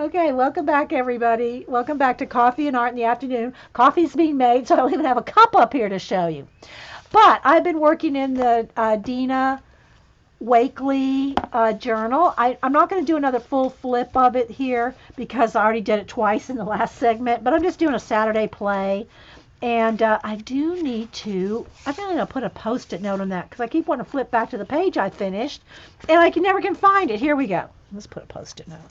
Okay, welcome back, everybody. Welcome back to Coffee and Art in the Afternoon. Coffee's being made, so I don't even have a cup up here to show you. But I've been working in the Dina Wakely journal. I'm not going to do another full flip of it here because I already did it twice in the last segment, but I'm just doing a Saturday play. And I do need to, I'm really going to put a post-it note on that because I keep wanting to flip back to the page I finished, and I never can find it. Here we go. Let's put a post-it note.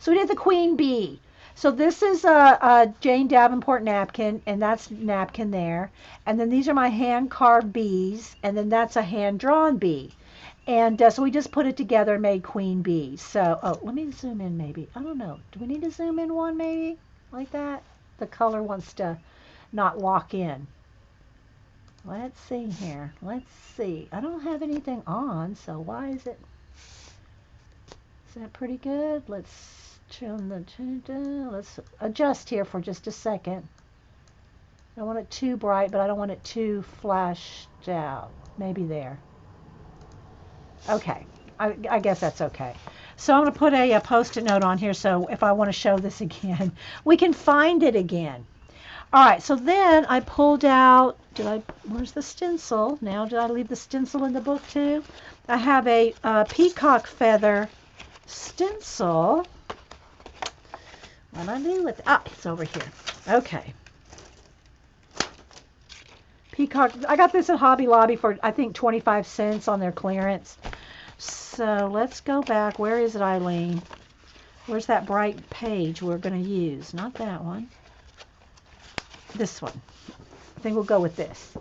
So we did the queen bee. So this is a Jane Davenport napkin, and that's napkin there. And then these are my hand-carved bees, and then that's a hand-drawn bee. And so we just put it together and made queen bees. So, oh, let me zoom in maybe. I don't know. Do we need to zoom in one maybe? Like that? The color wants to not lock in. Let's see here. Let's see. I don't have anything on, so why is it? Is that pretty good? Let's trim let's adjust here for just a second. I don't want it too bright, but I don't want it too flashed out. Maybe there. Okay, I guess that's okay. So I'm going to put a post-it note on here so if I want to show this again, we can find it again. All right, so then I pulled out, where's the stencil? Now, did I leave the stencil in the book too? I have a peacock feather stencil. What do I do with it? Ah, it's over here. Okay. Peacock. I got this at Hobby Lobby for, I think, 25 cents on their clearance. So let's go back. Where is it, Eileen? Where's that bright page we're going to use? Not that one. This one. I think we'll go with this.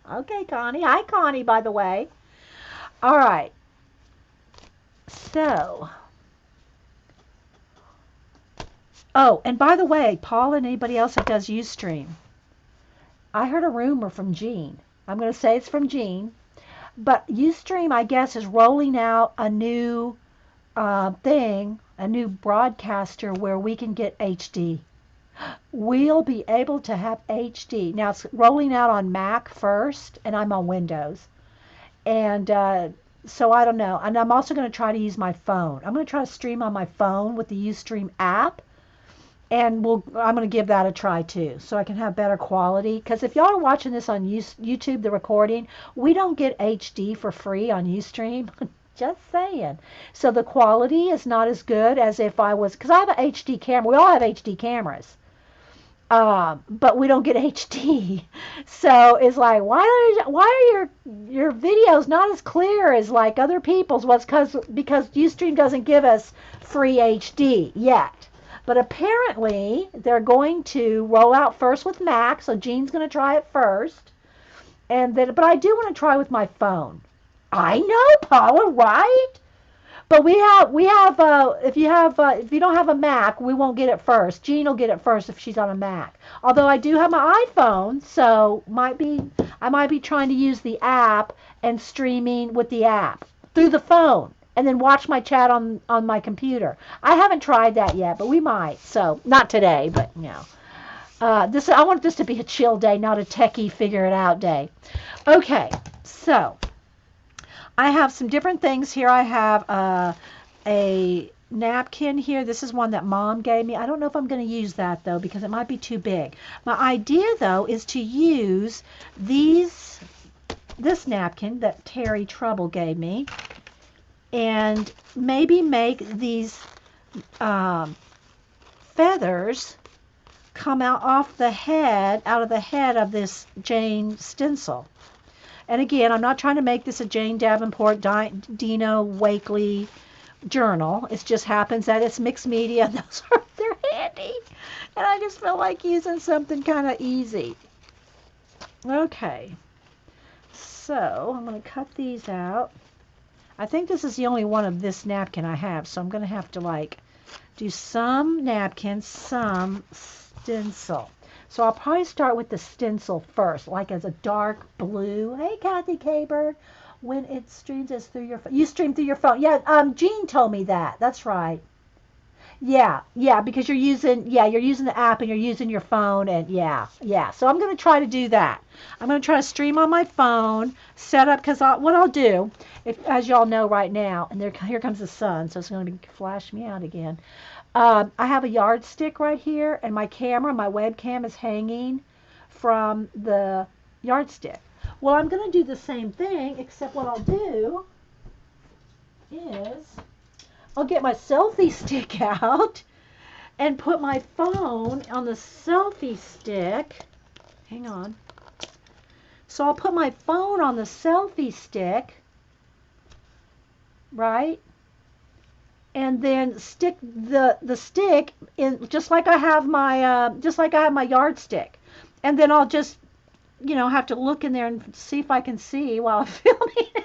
Okay, Connie. Hi, Connie, by the way. All right. So... Oh, and by the way, Paul and anybody else that does Ustream, I heard a rumor from Jean. I'm going to say it's from Jean, but Ustream, I guess, is rolling out a new thing, a new broadcaster where we can get HD. We'll be able to have HD. Now, it's rolling out on Mac first, and I'm on Windows. And so I don't know. And I'm also going to try to use my phone. I'm going to try to stream on my phone with the Ustream app. And I'm going to give that a try too, so I can have better quality. Because if y'all are watching this on YouTube, the recording, we don't get HD for free on Ustream. Just saying. So the quality is not as good as if I was, because I have an HD camera. We all have HD cameras, but we don't get HD. So it's like, why are your videos not as clear as like other people's? Well, it's because Ustream doesn't give us free HD yet. But apparently, they're going to roll out first with Mac, so Jean's going to try it first. And then, but I do want to try with my phone. I know, Paula, right? But if you don't have a Mac, we won't get it first. Jean will get it first if she's on a Mac. Although I do have my iPhone, so I might be trying to use the app and streaming with the app through the phone. And then watch my chat on my computer. I haven't tried that yet, but we might. So, not today, but, you know. I want this to be a chill day, not a techie figure it out day. Okay, so I have some different things here. I have a napkin here. This is one that Mom gave me. I don't know if I'm going to use that, though, because it might be too big. My idea, though, is to use this napkin that Terry Trouble gave me. And maybe make these feathers come out of the head of this Jane stencil. And again, I'm not trying to make this a Jane Davenport, Dina Wakely journal. It just happens that it's mixed media. They're handy. And I just feel like using something kind of easy. Okay. So I'm going to cut these out. I think this is the only one of this napkin I have, so I'm going to have to like do some napkins, some stencil. So I'll probably start with the stencil first, like as a dark blue. Hey, Kathy Caber, when it streams as through your phone. You stream through your phone. Yeah, Jean told me that. That's right. Yeah, because you're using the app and you're using your phone and yeah. So I'm going to try to do that. I'm going to try to stream on my phone, set up, because what I'll do, if as y'all know right now, and here comes the sun, so it's going to be flash me out again. I have a yardstick right here, and my webcam is hanging from the yardstick. Well, I'm going to do the same thing, except what I'll do is I'll get my selfie stick out and put my phone on the selfie stick. Hang on. So I'll put my phone on the selfie stick, right? And then stick the stick in just like I have my yardstick. And then I'll just have to look in there and see if I can see while I'm filming it.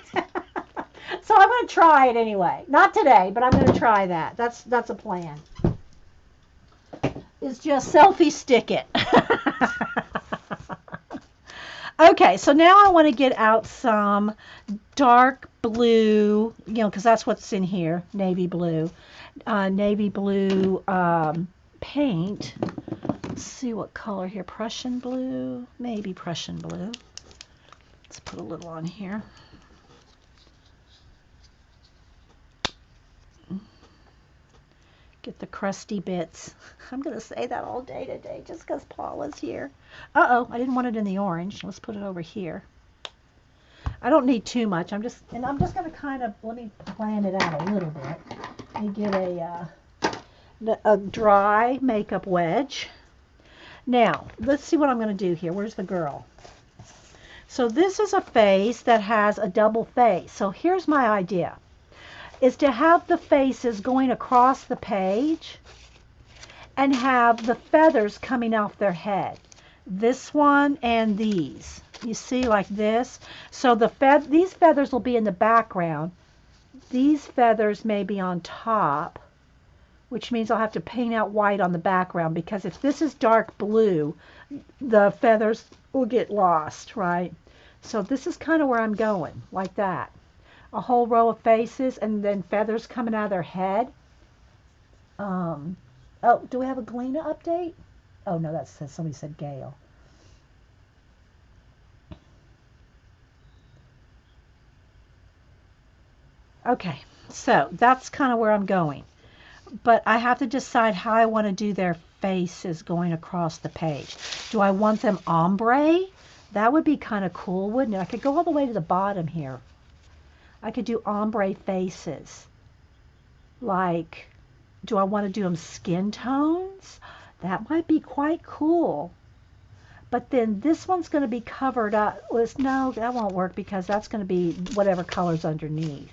So I'm going to try it anyway. Not today, but I'm going to try that. That's a plan. Is just selfie stick it. Okay, so now I want to get out some dark blue, because that's what's in here, navy blue paint. Let's see what color here, Prussian blue, maybe Prussian blue. Let's put a little on here. Get the crusty bits. I'm going to say that all day today just because Paula's here. Uh-oh, I didn't want it in the orange. Let's put it over here. I don't need too much. I'm just going to kind of, let me plan it out a little bit. Let me get a dry makeup wedge. Now, let's see what I'm going to do here. Where's the girl? So this is a face that has a double face. So here's my idea. Is to have the faces going across the page and have the feathers coming off their head. This one and these. You see, like this. So these feathers will be in the background. These feathers may be on top, which means I'll have to paint out white on the background, because if this is dark blue, the feathers will get lost, right? So this is kind of where I'm going, like that. A whole row of faces and then feathers coming out of their head. Oh, do we have a Galena update? Oh, no, somebody said Gail. Okay, so that's kind of where I'm going. But I have to decide how I want to do their faces going across the page. Do I want them ombre? That would be kind of cool, wouldn't it? I could go all the way to the bottom here. I could do ombre faces. Like, do I want to do them skin tones? That might be quite cool. But then this one's going to be covered up. No, that won't work because that's going to be whatever color's underneath.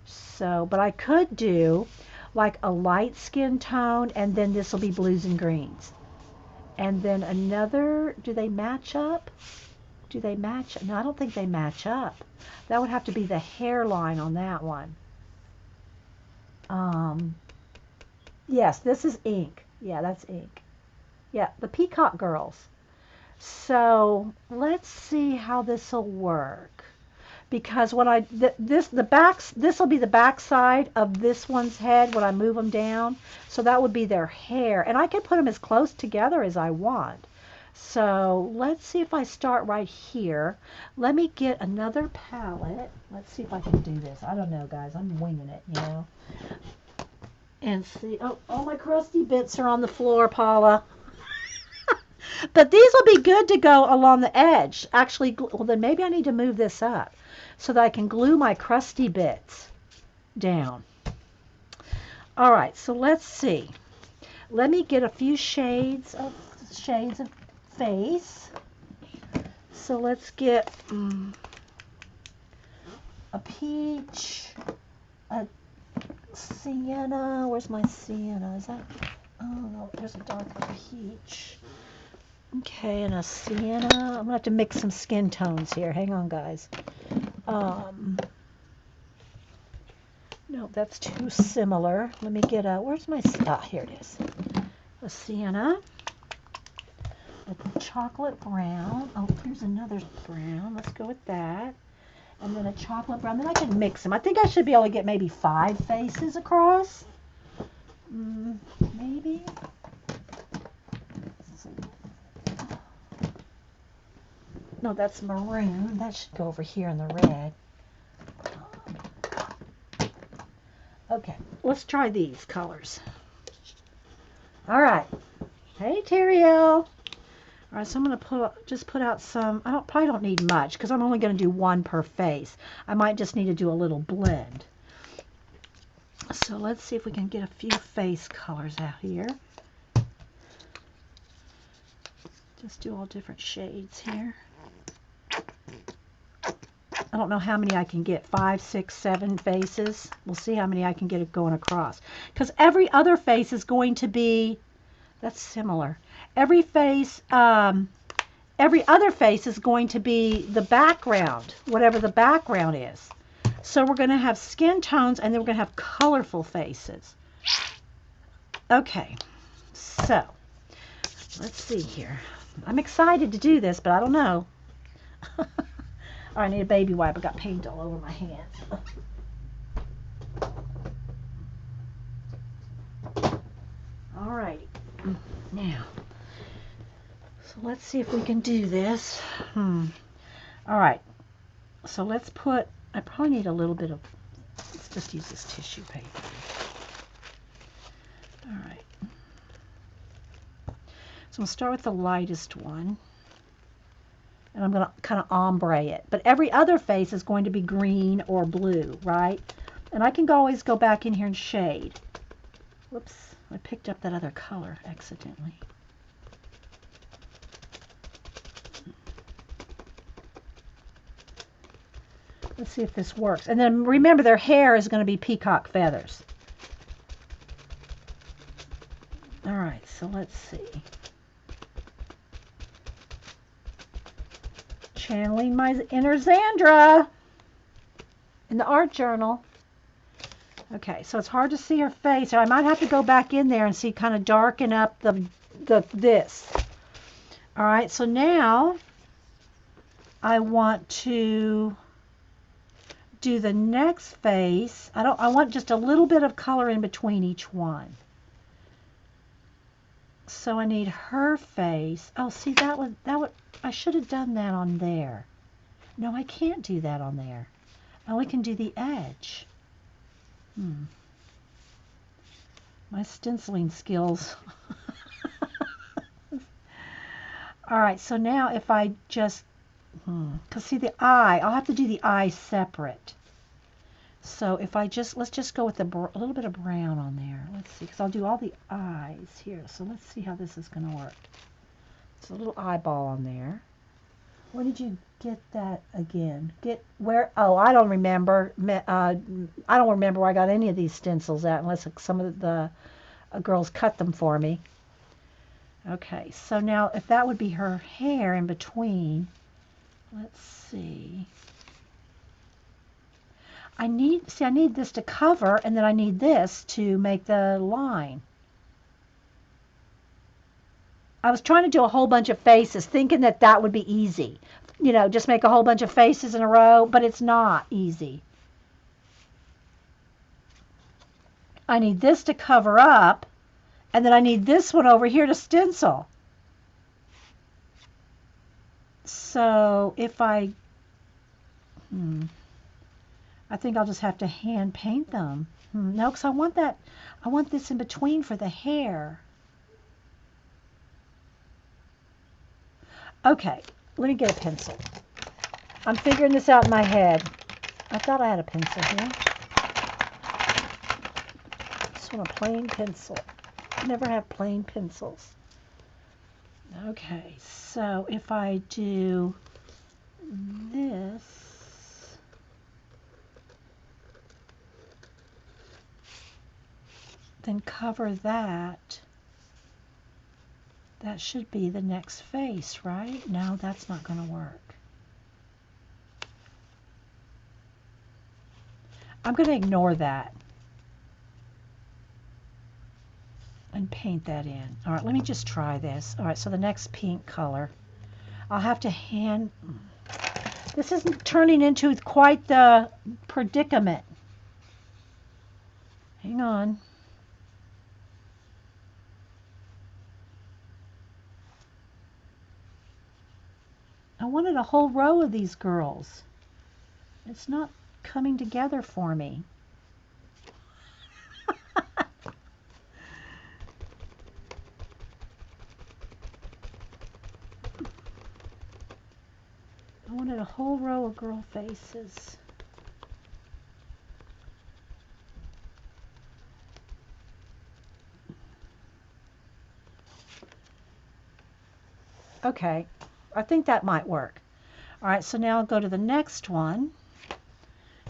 So, but I could do like a light skin tone, and then this will be blues and greens. And then another, do they match up? Do they match? No, I don't think they match up. That would have to be the hairline on that one. Yes, this is ink. Yeah, that's ink. Yeah, the Peacock girls. So let's see how this will work. Because when this will be the back side of this one's head when I move them down. So that would be their hair. And I can put them as close together as I want. So let's see if I start right here. Let me get another palette. Let's see if I can do this. I don't know, guys. I'm winging it, And see. Oh, all my crusty bits are on the floor, Paula. But these will be good to go along the edge. Actually, well, then maybe I need to move this up so that I can glue my crusty bits down. All right, so let's see. Let me get a few shades of face. So let's get a peach, a sienna. Where's my sienna? Is that? Oh no, there's a dark peach. Okay, and a sienna. I'm gonna have to mix some skin tones here. Hang on, guys. No, that's too similar. Let me get a. Where's my? Here it is. A sienna. A chocolate brown. Oh, here's another brown. Let's go with that. And then a chocolate brown. Then I can mix them. I think I should be able to get maybe 5 faces across. Maybe. No, that's maroon. That should go over here in the red. Okay, let's try these colors. All right. Hey, Terriel. All right, so I'm going to just put out some. Probably don't need much because I'm only going to do one per face. I might just need to do a little blend. So let's see if we can get a few face colors out here. Just do all different shades here. I don't know how many I can get, 5, 6, 7 faces. We'll see how many I can get going across. Because every other face is going to be, that's similar. Every other face is going to be the background, whatever the background is. So we're going to have skin tones and then we're going to have colorful faces. Okay, so let's see here. I'm excited to do this, but I don't know. Oh, I need a baby wipe. I got paint all over my hands. All righty. Now, so let's see if we can do this. All right. So let's put, I probably need a little bit of, let's just use this tissue paper. All right. So we'll start with the lightest one. And I'm going to kind of ombre it. But every other face is going to be green or blue, right? And I can always go back in here and shade. Whoops, I picked up that other color accidentally. Let's see if this works. And then remember, their hair is going to be peacock feathers. All right, so let's see. Channeling my inner Xandra in the art journal. Okay, so it's hard to see her face. So I might have to go back in there and see, kind of darken up this. All right, so now I want to do the next face. I want just a little bit of color in between each one. So I need her face. Oh, see, that would I should have done that on there. No, I can't do that on there. I only can do the edge. My stenciling skills. All right, so now if I just, because see the eye, I'll have to do the eye separate. So if I just, let's just go with a little bit of brown on there. Let's see, because I'll do all the eyes here. So let's see how this is going to work. It's a little eyeball on there. Where did you get that again? Get where? Oh, I don't remember. I don't remember where I got any of these stencils at, unless some of the girls cut them for me. Okay, so now if that would be her hair in between, let's see. I need this to cover, and then I need this to make the line. I was trying to do a whole bunch of faces, thinking that would be easy. You know, just make a whole bunch of faces in a row, but it's not easy. I need this to cover up, and then I need this one over here to stencil. So if I think I'll just have to hand paint them. No, because I want this in between for the hair. Okay, let me get a pencil. I'm figuring this out in my head. I thought I had a pencil here. Just want a plain pencil. I never have plain pencils. Okay, so if I do this, then cover that. That should be the next face, right? No, that's not going to work. I'm going to ignore that and paint that in. All right, let me just try this. All right, so the next pink color, I'll have to hand. This isn't turning into quite the predicament. Hang on. wanted a whole row of these girls. It's not coming together for me. I wanted a whole row of girl faces. Okay, I think that might work. All right, so now I'll go to the next one,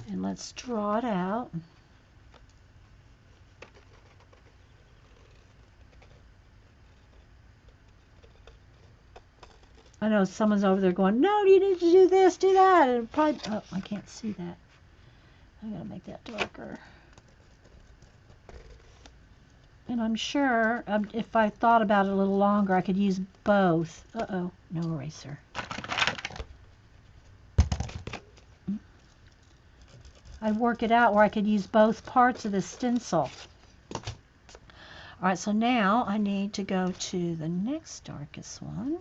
and let's draw it out. I know someone's over there going, no, you need to do this, do that. And probably, oh, I can't see that. I gotta make that darker. And I'm sure if I thought about it a little longer, I could use both. Uh-oh, no eraser. I'd work it out where I could use both parts of the stencil. All right, so now I need to go to the next darkest one.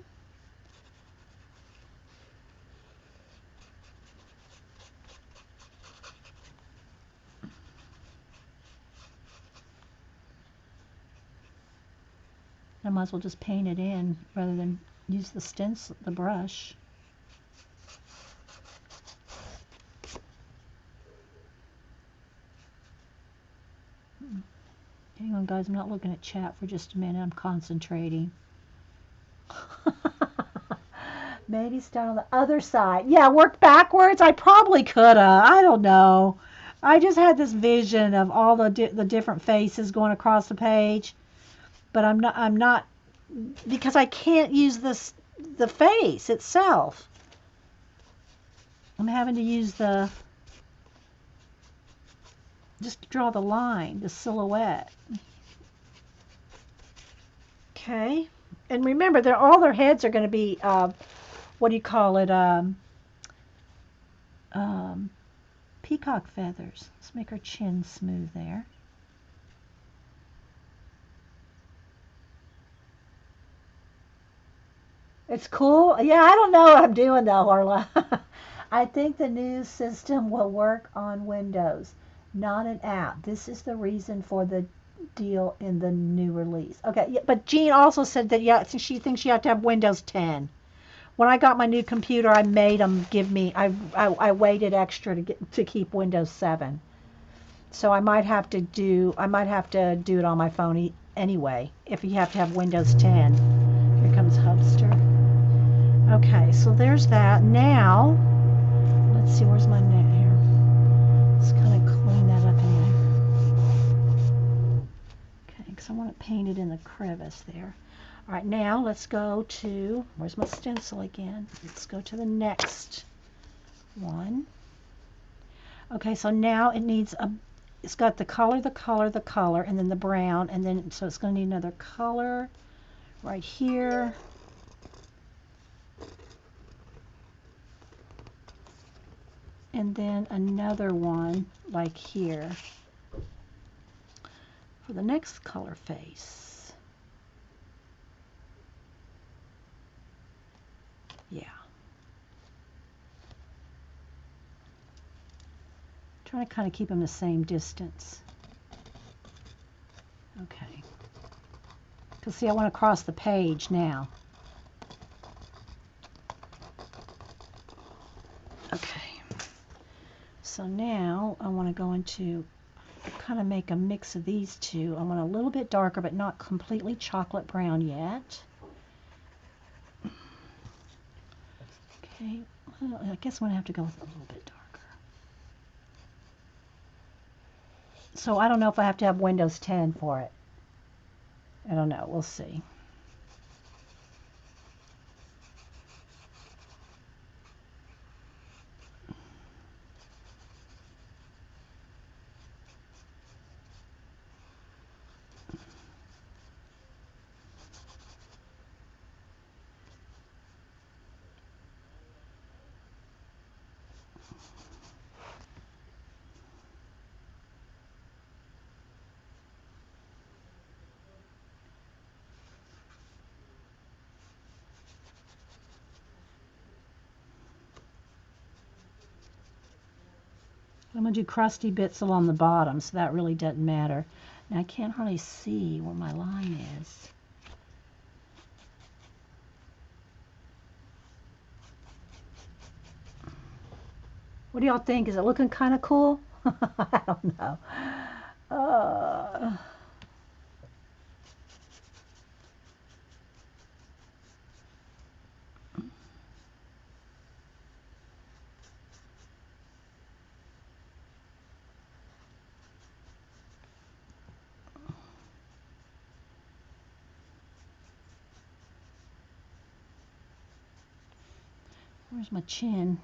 I might as well just paint it in rather than use the stencil, the brush. Hang on, guys, I'm not looking at chat for just a minute. I'm concentrating. Maybe start on the other side. Yeah, work backwards. I probably could have. I don't know. I just had this vision of all the different faces going across the page, but I'm not because I can't use the face itself. I'm having to use just draw the line, the silhouette. Okay, and remember, all their heads are going to be what do you call it? Peacock feathers. Let's make her chin smooth there. It's cool. Yeah, I don't know what I'm doing though, Orla. I think the new system will work on Windows, not an app. This is the reason for the deal in the new release. Okay, yeah, but Jean also said that she thinks you have to have Windows 10. When I got my new computer, I made them give me. I waited extra to keep Windows 7. So I might have to do it on my phone anyway. If you have to have Windows 10. Here comes Hubster. Okay, so there's that. Now, let's see, where's my net here? Let's kind of clean that up anyway. Okay, because I want it painted in the crevice there. All right, now let's go to, where's my stencil again? Let's go to the next one. Okay, so now it's got the color, and then the brown, and then, so it's going to need another color right here. And then another one like here for the next color face. Yeah. Trying to kind of keep them the same distance. Okay. Because see, I want to cross the page now. Okay. So now I want to go into, kind of make a mix of these two. I want a little bit darker, but not completely chocolate brown yet. Okay, well, I guess I'm going to have to go with a little bit darker. So I don't know if I have to have Windows 10 for it. I don't know. We'll see. I'm going to do crusty bits along the bottom, so that really doesn't matter. Now I can't hardly see where my line is. What do y'all think? Is it looking kind of cool? I don't know. Where's my chin?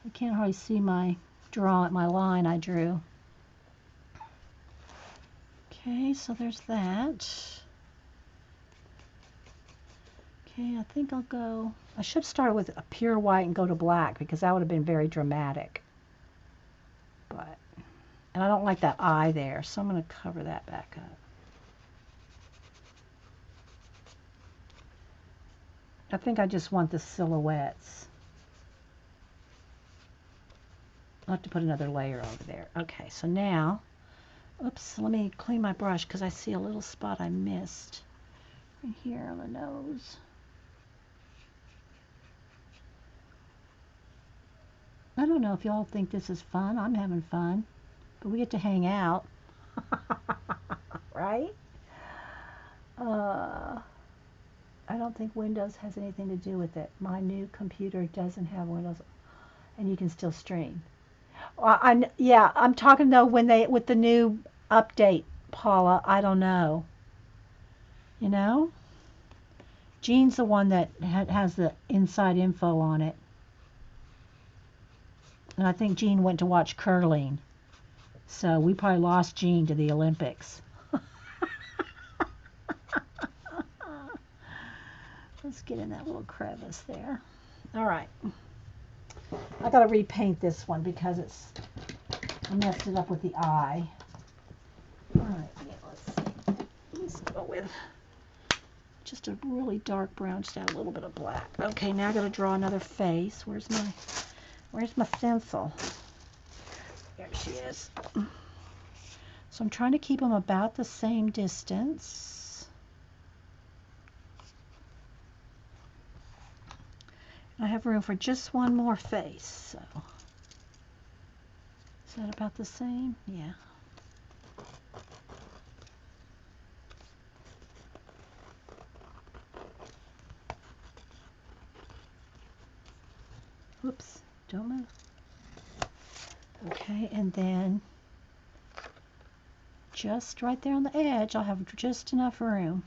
I can't hardly see my line I drew. Okay, so there's that. Okay, I think I'll go, I should start with a pure white and go to black because that would have been very dramatic. But, and I don't like that eye there, so I'm going to cover that back up. I think I just want the silhouettes. I'll have to put another layer over there. Okay, so now, oops, let me clean my brush because I see a little spot I missed right here on the nose. I don't know if y'all think this is fun. I'm having fun, but we get to hang out, right? I don't think Windows has anything to do with it. My new computer doesn't have Windows, and you can still stream. Yeah, I'm talking though with the new update, Paula. I don't know. You know, Jean's the one that has the inside info on it, and I think Jean went to watch curling, so we probably lost Jean to the Olympics. Let's get in that little crevice there. All right. I got to repaint this one because I messed it up with the eye. All right, yeah, let's see. Let's go with just a really dark brown, just add a little bit of black. Okay, now I got to draw another face. Where's my stencil? There she is. So I'm trying to keep them about the same distance. I have room for just one more face, so is that about the same? Yeah. Whoops, don't move. Okay, and then just right there on the edge, I'll have just enough room.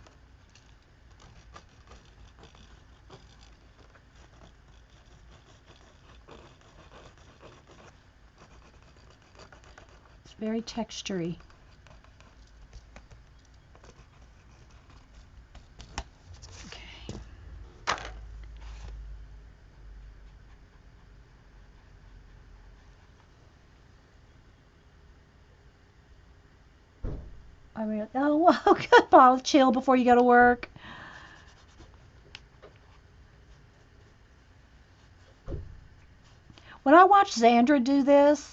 Very textury. Okay. I mean, oh, well, good, Paul. Chill before you go to work. When I watch Xandra do this,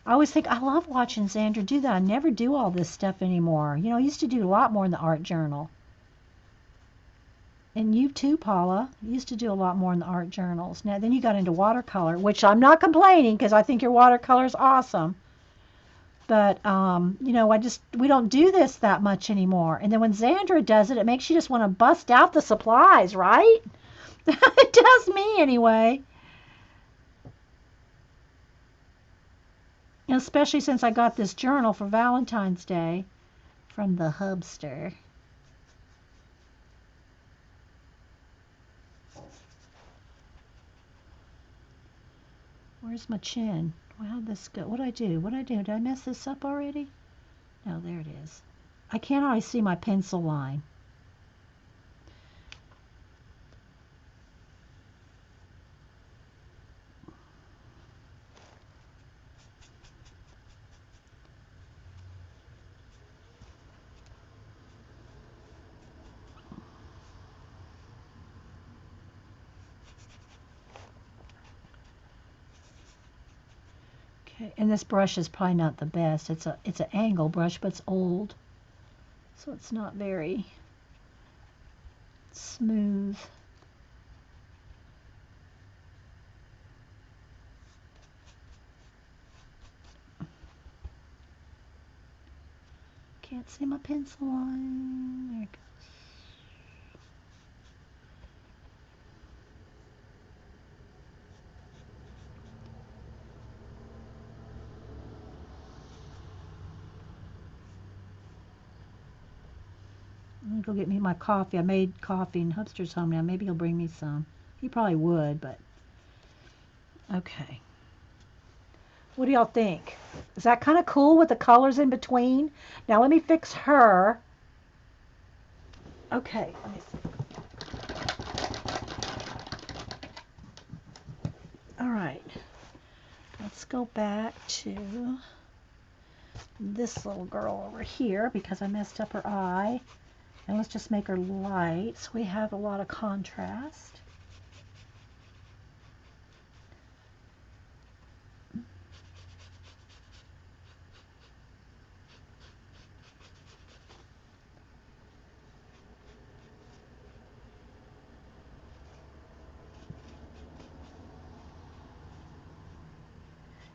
I always think, I love watching Xandra do that. I never do all this stuff anymore. You know, I used to do a lot more in the art journal. And you too, Paula. You used to do a lot more in the art journals. Now, then you got into watercolor, which I'm not complaining because I think your watercolor is awesome. But, you know, we don't do this that much anymore. And then when Xandra does it, it makes you just want to bust out the supplies, right? It does me anyway. Especially since I got this journal for Valentine's Day from the Hubster. Where's my chin? Well, how'd this go? What'd I do? Did I mess this up already? No, there it is. I can't always see my pencil line. Okay, and this brush is probably not the best. It's an angle brush, but it's old, so it's not very smooth. Can't see my pencil line. There it goes. Let me go get me my coffee. I made coffee and Hubster's home now. Maybe he'll bring me some. He probably would, but okay. What do y'all think? Is that kind of cool with the colors in between? Now let me fix her. Okay, let me see. All right. Let's go back to this little girl over here because I messed up her eye. And let's just make her light so we have a lot of contrast.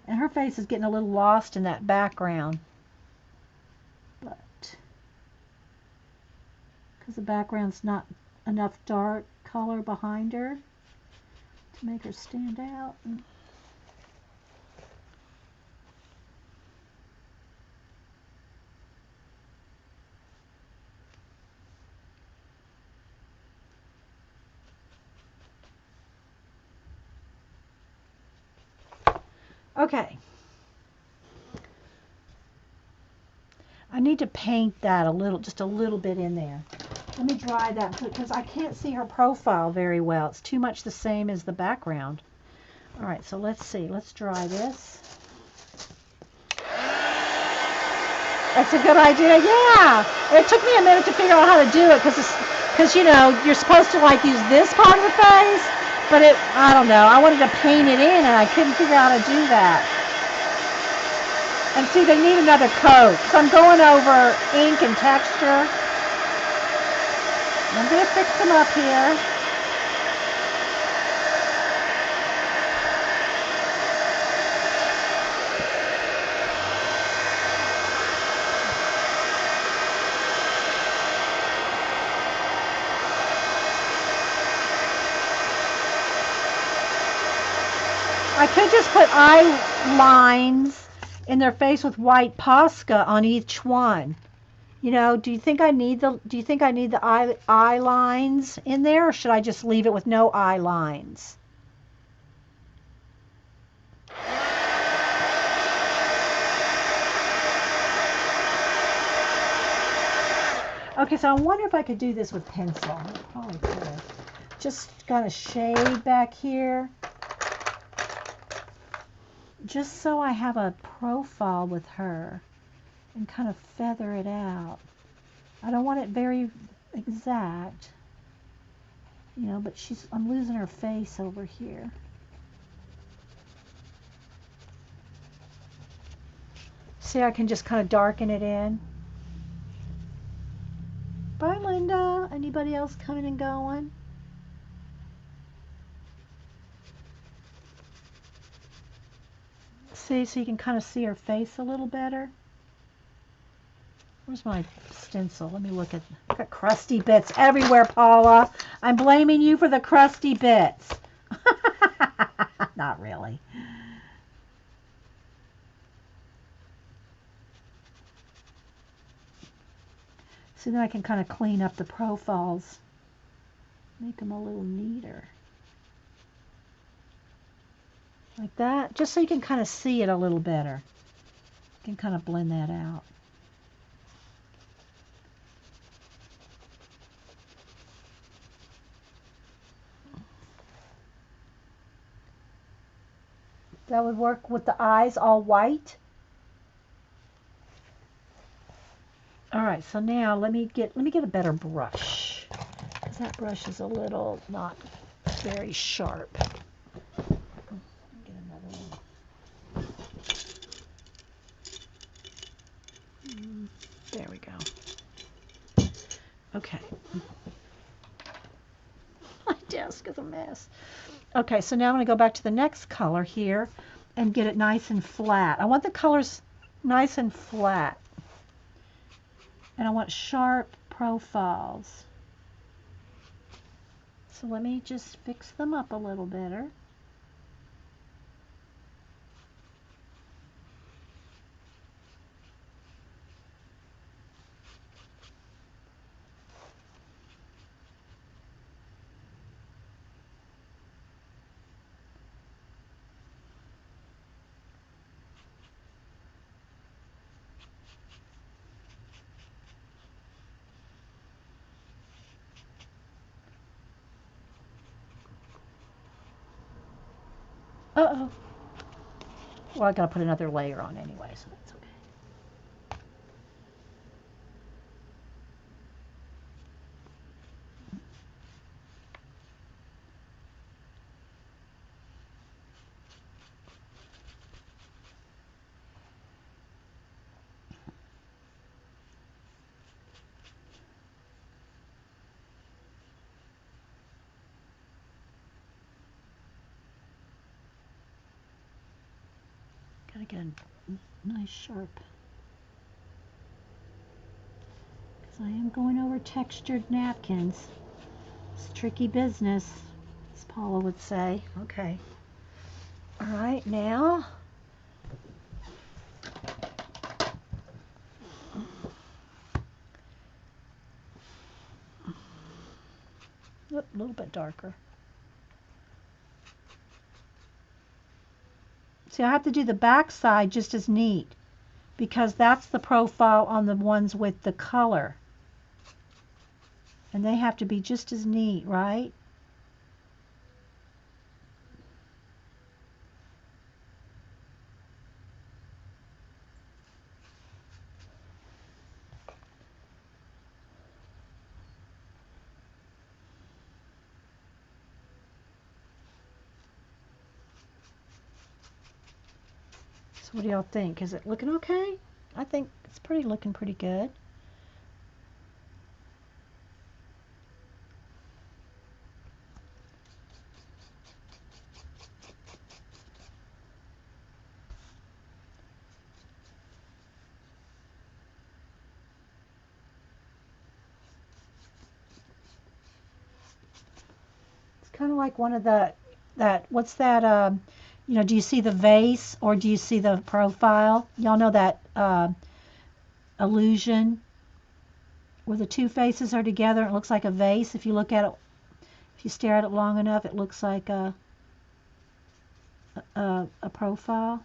And her face is getting a little lost in that background. But because the background's not enough dark color behind her to make her stand out. Okay. I need to paint that a little, just a little bit in there. Let me dry that because I can't see her profile very well. It's too much the same as the background. All right, so let's see. Let's dry this. That's a good idea. Yeah. It took me a minute to figure out how to do it because you know, you're supposed to like use this part of the face, but I don't know. I wanted to paint it in and I couldn't figure out how to do that. And see, they need another coat. So I'm going over ink and texture. I'm going to fix them up here. I could just put eye lines in their face with white Posca on each one. You know, do you think I need the eye lines in there, or should I just leave it with no eye lines? Okay, so I wonder if I could do this with pencil. I probably could. Just kind of shade back here. Just so I have a profile with her and kind of feather it out. I don't want it very exact, you know, but I'm losing her face over here. See, I can just kind of darken it in. Bye, Linda. Anybody else coming and going? See, so you can kind of see her face a little better. Where's my stencil? Let me look at. I've got crusty bits everywhere, Paula. I'm blaming you for the crusty bits. Not really. So then I can kind of clean up the profiles, make them a little neater. Like that, just so you can kind of see it a little better. You can kind of blend that out. That would work with the eyes all white. All right, so now let me get a better brush, because that brush is a little not very sharp. Get another one. Okay. My desk is a mess. Okay, so now I'm going to go back to the next color here and get it nice and flat. I want the colors nice and flat. And I want sharp profiles. So let me just fix them up a little better. Uh-oh. Well, I gotta put another layer on anyway, so that's okay. Gotta get a nice sharp. Because I am going over textured napkins. It's tricky business, as Paula would say. Okay. All right, now. Oop, a little bit darker. See, I have to do the back side just as neat because that's the profile on the ones with the color. And they have to be just as neat, right? So what do y'all think? Is it looking okay? I think it's looking pretty good. It's kind of like one of what's that, do you see the vase or do you see the profile? Y'all know that illusion where the two faces are together and it looks like a vase. If you look at it, if you stare at it long enough, it looks like a profile.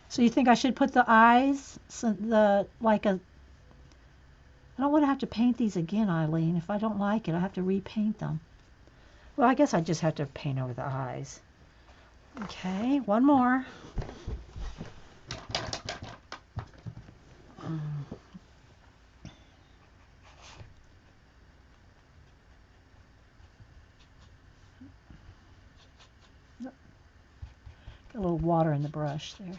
So you think I should put the eyes, I don't want to have to paint these again, Eileen. If I don't like it, I have to repaint them. Well, I guess I just have to paint over the eyes. Okay, one more. Got a little water in the brush there.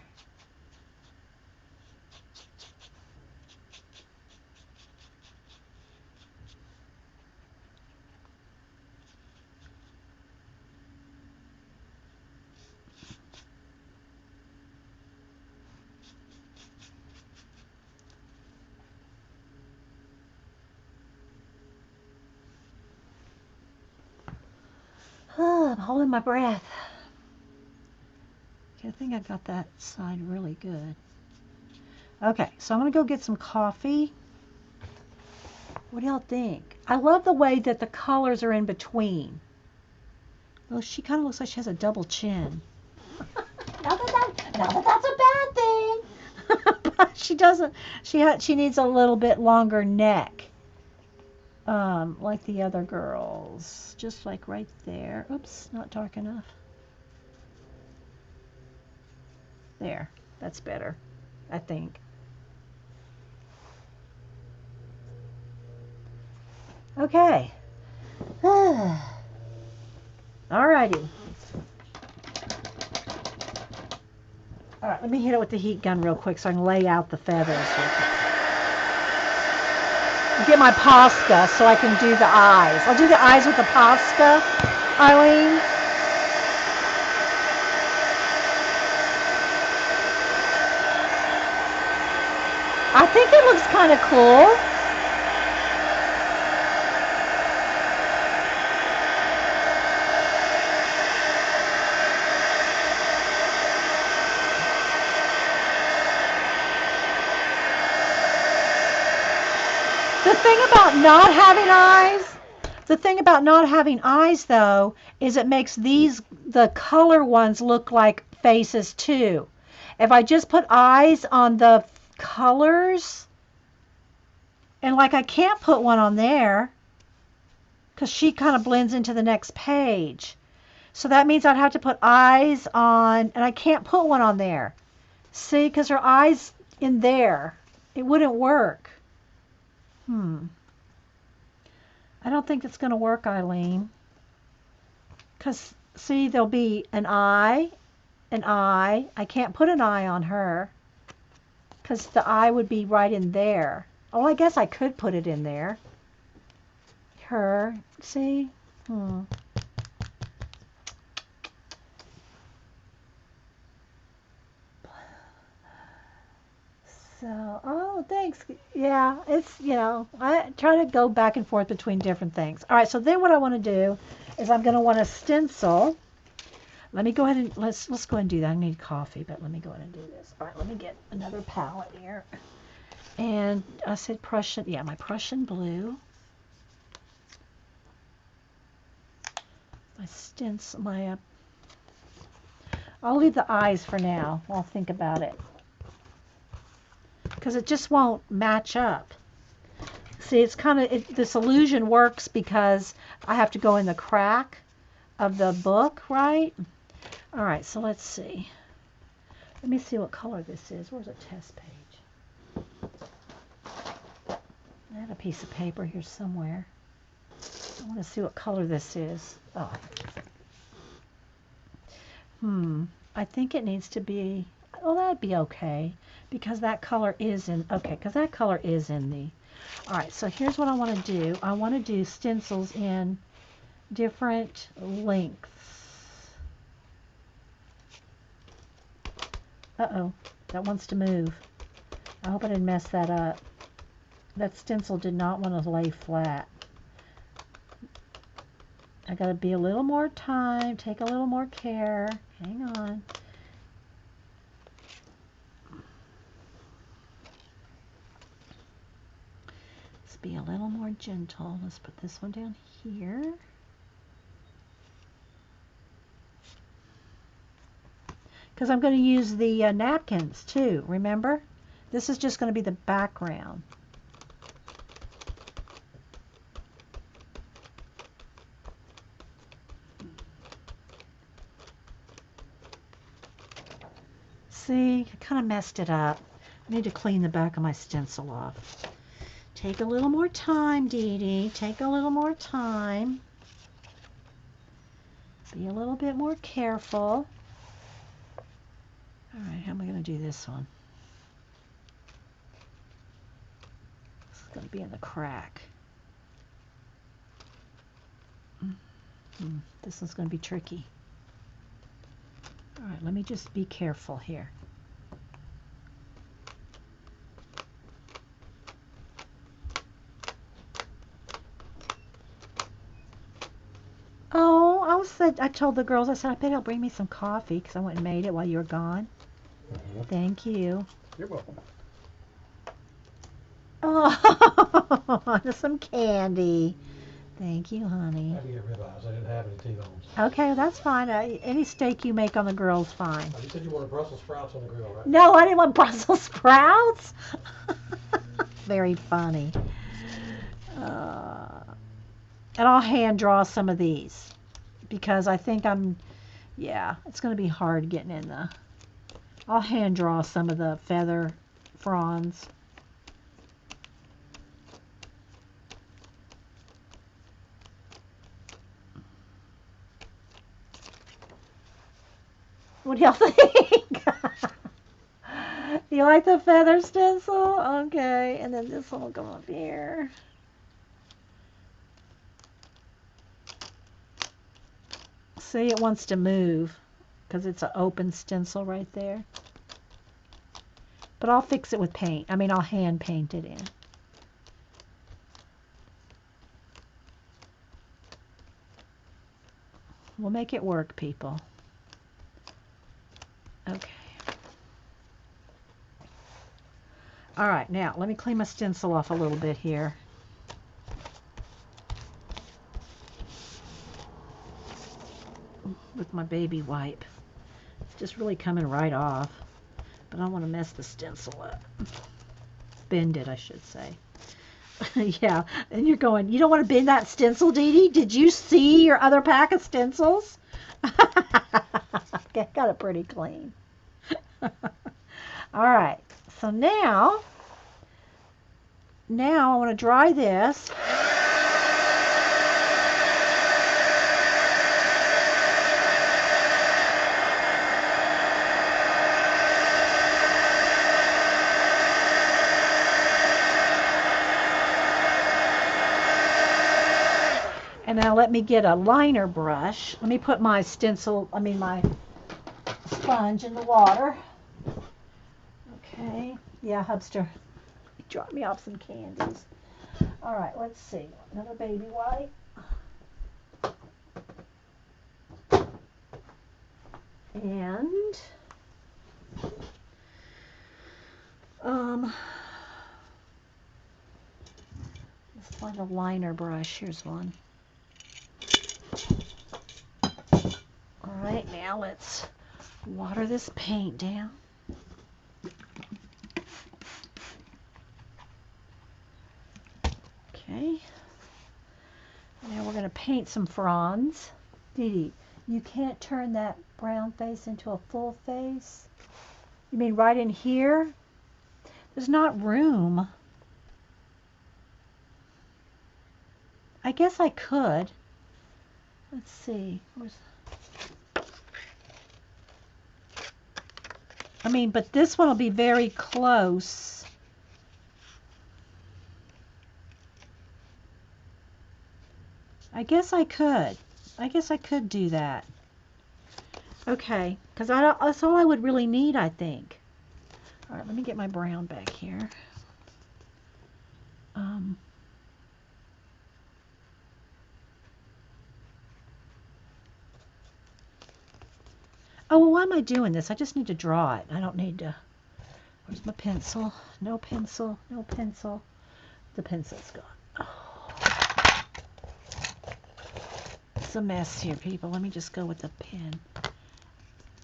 Oh, I'm holding my breath. Okay, I think I got that side really good. Okay, so I'm going to go get some coffee. What do y'all think? I love the way that the colors are in between. Well, she kind of looks like she has a double chin. Not that that's a bad thing. But she doesn't. She needs a little bit longer neck. Like the other girls. Just like right there. Oops, not dark enough. There. That's better, I think. Okay. Alrighty. All right, let me hit it with the heat gun real quick so I can lay out the feathers real quick. Get my Posca so I can do the eyes. I'll do the eyes with the Posca, Eileen. I think it looks kind of cool. The thing about not having eyes, though, is it makes the color ones look like faces too. If I just put eyes on the colors, and like I can't put one on there, because she kind of blends into the next page. So that means I'd have to put eyes on, and I can't put one on there. See, because her eyes in there, it wouldn't work. I don't think it's going to work, Eileen. Because, see, there'll be an eye, an eye. I can't put an eye on her. Because the eye would be right in there. Oh, I guess I could put it in there. Her, see? So, oh, thanks. Yeah, it's, I try to go back and forth between different things. All right, so then what I want to do is I'm going to want to stencil. Let me go ahead and, let's go ahead and do that. I need coffee, but let me go ahead and do this. All right, let me get another palette here. And I said Prussian, yeah, my Prussian blue. My stencil, I'll leave the eyes for now. I'll think about it. Because it just won't match up. See, it's kind of, this illusion works because I have to go in the crack of the book, right? All right, so let's see. Let me see what color this is. Where's a test page? I had a piece of paper here somewhere. I want to see what color this is. Oh. I think it needs to be, oh, that'd be okay. Because that color is in, okay, because that color is in the, all right, so here's what I want to do. I want to do stencils in different lengths. Uh-oh, that wants to move. I hope I didn't mess that up. That stencil did not want to lay flat. I got to be a little more time, take a little more care. Hang on. Be a little more gentle. Let's put this one down here. Because I'm going to use the napkins too, remember? This is just going to be the background. See, I kind of messed it up. I need to clean the back of my stencil off. Take a little more time, Dee Dee. Take a little more time. Be a little bit more careful. All right, how am I going to do this one? This is going to be in the crack. This one's going to be tricky. All right, let me just be careful here. Oh, I told the girls, I said, I bet he'll bring me some coffee because I went and made it while you were gone. Thank you. You're welcome. Oh, some candy. Thank you, honey. I had to get ribeyes. I didn't have any T-bones. Okay, that's fine. Any steak you make on the grill's fine. Oh, you said you wanted Brussels sprouts on the grill, right? No, I didn't want Brussels sprouts. Very funny. And I'll hand draw some of these because I think it's going to be hard getting in the, I'll hand draw some of the feather fronds. What do y'all think? You like the feather stencil? Okay, and then this one will go up here. See, it wants to move because it's an open stencil right there. But I'll fix it with paint. I mean, I'll hand paint it in. We'll make it work, people. Okay. All right, now let me clean my stencil off a little bit here. With my baby wipe. It's just really coming right off. But I don't want to mess the stencil up. Bend it, I should say. Yeah, and you're going, you don't want to bend that stencil, Dee Dee? Did you see your other pack of stencils? Okay, got it pretty clean. All right, so now I want to dry this. And now let me get a liner brush. Let me put my my sponge in the water. Okay. Yeah, Hubster, drop me off some candies. All right, let's see. Another baby wipe. And let's find a liner brush. Here's one. All right, now let's water this paint down. Okay. Now we're going to paint some fronds. Dee Dee, you can't turn that brown face into a full face? You mean right in here? There's not room. I guess I could. Let's see. But this one will be very close. I guess I could. Do that. Okay, because that's all I would really need, I think. All right, let me get my brown back here. Oh, well, why am I doing this? I just need to draw it. I don't need to... Where's my pencil? No pencil. No pencil. The pencil's gone. Oh. It's a mess here, people. Let me just go with the pen.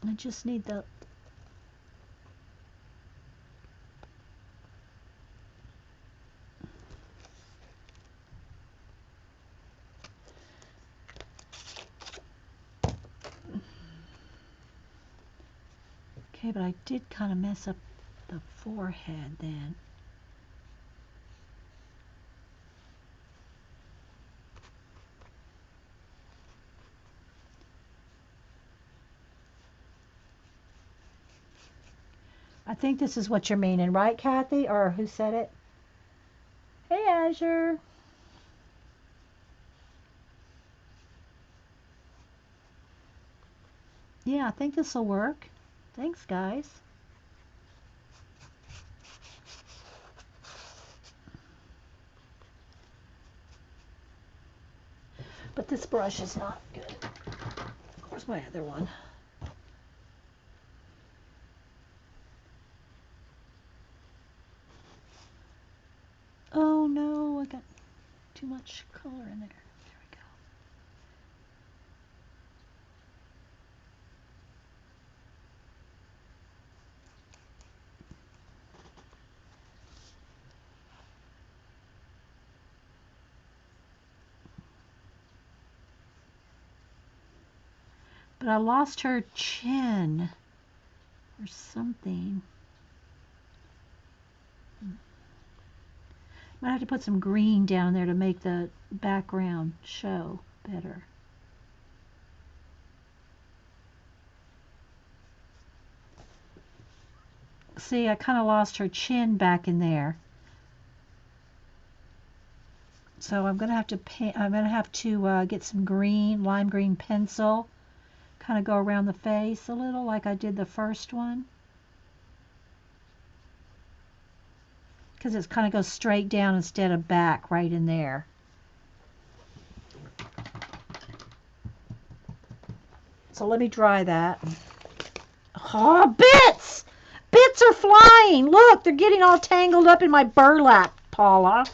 I just need the... Okay, but I did kind of mess up the forehead then. I think this is what you're meaning, right, Kathy? Or who said it? Hey, Azure. Yeah, I think this will work. Thanks, guys. But this brush is not good. Where's my other one? Oh no, I got too much color in there. There we go. But I lost her chin or something. Might have to put some green down there to make the background show better. see, I kind of lost her chin back in there. So I'm gonna have to paint. I'm gonna have to get some green, lime green pencil. Kind of go around the face a little, like I did the first one. Because it kind of goes straight down instead of back right in there. So let me dry that. Oh, bits! Bits are flying! Look, they're getting all tangled up in my burlap, Paula.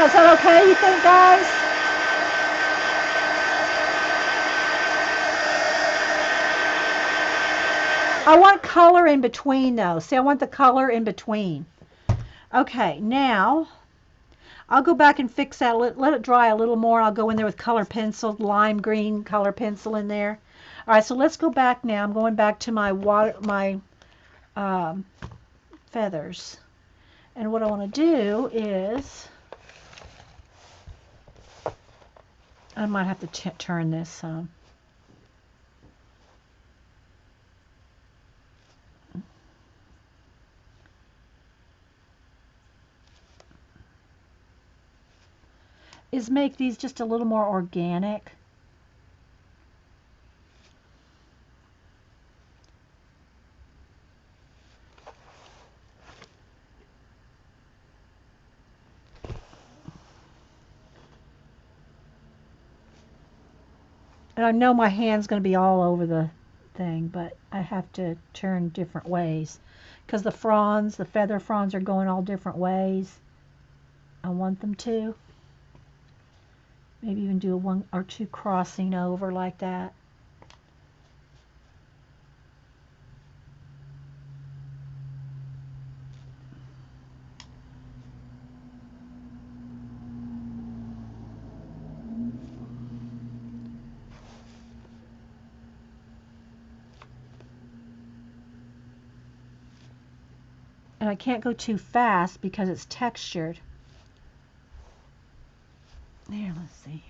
Is that okay, you think, guys? I want color in between, though. See, I want the color in between. Okay, now I'll go back and fix that. Let it dry a little more. I'll go in there with color pencil, lime green color pencil in there. All right, so let's go back now. I'm going back to my feathers. And what I want to do is, I might have to turn this some. Is make these just a little more organic. And I know my hand's going to be all over the thing, but I have to turn different ways because the fronds, the feather fronds are going all different ways. I want them to. Maybe even do a 1 or 2 crossing over like that. And I can't go too fast because it's textured. There, let's see here.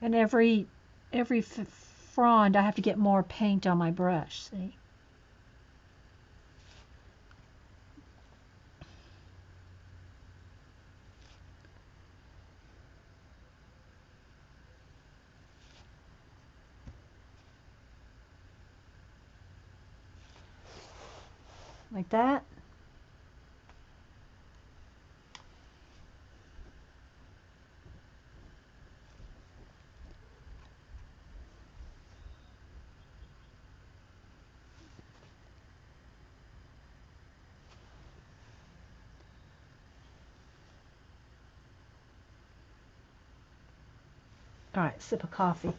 And every frond, I have to get more paint on my brush, see? Like that. All right, sip of coffee.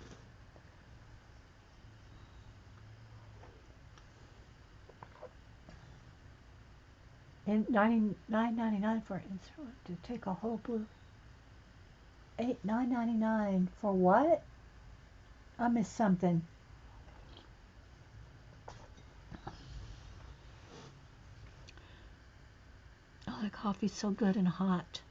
And $9.99 for it. To take a whole blue. $9.99 for what? I missed something. Oh, the coffee's so good and hot.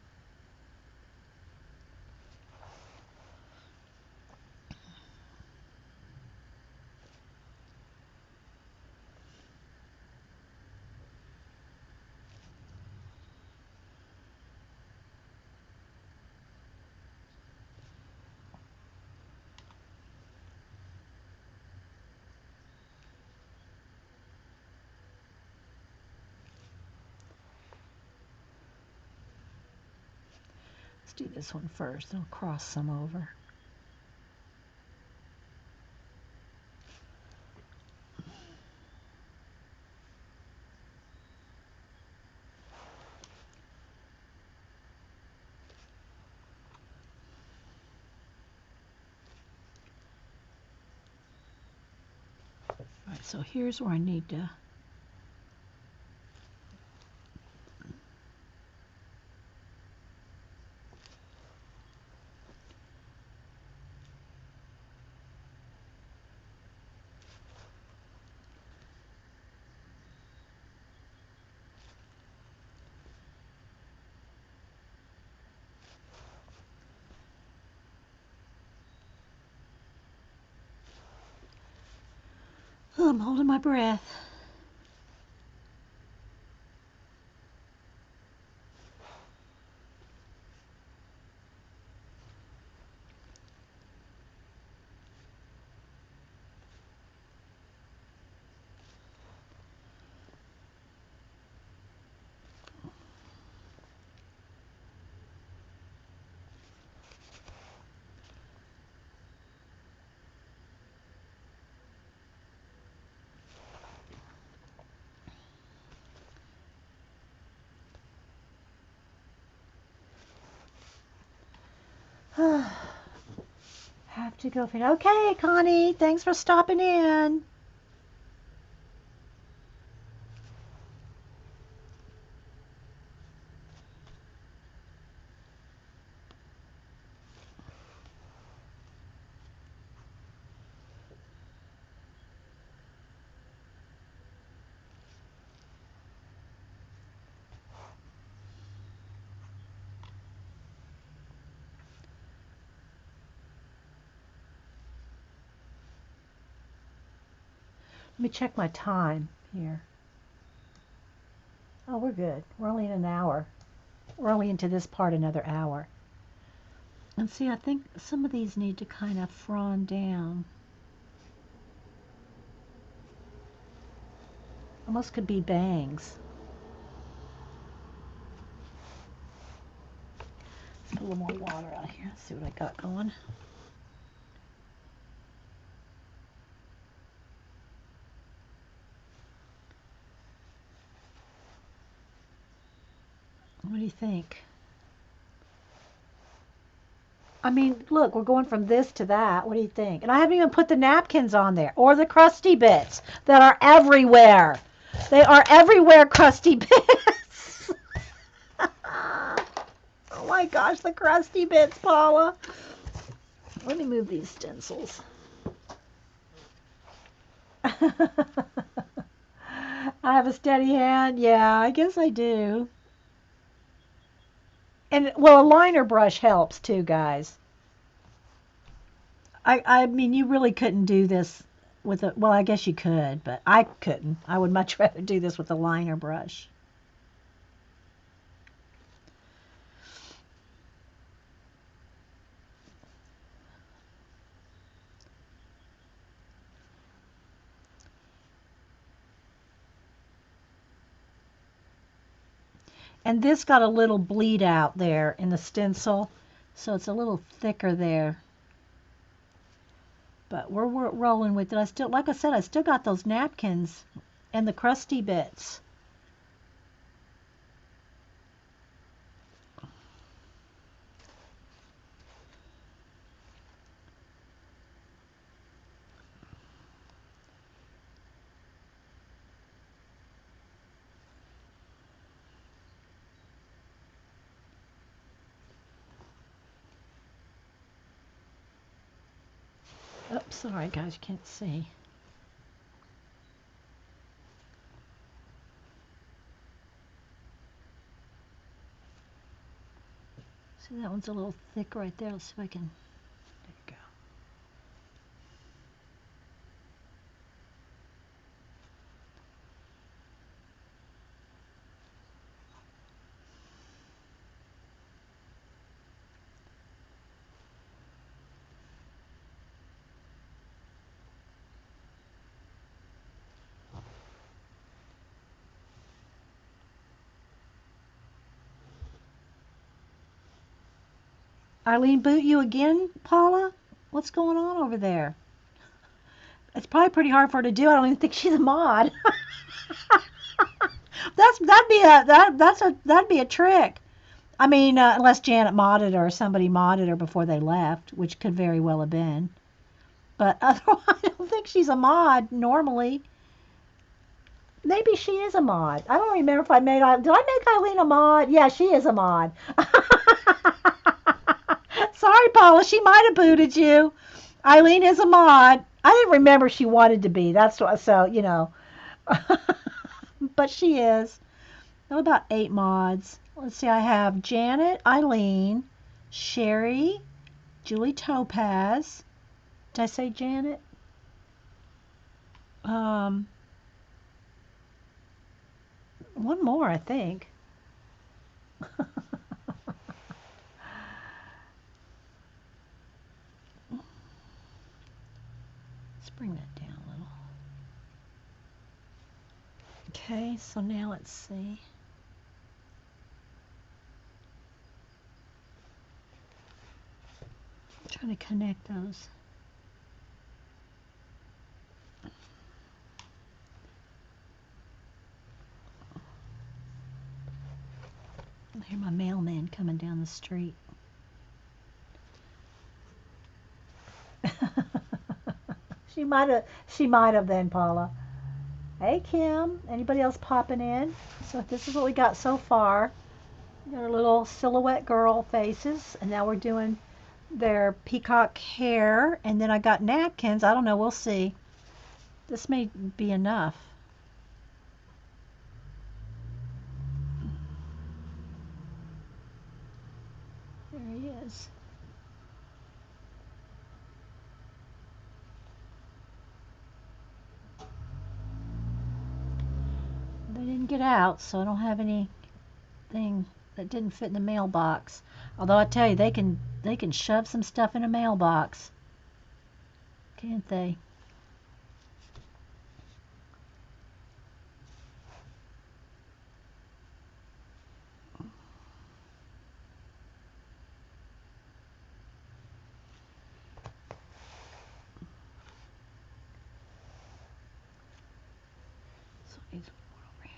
Let's do this one first. I'll cross some over. So here's where I need to. Oh, I'm holding my breath. Have to go. Okay, Connie, thanks for stopping in. Let me check my time here. Oh, we're good. We're only in an hour. We're only into this part another hour. And see, I think some of these need to kind of frond down. Almost could be bangs. Let's put a little more water out here. Let's see what I got going. What do you think? I mean, look, we're going from this to that. What do you think? And I haven't even put the napkins on there or the crusty bits that are everywhere. They are everywhere, crusty bits. Oh my gosh, the crusty bits, Paula. Let me move these stencils. I have a steady hand. Yeah, I guess I do. And, well, a liner brush helps too, guys. I mean, you really couldn't do this with a, well, I guess you could, but I couldn't. I would much rather do this with a liner brush. And this got a little bleed out there in the stencil, so it's a little thicker there. But we're rolling with it. I still, like I said, I still got those napkins and the crusty bits. Oops, sorry guys, you can't see. See, that one's a little thick right there. Let's see if I can, there you go. Eileen boot you again, Paula? What's going on over there? It's probably pretty hard for her to do. I don't even think she's a mod. That'd be a trick. I mean, unless Janet modded her or somebody modded her before they left, which could very well have been. But otherwise, I don't think she's a mod normally. Maybe she is a mod. I don't remember if I made. Did I make Eileen a mod? Yeah, she is a mod. Sorry, Paula. She might have booted you. Eileen is a mod. I didn't remember she wanted to be. That's what. So you know. But she is. How about 8 mods? Let's see. I have Janet, Eileen, Sherry, Julie Topaz. Did I say Janet? One more, I think. Let's bring that down a little. Okay, so now let's see. I'm trying to connect those. I hear my mailman coming down the street. She might have then, Paula. Hey, Kim. Anybody else popping in? So this is what we got so far. We got our little silhouette girl faces, and now we're doing their peacock hair, and then I got napkins. I don't know. We'll see. This may be enough. There he is. They didn't get out, so I don't have anything that didn't fit in the mailbox. Although I tell you, they can shove some stuff in a mailbox, can't they? So it needs more over here.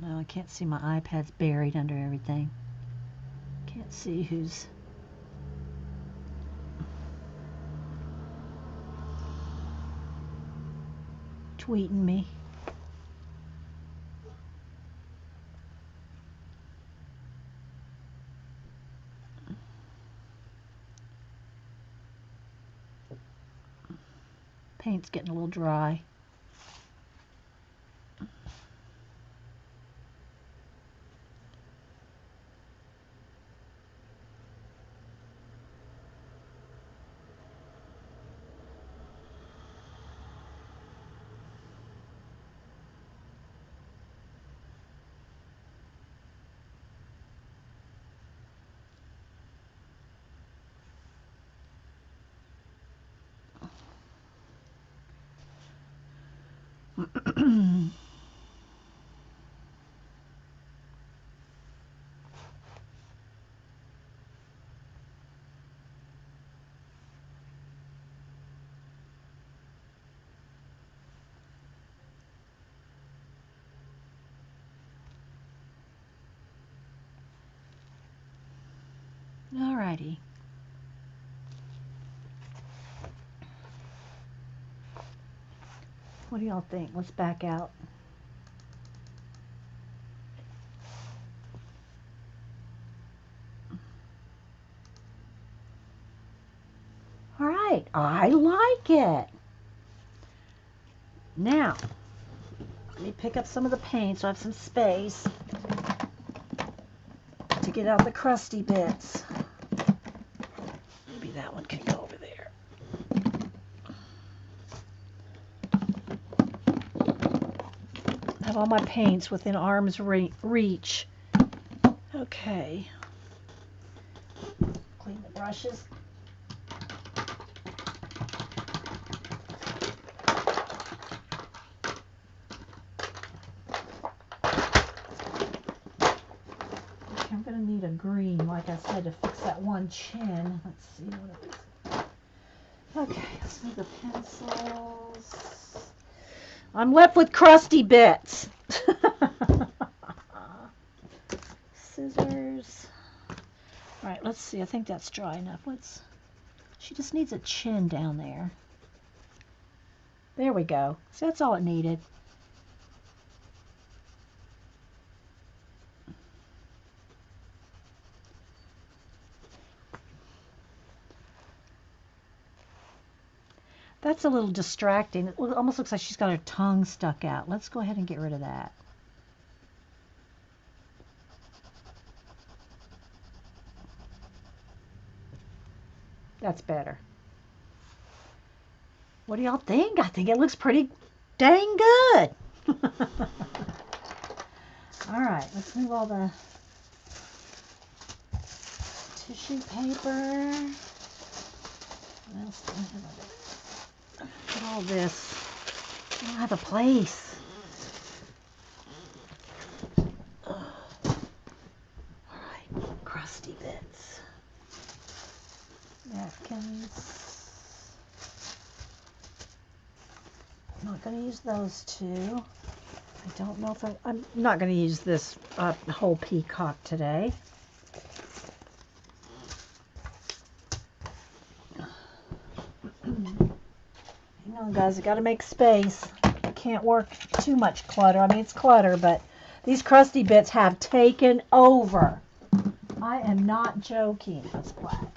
No, I can't see. My iPad's buried under everything. Can't see who's tweeting me. Paint's getting a little dry. Alrighty. What do y'all think? Let's back out. All right, I like it. Now, let me pick up some of the paint so I have some space to get out the crusty bits. Maybe that one can go over there. I have all my paints within arm's reach. Okay. Clean the brushes. I'm going to need a green, like I said, to fix that one chin. Let's see what it is. Okay, let's move the pencils. I'm left with crusty bits. Scissors. All right, let's see. I think that's dry enough. She just needs a chin down there. There we go. So that's all it needed. That's a little distracting. It almost looks like she's got her tongue stuck out. Let's go ahead and get rid of that. That's better. What do y'all think? I think it looks pretty dang good. All right, let's move all the tissue paper. What else do I have? Look at all this. I don't have a place. All right, crusty bits. Napkins. I'm not going to use those two. I don't know if I'm not going to use this whole peacock today. Hang on, guys. I got to make space. I can't work too much clutter. I mean, it's clutter, but these crusty bits have taken over. I am not joking. That's black.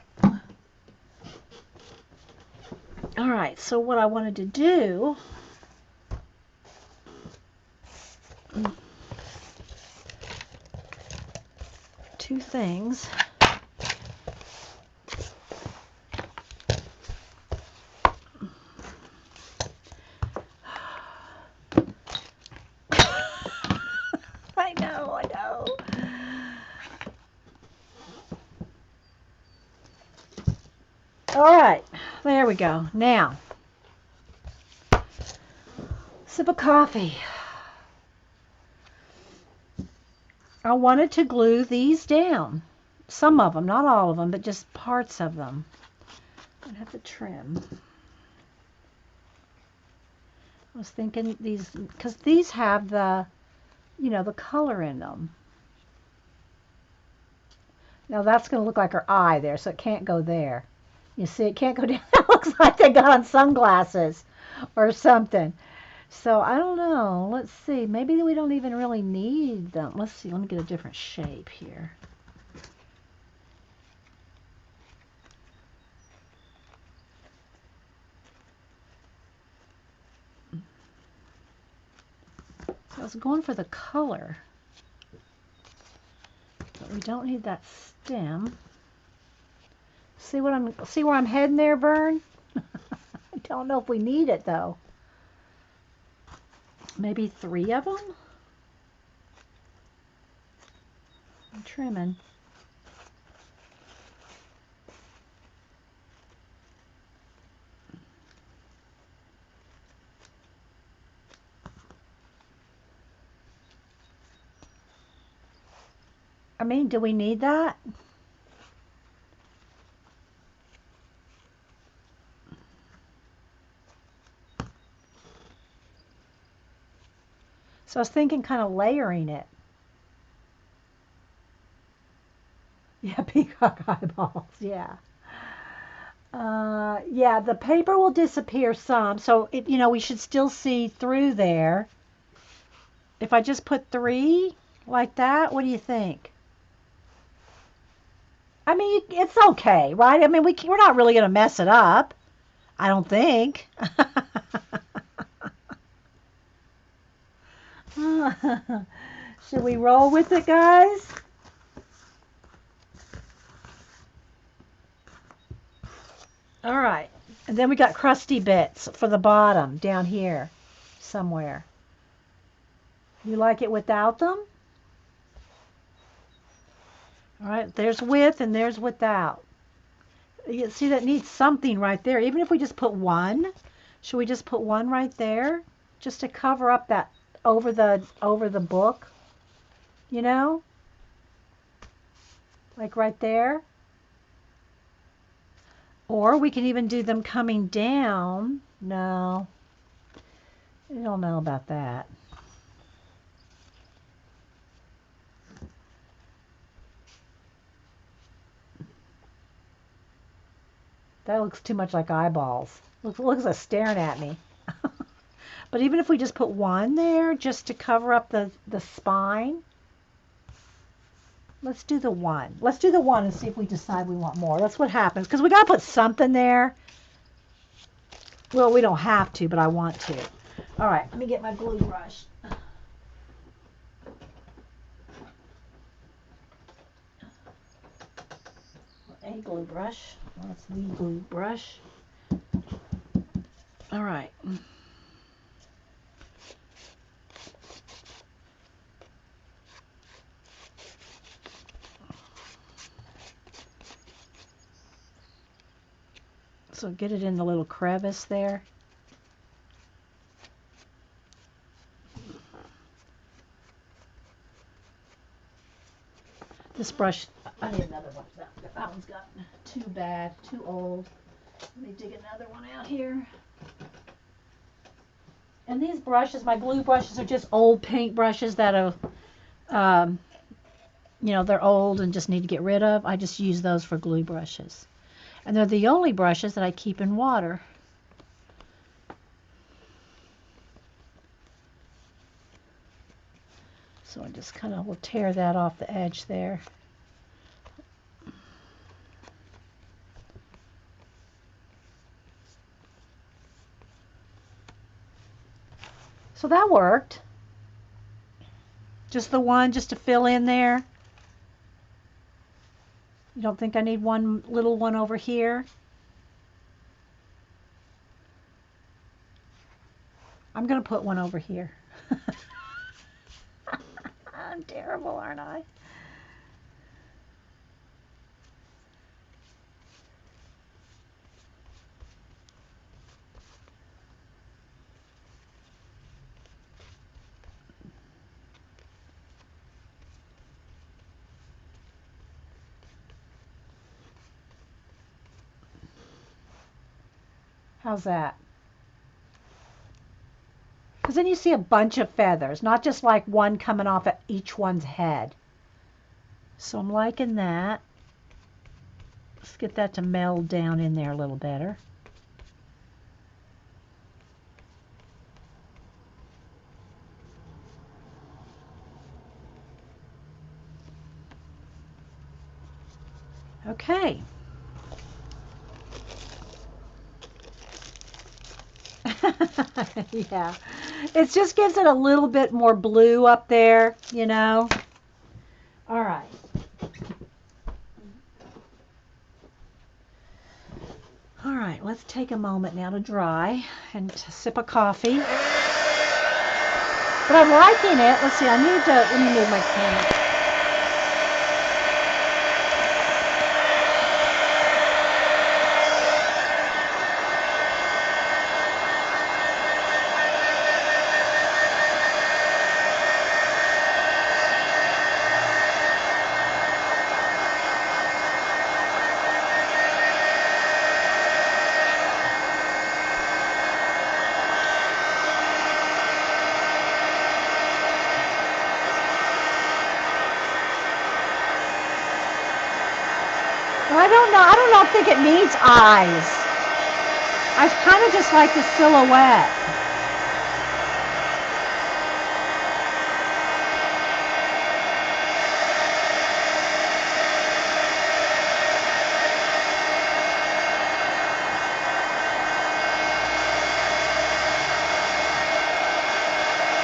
All right. So what I wanted to do. Two things. I know. All right, there we go. Now, sip of coffee. I wanted to glue these down. Some of them, not all of them, but just parts of them. I have to trim. I was thinking these, because these have the, the color in them. Now that's going to look like her eye there, so it can't go there. You see, it can't go down. That looks like they got on sunglasses or something. So I don't know. Let's see. Maybe we don't even really need them. Let's see. Let me get a different shape here. So I was going for the color. But we don't need that stem. See where I'm heading there, Vern? I don't know if we need it though. Maybe 3 of them? I'm trimming. I mean, do we need that? So I was thinking kind of layering it. Yeah, peacock eyeballs, yeah. Yeah, the paper will disappear some, so we should still see through there. If I just put 3 like that, what do you think? I mean, it's okay, right? I mean, we're not really going to mess it up. I don't think. Should we roll with it, guys? All right. And then we got crusty bits for the bottom down here somewhere. You like it without them? All right. There's with and there's without. You see that needs something right there. Even if we just put 1, should we just put 1 right there just to cover up that over the book? Like right there. Or we can even do them coming down. No, I don't know about that. That looks too much like eyeballs. Looks like staring at me. But even if we just put one there just to cover up the spine, let's do the one. Let's do the one and see if we decide we want more. That's what happens. Because we got to put something there. Well, we don't have to, but I want to. All right, let me get my glue brush. A glue brush. That's the glue brush. All right. So get it in the little crevice there. This brush, I need another one. That one's gotten too bad, too old. Let me dig another one out here. And these brushes, my glue brushes, are just old paint brushes that are, you know, they're old and just need to get rid of. I just use those for glue brushes. And they're the only brushes that I keep in water. So I just kind of will tear that off the edge there. So that worked. Just the one, just to fill in there. You don't think I need one little one over here? I'm going to put one over here. I'm terrible, aren't I? How's that? Because then you see a bunch of feathers, not just like one coming off at each one's head. So I'm liking that. Let's get that to meld down in there a little better. Okay. Yeah. It just gives it a little bit more blue up there, you know. All right. All right, let's take a moment now to dry and to sip a coffee. But I'm liking it. Let's see, let me move my camera. I don't think it needs eyes. I kind of just like the silhouette.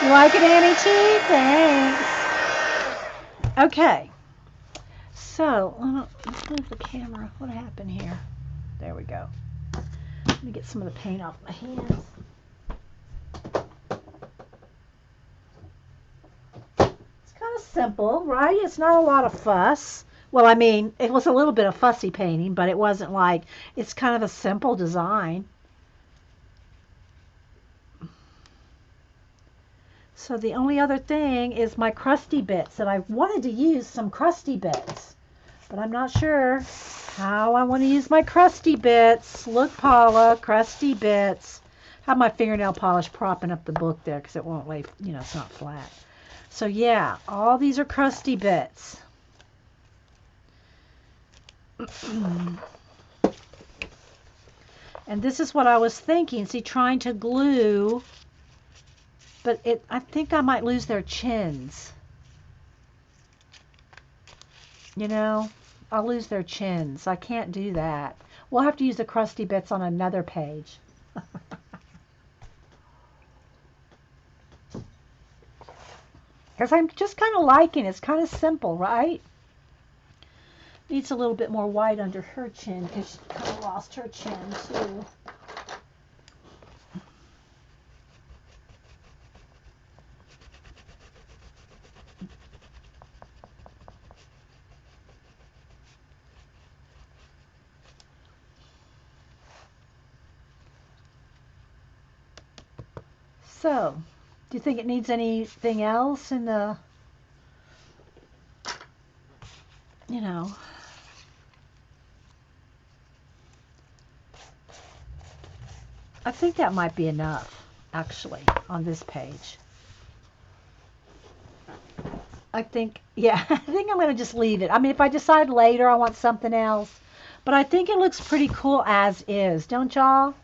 You like it, Annie T? Thanks. Okay. So, let's move the camera. What happened here? There we go. Let me get some of the paint off my hands. It's kind of simple, right? It's not a lot of fuss. Well, I mean, it was a little bit of fussy painting, but it wasn't like, it's kind of a simple design. So the only other thing is my crusty bits, and I wanted to use some crusty bits, but I'm not sure how I want to use my crusty bits. Look, Paula, crusty bits. I have my fingernail polish propping up the book there because it won't lay, it's not flat. So yeah, all these are crusty bits. And this is what I was thinking. See, trying to glue, but I think I might lose their chins. I'll lose their chins. I can't do that. We'll have to use the crusty bits on another page. Because I'm just kind of liking it. It's kind of simple, right? Needs a little bit more white under her chin because she kind of lost her chin too. So, do you think it needs anything else in the, I think that might be enough, actually, on this page. I think I'm going to just leave it. I mean, if I decide later I want something else, but I think it looks pretty cool as is, don't y'all?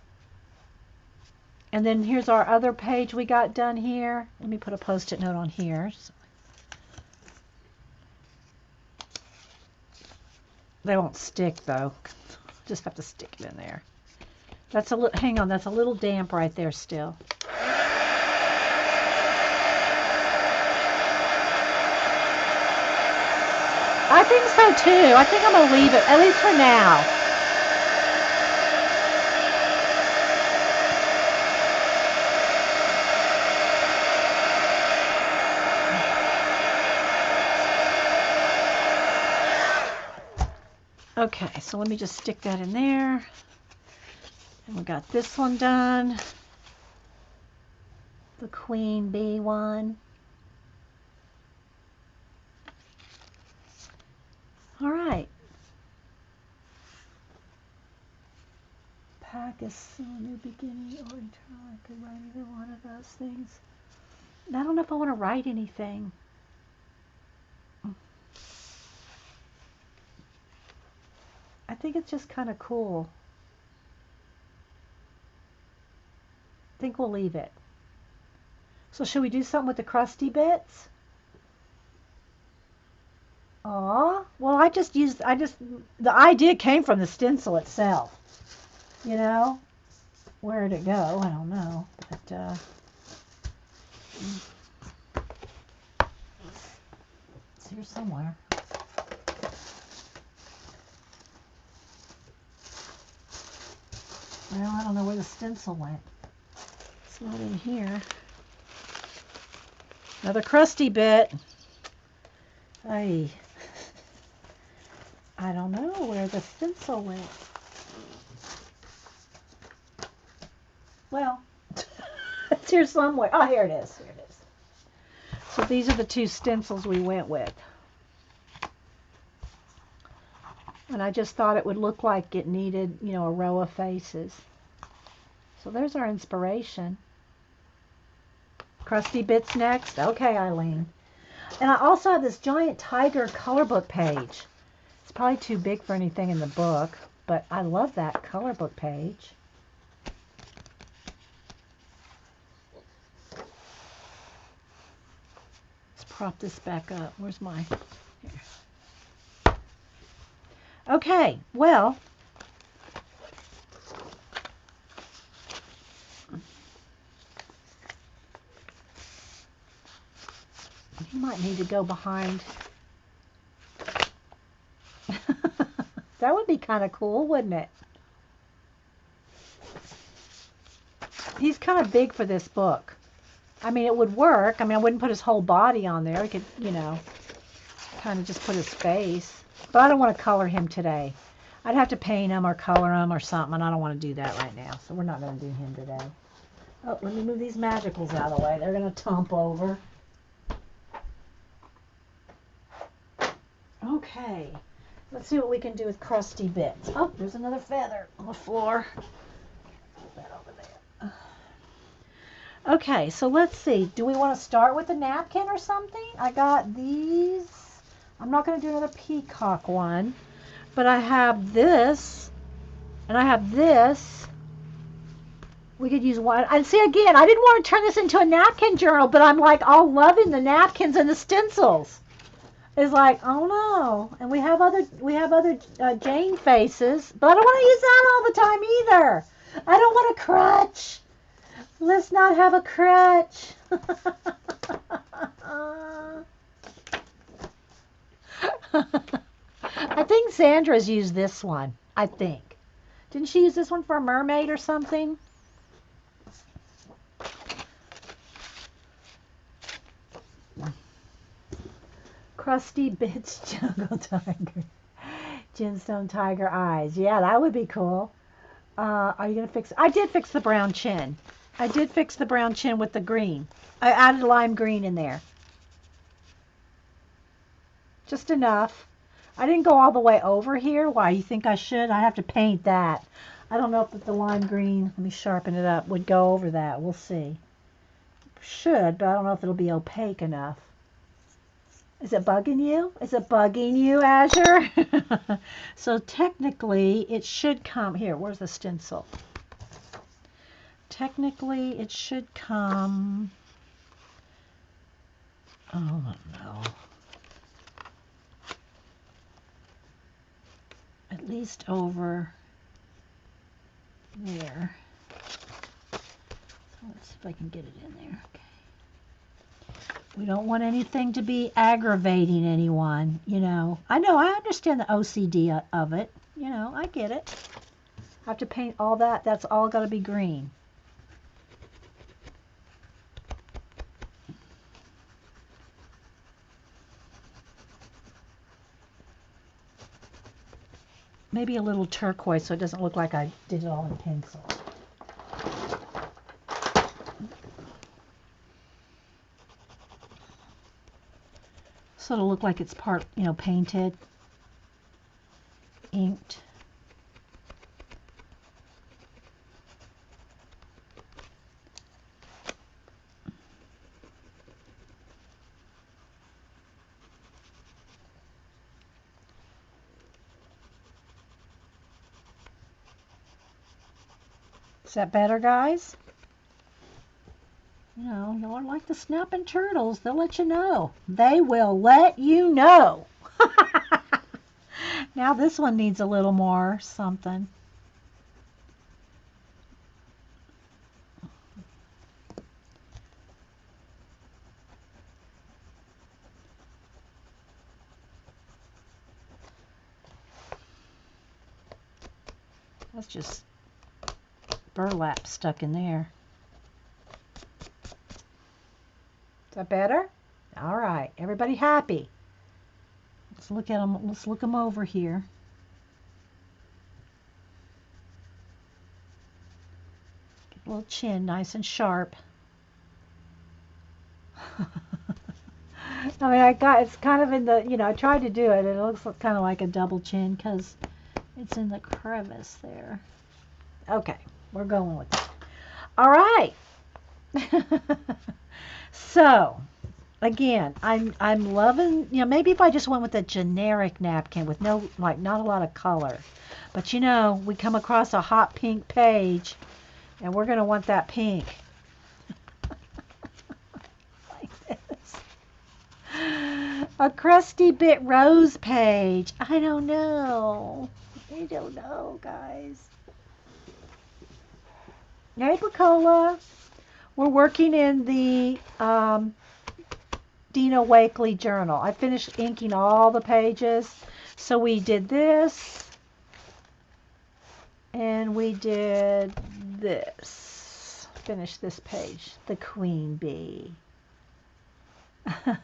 And then here's our other page we got done here. Let me put a Post-it note on here. They won't stick though. Just have to stick it in there. That's a little, hang on, that's a little damp right there still. I think so too. I think I'm going to leave it, at least for now. Okay, so let me just stick that in there. And we got this one done. The queen bee one. All right. Pack is so new beginning or eternal. I could write either one of those things. I don't know if I want to write anything. I think it's just kind of cool. I think we'll leave it. So should we do something with the crusty bits? Aw, well the idea came from the stencil itself. Where did it go? I don't know, but it's here somewhere. Well, I don't know where the stencil went. It's not in here. Another crusty bit. I don't know where the stencil went. Well, it's here somewhere. Oh, here it is. Here it is. So these are the two stencils we went with. And I just thought it would look like it needed, a row of faces. So there's our inspiration. Crusty bits next. Okay, Eileen. And I also have this giant tiger color book page. It's probably too big for anything in the book, but I love that color book page. Let's prop this back up. Where's my... Here. Okay, well... You might need to go behind. That would be kind of cool, wouldn't it? He's kind of big for this book. I mean, it would work. I mean, I wouldn't put his whole body on there. I could, kind of just put his face. But I don't want to color him today. I'd have to paint him or color him or something, and I don't want to do that right now. So we're not going to do him today. Oh, let me move these magicals out of the way. They're going to tump over. Okay, Let's see what we can do with crusty bits. Oh, there's another feather on the floor. Put that over there. Okay, so let's see. Do we want to start with a napkin or something? I got these. I'm not going to do another peacock one, but I have this, and I have this. We could use one. And see, again, I didn't want to turn this into a napkin journal, but I'm like all loving the napkins and the stencils. It's like, oh no. And we have other Jane faces, but I don't want to use that all the time either. I don't want a crutch. Let's not have a crutch. I think Sandra's used this one. I think. Didn't she use this one for a mermaid or something? Crusty bits, jungle tiger, gemstone tiger eyes. Yeah, that would be cool. Are you gonna fix? I did fix the brown chin. I did fix the brown chin with the green. I added lime green in there. Just enough. I didn't go all the way over here. Why, you think I should? I have to paint that. I don't know if the lime green, let me sharpen it up, would go over that. We'll see. Should, but I don't know if it'll be opaque enough. Is it bugging you? Is it bugging you, Azure? So technically, it should come. Here, where's the stencil? Technically, it should come. Oh, no. At least over there. So let's see if I can get it in there. Okay. We don't want anything to be aggravating anyone, you know. I understand the OCD of it. You know, I get it. I have to paint all that. That's all got to be green. Maybe a little turquoise so it doesn't look like I did it all in pencil. So it'll look like it's part, you know, painted, inked. Is that better, guys? You know, you don't like the snapping turtles. They'll let you know. They will let you know. Now this one needs a little more something. That's just burlap stuck in there. Is that better? All right. Everybody happy? Let's look at them. Let's look them over here. Get a little chin nice and sharp. I mean, it's kind of in the, you know, I tried to do it. It looks kind of like a double chin because it's in the crevice there. Okay, we're going with it. All right. So, again, I'm loving, you know, maybe if I just went with a generic napkin with no, like, not a lot of color. But, you know, we come across a hot pink page, and we're going to want that pink. Like this. A crusty bit rose page. I don't know. I don't know, guys. Hey, Bacola. We're working in the Dina Wakley journal. I finished inking all the pages. So we did this. And we did this. Finish this page. The queen bee. It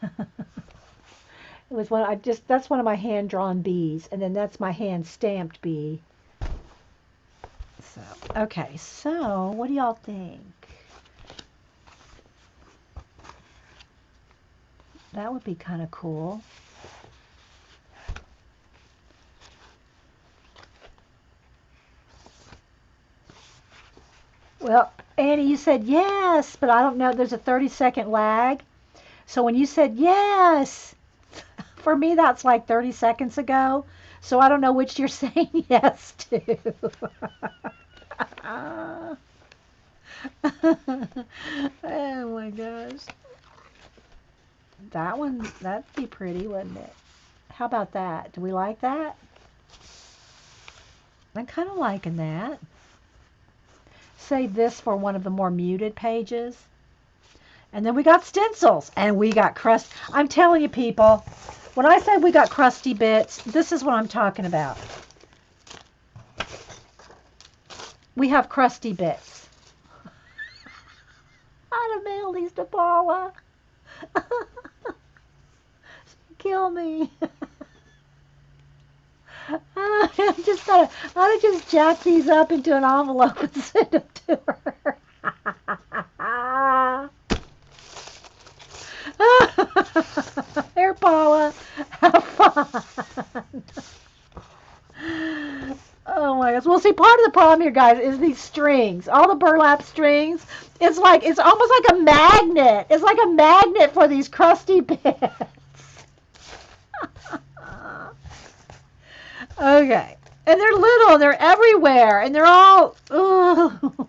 was one that's one of my hand drawn bees, and then that's my hand stamped bee. So, okay, so what do y'all think? That would be kind of cool. Annie, you said yes, but I don't know. There's a 30-second lag. So when you said yes, for me that's like 30 seconds ago. So I don't know which you're saying yes to. Oh my gosh. That one, that'd be pretty, wouldn't it? How about that? Do we like that? I'm kind of liking that. Save this for one of the more muted pages. And then we got stencils and we got crust. I'm telling you people, when I say we got crusty bits, this is what I'm talking about. We have crusty bits. I'd have mailed these to Paula. Kill me. I'd just jack these up into an envelope and send them to her. Here, Paula. Have fun. Oh my gosh. Well, see, part of the problem here, guys, is these strings. All the burlap strings. It's almost like a magnet. It's like a magnet for these crusty bits. Okay. And they're little. They're everywhere. And they're all... Ugh.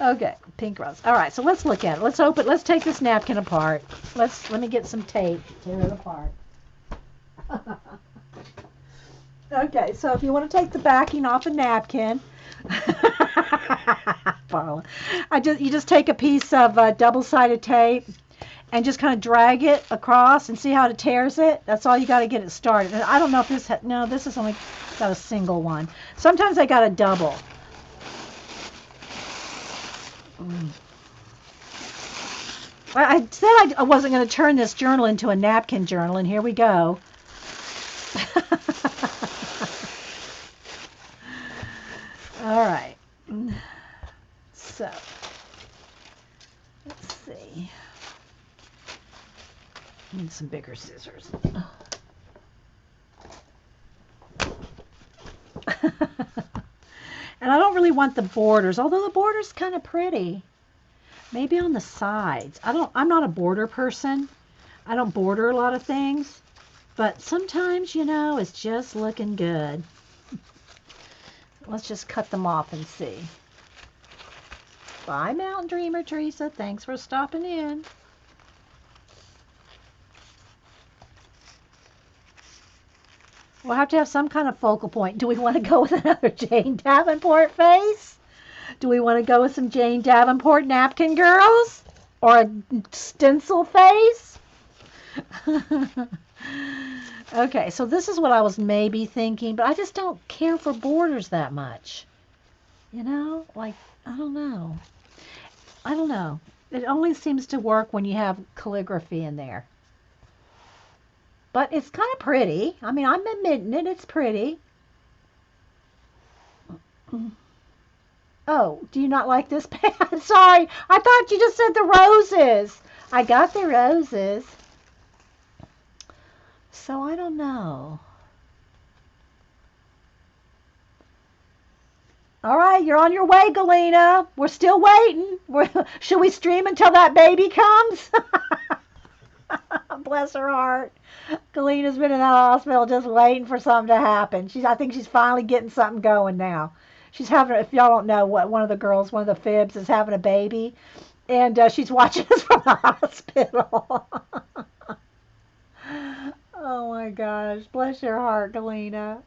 Okay. Pink rose. All right. So let's look at it. Let's take this napkin apart. Let me get some tape. Tear it apart. Okay. So if you want to take the backing off a napkin... you just take a piece of double-sided tape and just kind of drag it across and see how it tears it. That's all you got to get it started. And I don't know if this no, this has only got a single one. Sometimes I got a double. I said I wasn't going to turn this journal into a napkin journal, and here we go. All right. So, let's see. Need some bigger scissors. And I don't really want the borders, although the border's kind of pretty. Maybe on the sides. I'm not a border person. I don't border a lot of things. But sometimes, it's just looking good. Let's just cut them off and see. Bye, Mountain Dreamer Teresa. Thanks for stopping in. We'll have to have some kind of focal point. Do we want to go with another Jane Davenport face? Do we want to go with some Jane Davenport napkin girls? Or a stencil face? Okay, so this is what I was maybe thinking, but I just don't care for borders that much. I don't know. I don't know. It only seems to work when you have calligraphy in there. But it's kind of pretty. I mean, I'm admitting it. It's pretty. Oh, do you not like this pen? Sorry. I thought you just said the roses. I got the roses. So I don't know. All right, you're on your way, Galena. We're still waiting. Should we stream until that baby comes? Bless her heart. Galena's been in that hospital just waiting for something to happen. I think she's finally getting something going now. She's having, if y'all don't know, one of the fibs is having a baby, and she's watching us from the hospital. Oh my gosh, bless your heart, Galena.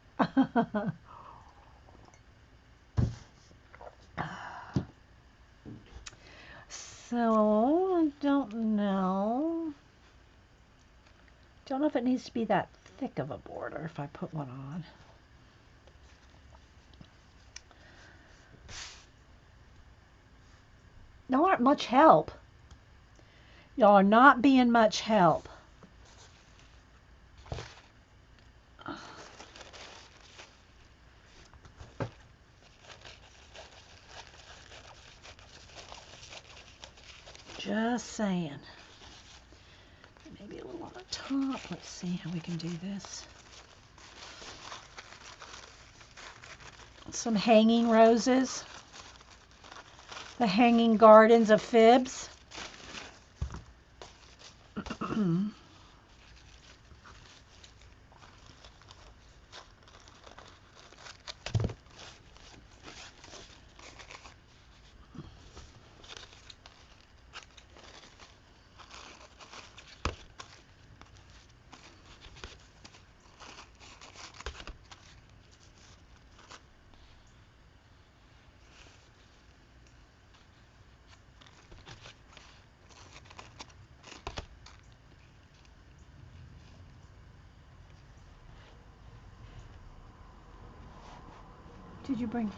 So, I don't know. Don't know if it needs to be that thick of a border if I put one on. Y'all aren't much help. Y'all are not being much help. Just saying. Maybe a little on the top. Let's see how we can do this. Some hanging roses. The Hanging Gardens of Fibs. Did you bring?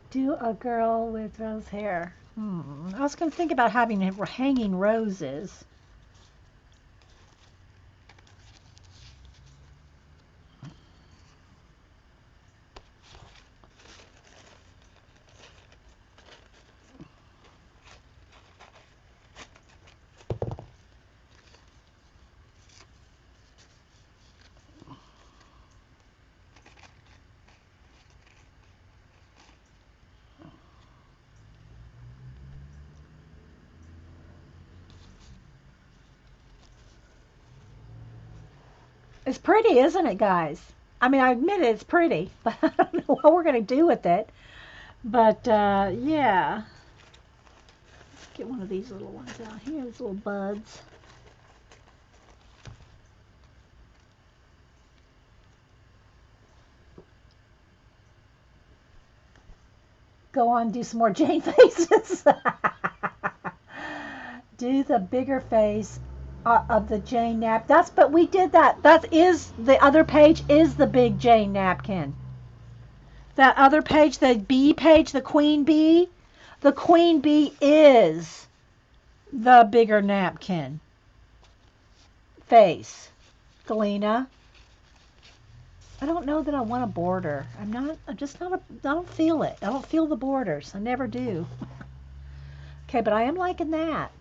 Do a girl with rose hair. I was going to think about having hanging roses. It's pretty, isn't it, guys? I mean, I admit it's pretty, but I don't know what we're going to do with it. But, yeah. Let's get one of these little ones out here, these little buds. Go on, do some more Jane faces. Do the bigger face of the Jane nap. But we did that. That is, the other page is the big Jane napkin. That other page, the bee page, the queen bee is the bigger napkin face. Galena. I don't know that I want a border. I don't feel it. I don't feel the borders. I never do. Okay, but I am liking that.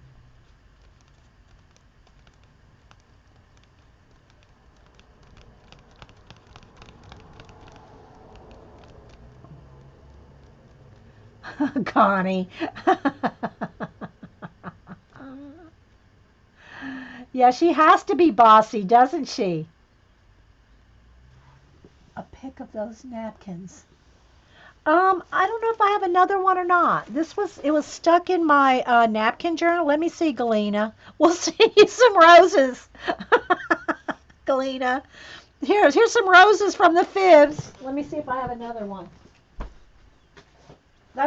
Connie. Yeah, she has to be bossy, doesn't she? A pic of those napkins. I don't know if I have another one or not. It was stuck in my napkin journal. Let me see, Galena. We'll send you some roses. Galena. Here's some roses from the Fibs. Let me see if I have another one.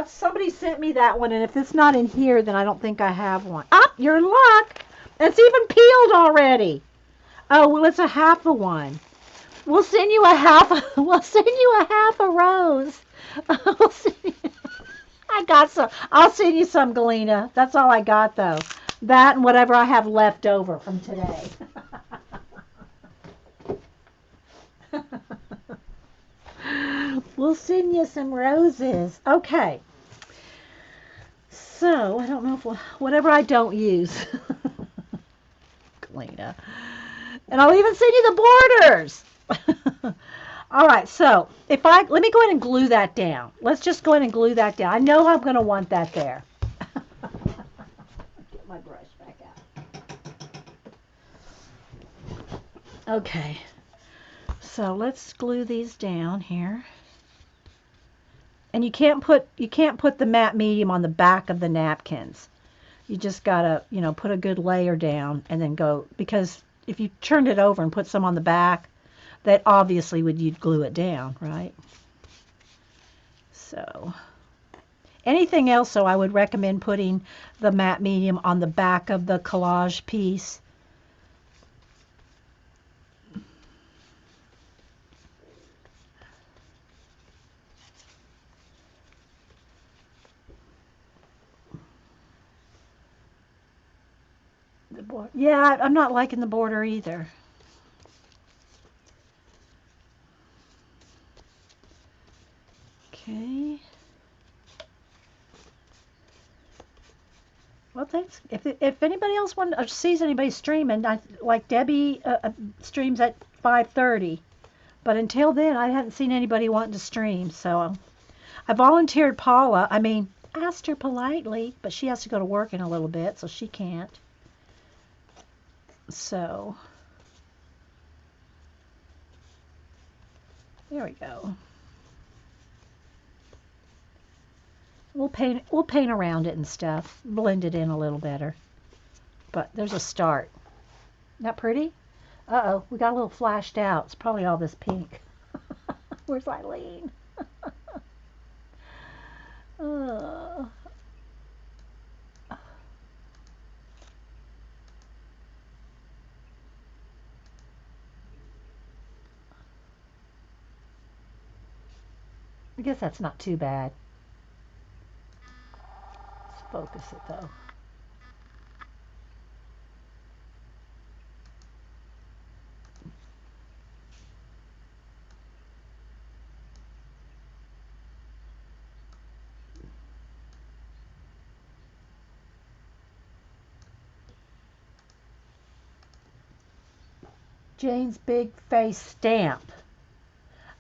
Somebody sent me that one, and if it's not in here, then I don't think I have one. Ah, you're in luck. It's even peeled already. Oh, well, it's a half a one. We'll send you a half a rose. I got some. I'll send you some, Galena. That's all I got, though. That and whatever I have left over from today. We'll send you some roses. Okay. So, I don't know if whatever I don't use. Galena. And I'll even send you the borders. All right, so let me go ahead and glue that down. Let's just go ahead and glue that down. I know I'm going to want that there. Get my brush back out. Okay, so let's glue these down here. And you can't put the matte medium on the back of the napkins. You just gotta, put a good layer down and then go, because if you turned it over and put some on the back, that obviously you'd glue it down, right? So anything else, so I would recommend putting the matte medium on the back of the collage piece. Yeah, I'm not liking the border either. Okay. Well, thanks. If anybody else sees anybody streaming, like Debbie streams at 5:30, but until then, I hadn't seen anybody wanting to stream. So I volunteered Paula. I mean, asked her politely, but she has to go to work in a little bit, so she can't. So, there we go. We'll paint around it and stuff, blend it in a little better. But there's a start. Isn't that pretty? Uh-oh, we got a little flashed out. It's probably all this pink. Where's Eileen? uh, I guess that's not too bad. Let's focus it though. Jane's big face stamp.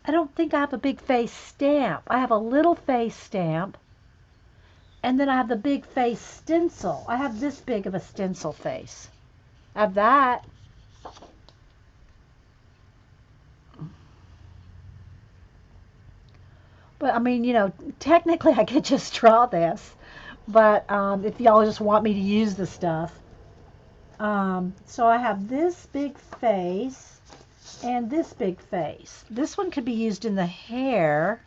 I don't think I have a big face stamp. I have a little face stamp. And then I have the big face stencil. I have this big of a stencil face. I have that. But I mean, you know, technically I could just draw this. But if y'all just want me to use the stuff. So I have this big face and this big face. This one could be used in the hair.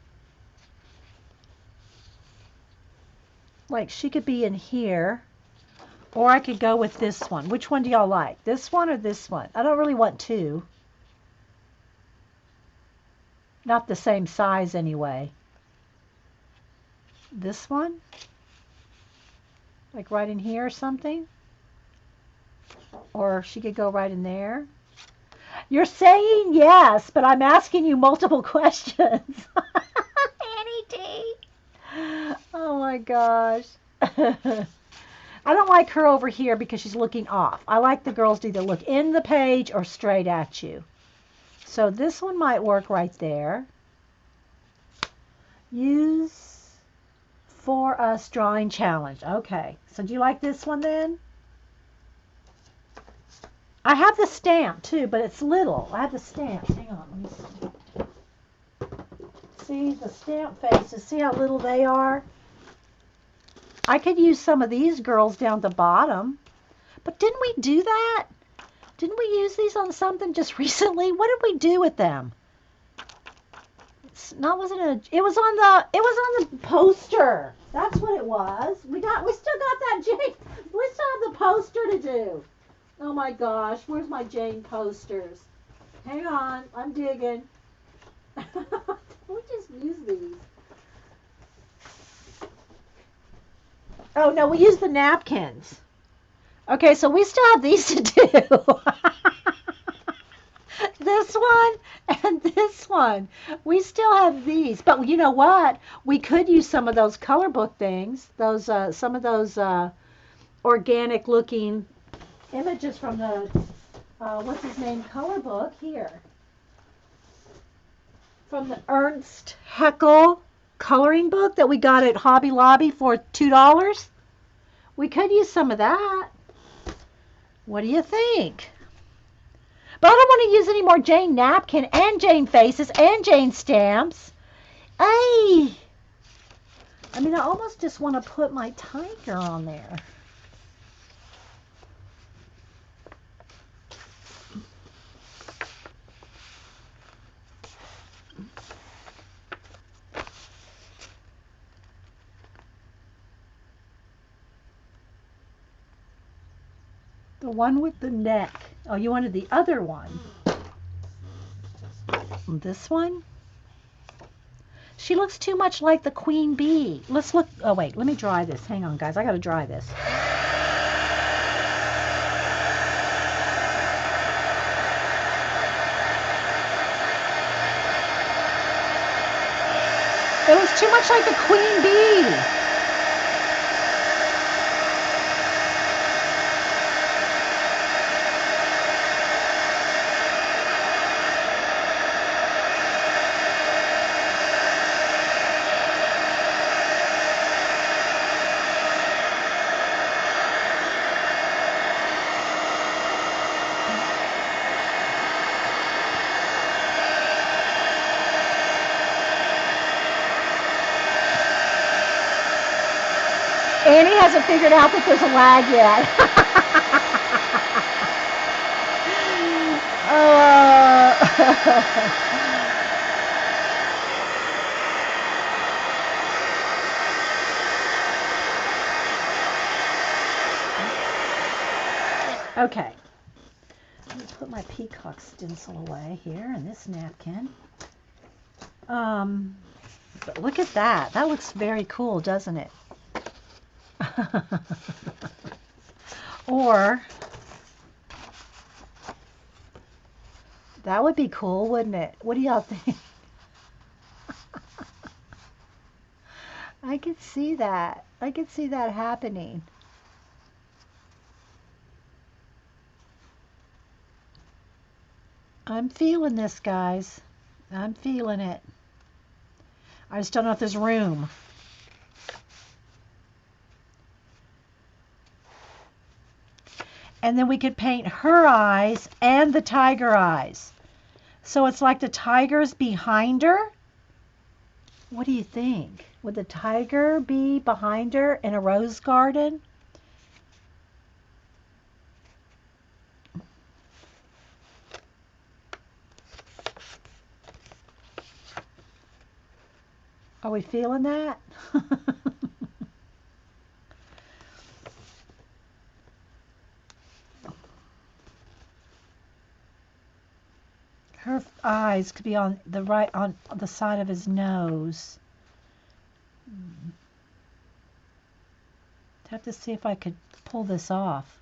Like she could be in here. Or I could go with this one. Which one do y'all like? This one or this one? I don't really want two. Not the same size anyway. This one? Like right in here or something? Or she could go right in there. You're saying yes, but I'm asking you multiple questions. Annie T. Oh my gosh. I don't like her over here because she's looking off. I like the girls to either look in the page or straight at you. So this one might work right there. Use for us drawing challenge. Okay. So do you like this one then? I have the stamp too, but it's little. I have the stamp. Hang on, let me see. See the stamp faces. See how little they are? I could use some of these girls down the bottom. But didn't we do that? Didn't we use these on something just recently? What did we do with them? It was on the poster. That's what it was. We still got that Jane. We still have the poster to do. Oh my gosh, where's my Jane posters? Hang on, I'm digging. We just use these. Oh no, we use the napkins. Okay, so we still have these to do. This one and this one. We still have these. But you know what? We could use some of those color book things. Some of those organic looking images from the, what's his name, color book here. From the Ernst Haeckel coloring book that we got at Hobby Lobby for $2. We could use some of that. What do you think? But I don't want to use any more Jane napkin and Jane faces and Jane stamps. Ay! I mean, I almost just want to put my tiger on there. The one with the neck. Oh, you wanted the other one. This one? She looks too much like the queen bee. Let's look. Oh, wait. Let me dry this. Hang on, guys. I got to dry this. It looks too much like the queen bee. Annie hasn't figured out that there's a lag yet. Okay. Let me put my Peacock stencil away here in this napkin. But look at that. That looks very cool, doesn't it? Or that would be cool, wouldn't it? What do y'all think? I could see that. I could see that happening. I'm feeling this, guys. I'm feeling it. I just don't know if there's room. And then we could paint her eyes and the tiger eyes. So it's like the tiger's behind her. What do you think? Would the tiger be behind her in a rose garden? Are we feeling that? Her eyes could be on the side of his nose. I'd have to see if I could pull this off.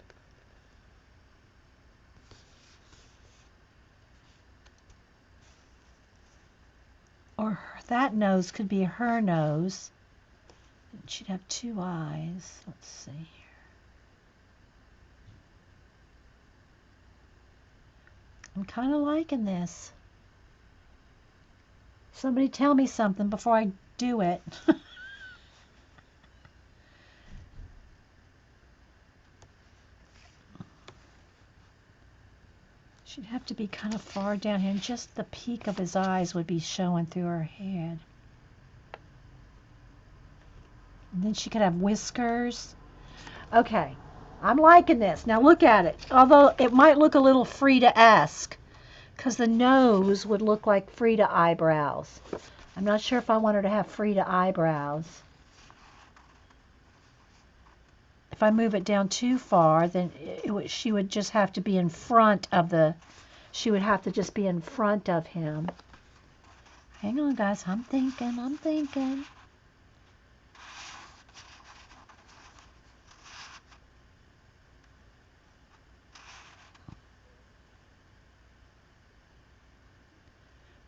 Or that nose could be her nose. And she'd have two eyes. Let's see here. I'm kind of liking this. Somebody tell me something before I do it. She'd have to be kind of far down here, and just the peak of his eyes would be showing through her head. And then she could have whiskers. Okay, I'm liking this. Now look at it. Although it might look a little Frida-esque, because the nose would look like Frida eyebrows. I'm not sure if I want her to have Frida eyebrows. If I move it down too far, then she would just have to be in front of she would have to just be in front of him. Hang on, guys. I'm thinking.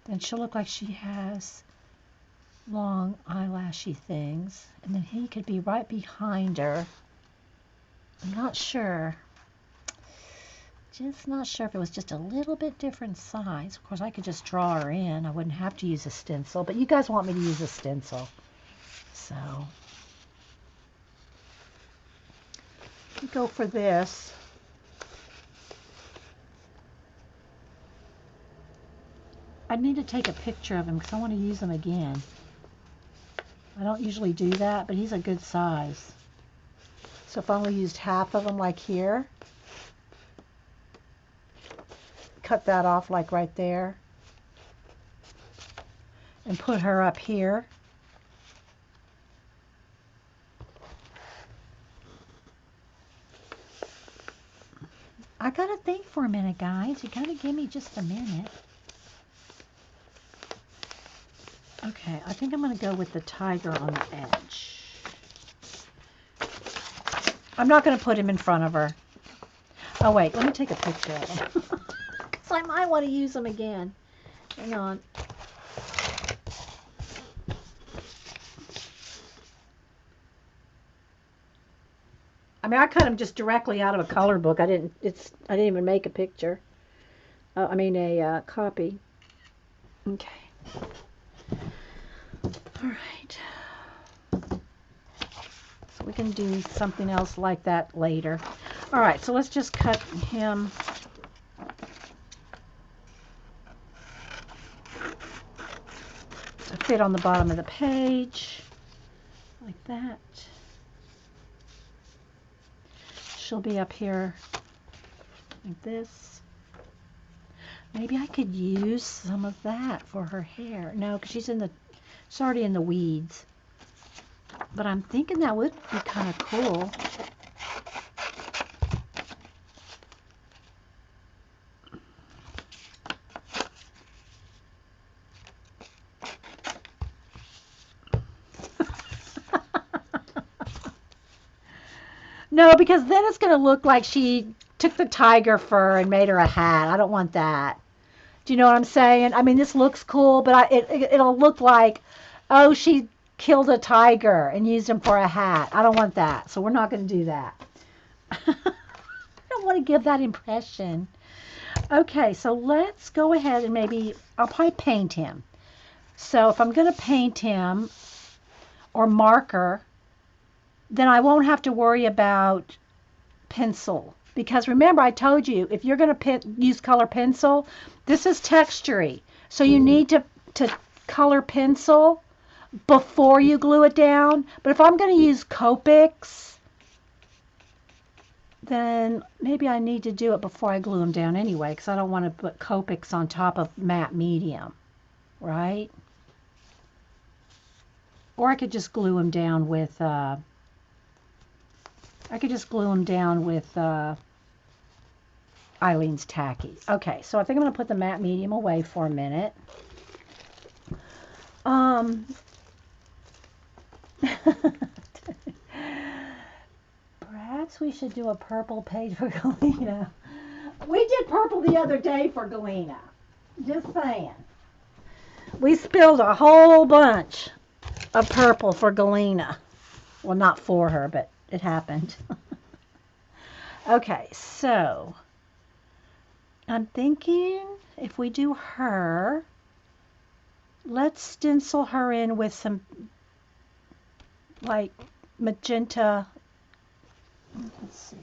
Then she'll look like she has long eyelashy things. And then he could be right behind her. I'm not sure. Just not sure if it was just a little bit different size. Of course, I could just draw her in. I wouldn't have to use a stencil. But you guys want me to use a stencil. So, go for this. I need to take a picture of him because I want to use him again. I don't usually do that, but he's a good size. So if I only used half of him like here, cut that off like right there, and put her up here. I gotta think for a minute, guys. You gotta give me just a minute. Okay, I think I'm going to go with the tiger on the edge. I'm not going to put him in front of her. Oh, wait, let me take a picture of him. Because I might want to use him again. Hang on. I mean, I cut him just directly out of a color book. I didn't even make a picture. A copy. Okay. All right. So we can do something else like that later. All right, so let's just cut him. To fit on the bottom of the page. Like that. she'll be up here like this. Maybe I could use some of that for her hair. No, because she's already in the weeds. But I'm thinking that would be kind of cool. No, because then it's going to look like she took the tiger fur and made her a hat. I don't want that. Do you know what I'm saying? I mean, this looks cool, but it'll look like, oh, she killed a tiger and used him for a hat. I don't want that, so we're not going to do that. I don't want to give that impression. Okay, so let's go ahead and maybe, I'll probably paint him. So if I'm going to paint him or marker, then I won't have to worry about pencil. Because remember, I told you, if you're going to use color pencil, this is textury. So you need to color pencil before you glue it down. But if I'm going to use Copics, then maybe I need to do it before I glue them down anyway, because I don't want to put Copics on top of matte medium, right? Or I could just glue them down with Eileen's Tacky. Okay, so I think I'm going to put the matte medium away for a minute. Perhaps we should do a purple page for Galena. We did purple the other day for Galena. Just saying. We spilled a whole bunch of purple for Galena. Well, not for her, but it happened. Okay, so I'm thinking if we do her, let's stencil her in with some like magenta. Let's see.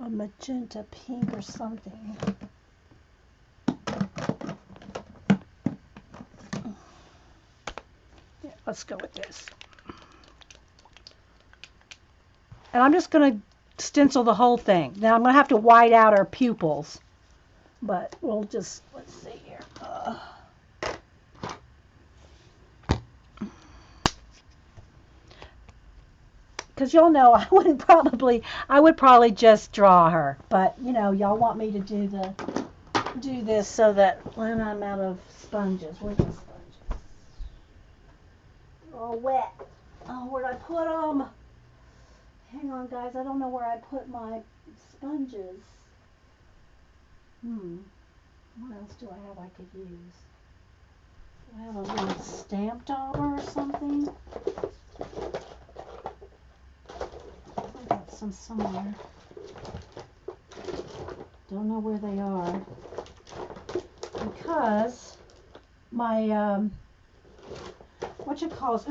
A magenta pink or something. Yeah, let's go with this. And I'm just going to stencil the whole thing. Now I'm going to have to white out our pupils. But we'll just, let's see here. Because y'all know I would probably just draw her. But, you know, y'all want me to do this so that when I'm out of sponges, where's the sponges? Oh, wet. Oh, where'd I put them? Hang on, guys. I don't know where I put my sponges. What else do I have I could use? Do I have a little stamp dauber or something? I got some somewhere. Don't know where they are. Because my, oh,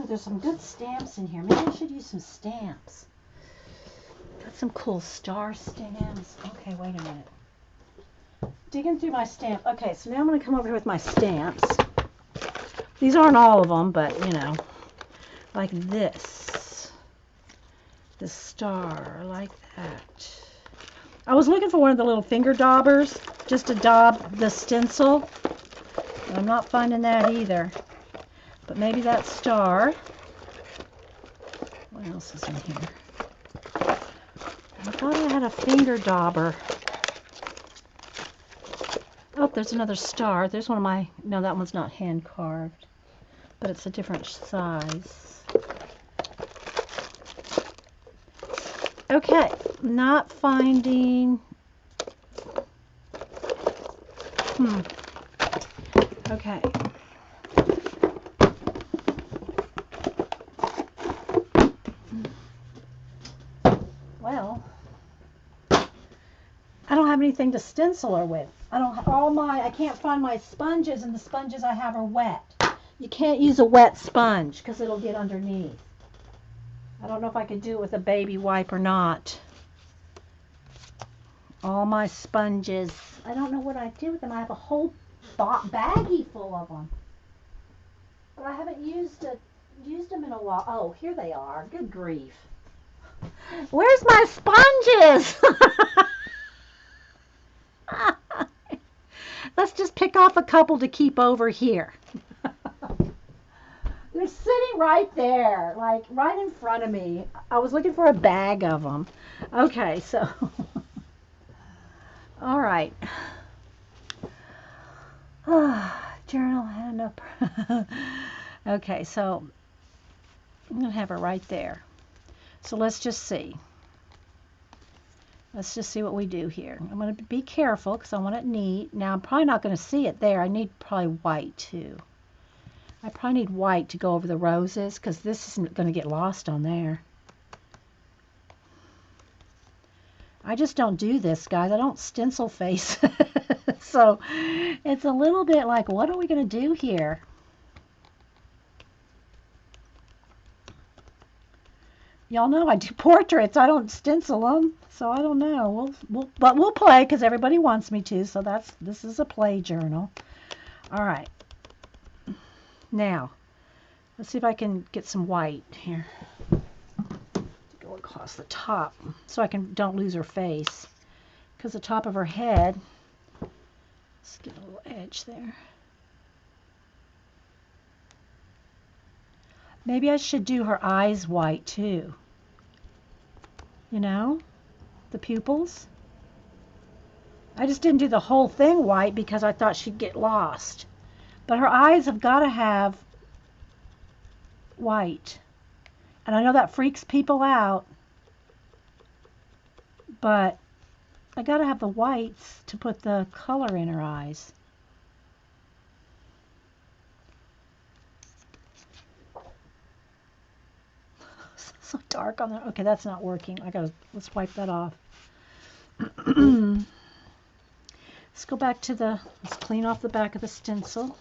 there's some good stamps in here. Maybe I should use some stamps. Got some cool star stamps. Okay, wait a minute. Digging through my stamp. Okay, so now I'm going to come over here with my stamps. These aren't all of them, but, you know, like this. The star, like that. I was looking for one of the little finger daubers, just to daub the stencil. But I'm not finding that either. But maybe that star. What else is in here? I thought I had a finger dauber. Oh, there's another star. There's one of my, no, that one's not hand carved, but it's a different size. Okay, not finding, okay. Well, I don't have anything to stencil her with. I can't find my sponges, and the sponges I have are wet. You can't use a wet sponge because it'll get underneath. I don't know if I could do it with a baby wipe or not. All my sponges. I don't know what I do with them. I have a whole baggie full of them. But I haven't used used them in a while. Oh, here they are. Good grief. Where's my sponges? Let's just pick off a couple to keep over here. They're sitting right there, like right in front of me. I was looking for a bag of them. Okay, so. All right. Journal had enough. Okay, so I'm going to have her right there. So let's just see. Let's just see what we do here. I'm going to be careful because I want it neat. Now, I'm probably not going to see it there. I need probably white, too. I probably need white to go over the roses because this isn't going to get lost on there. I just don't do this, guys. I don't stencil face. So it's a little bit like, what are we going to do here? Y'all know I do portraits. I don't stencil them, so I don't know. But we'll play because everybody wants me to. So this is a play journal. All right. Now, let's see if I can get some white here. Go across the top so I don't lose her face. Because the top of her head. Let's get a little edge there. Maybe I should do her eyes white too. You know, the pupils. I just didn't do the whole thing white because I thought she'd get lost. But her eyes have got to have white. And I know that freaks people out. But I got to have the whites to put the color in her eyes. So dark on there. Okay, that's not working. Let's wipe that off. Let's go back to let's clean off the back of the stencil.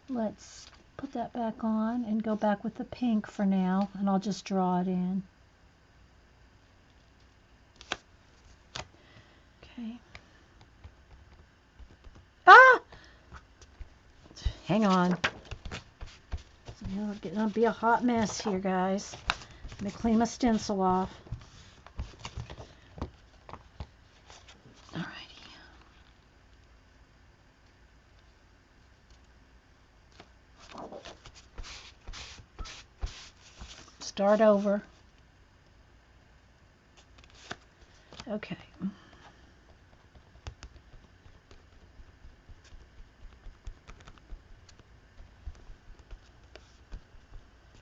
Let's put that back on and go back with the pink for now, and I'll just draw it in. Okay. Ah! Hang on. It's gonna be a hot mess here, guys. Let me clean my stencil off. Alrighty. Start over. Okay.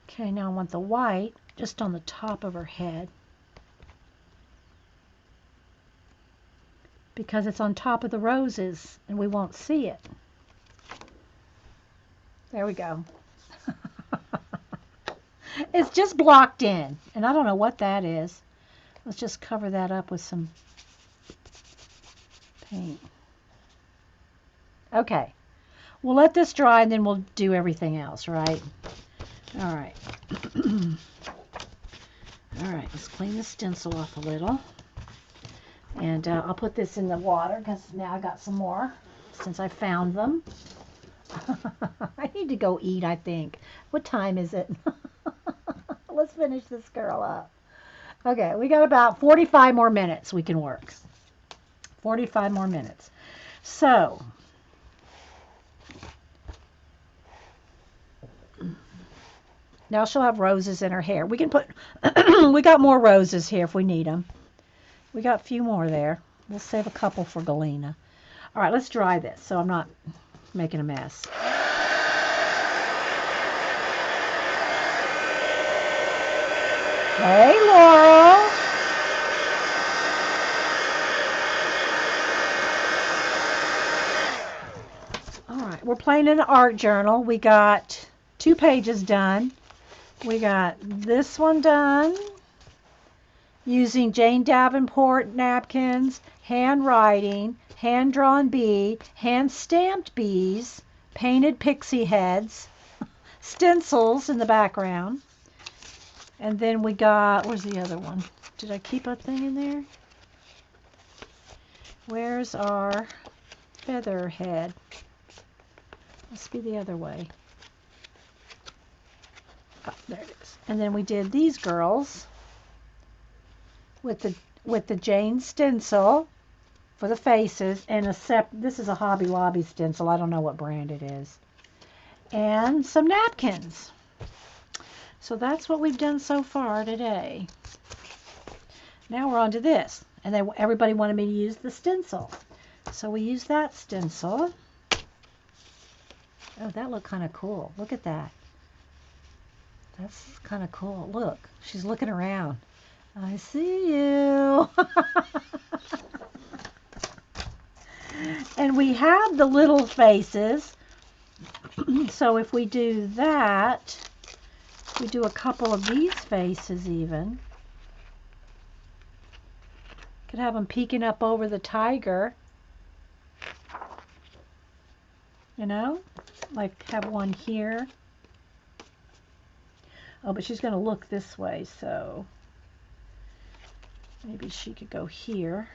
Okay, now I want the white just on the top of her head. Because it's on top of the roses and we won't see it. There we go. It's just blocked in, and I don't know what that is. Let's just cover that up with some paint. Okay. We'll let this dry and then we'll do everything else, right? All right. All right, let's clean the stencil off a little. And I'll put this in the water because now I got some more since I found them. I need to go eat, I think. What time is it? Let's finish this girl up. Okay, we got about 45 more minutes we can work. 45 more minutes. So, now she'll have roses in her hair. We can put, we got more roses here if we need them. We got a few more there. We'll save a couple for Galena. All right, let's dry this so I'm not making a mess. Hey, Laurel. All right, we're playing in an art journal. We got 2 pages done. We got this one done using Jane Davenport napkins, handwriting, hand-drawn bee, hand-stamped bees, painted pixie heads, stencils in the background. And then we got, where's the other one? Did I keep a thing in there? Where's our feather head? Must be the other way. Oh, there it is. And then we did these girls with the Jane stencil for the faces, and this is a Hobby Lobby stencil. I don't know what brand it is. And some napkins. So that's what we've done so far today. Now we're on to this. And then everybody wanted me to use the stencil. So we use that stencil. Oh, that looked kind of cool. Look at that. That's kind of cool. Look, she's looking around. I see you. And we have the little faces. So if we do that, we do a couple of these faces even. Could have them peeking up over the tiger. You know, like have one here. Oh, but she's going to look this way, so maybe she could go here.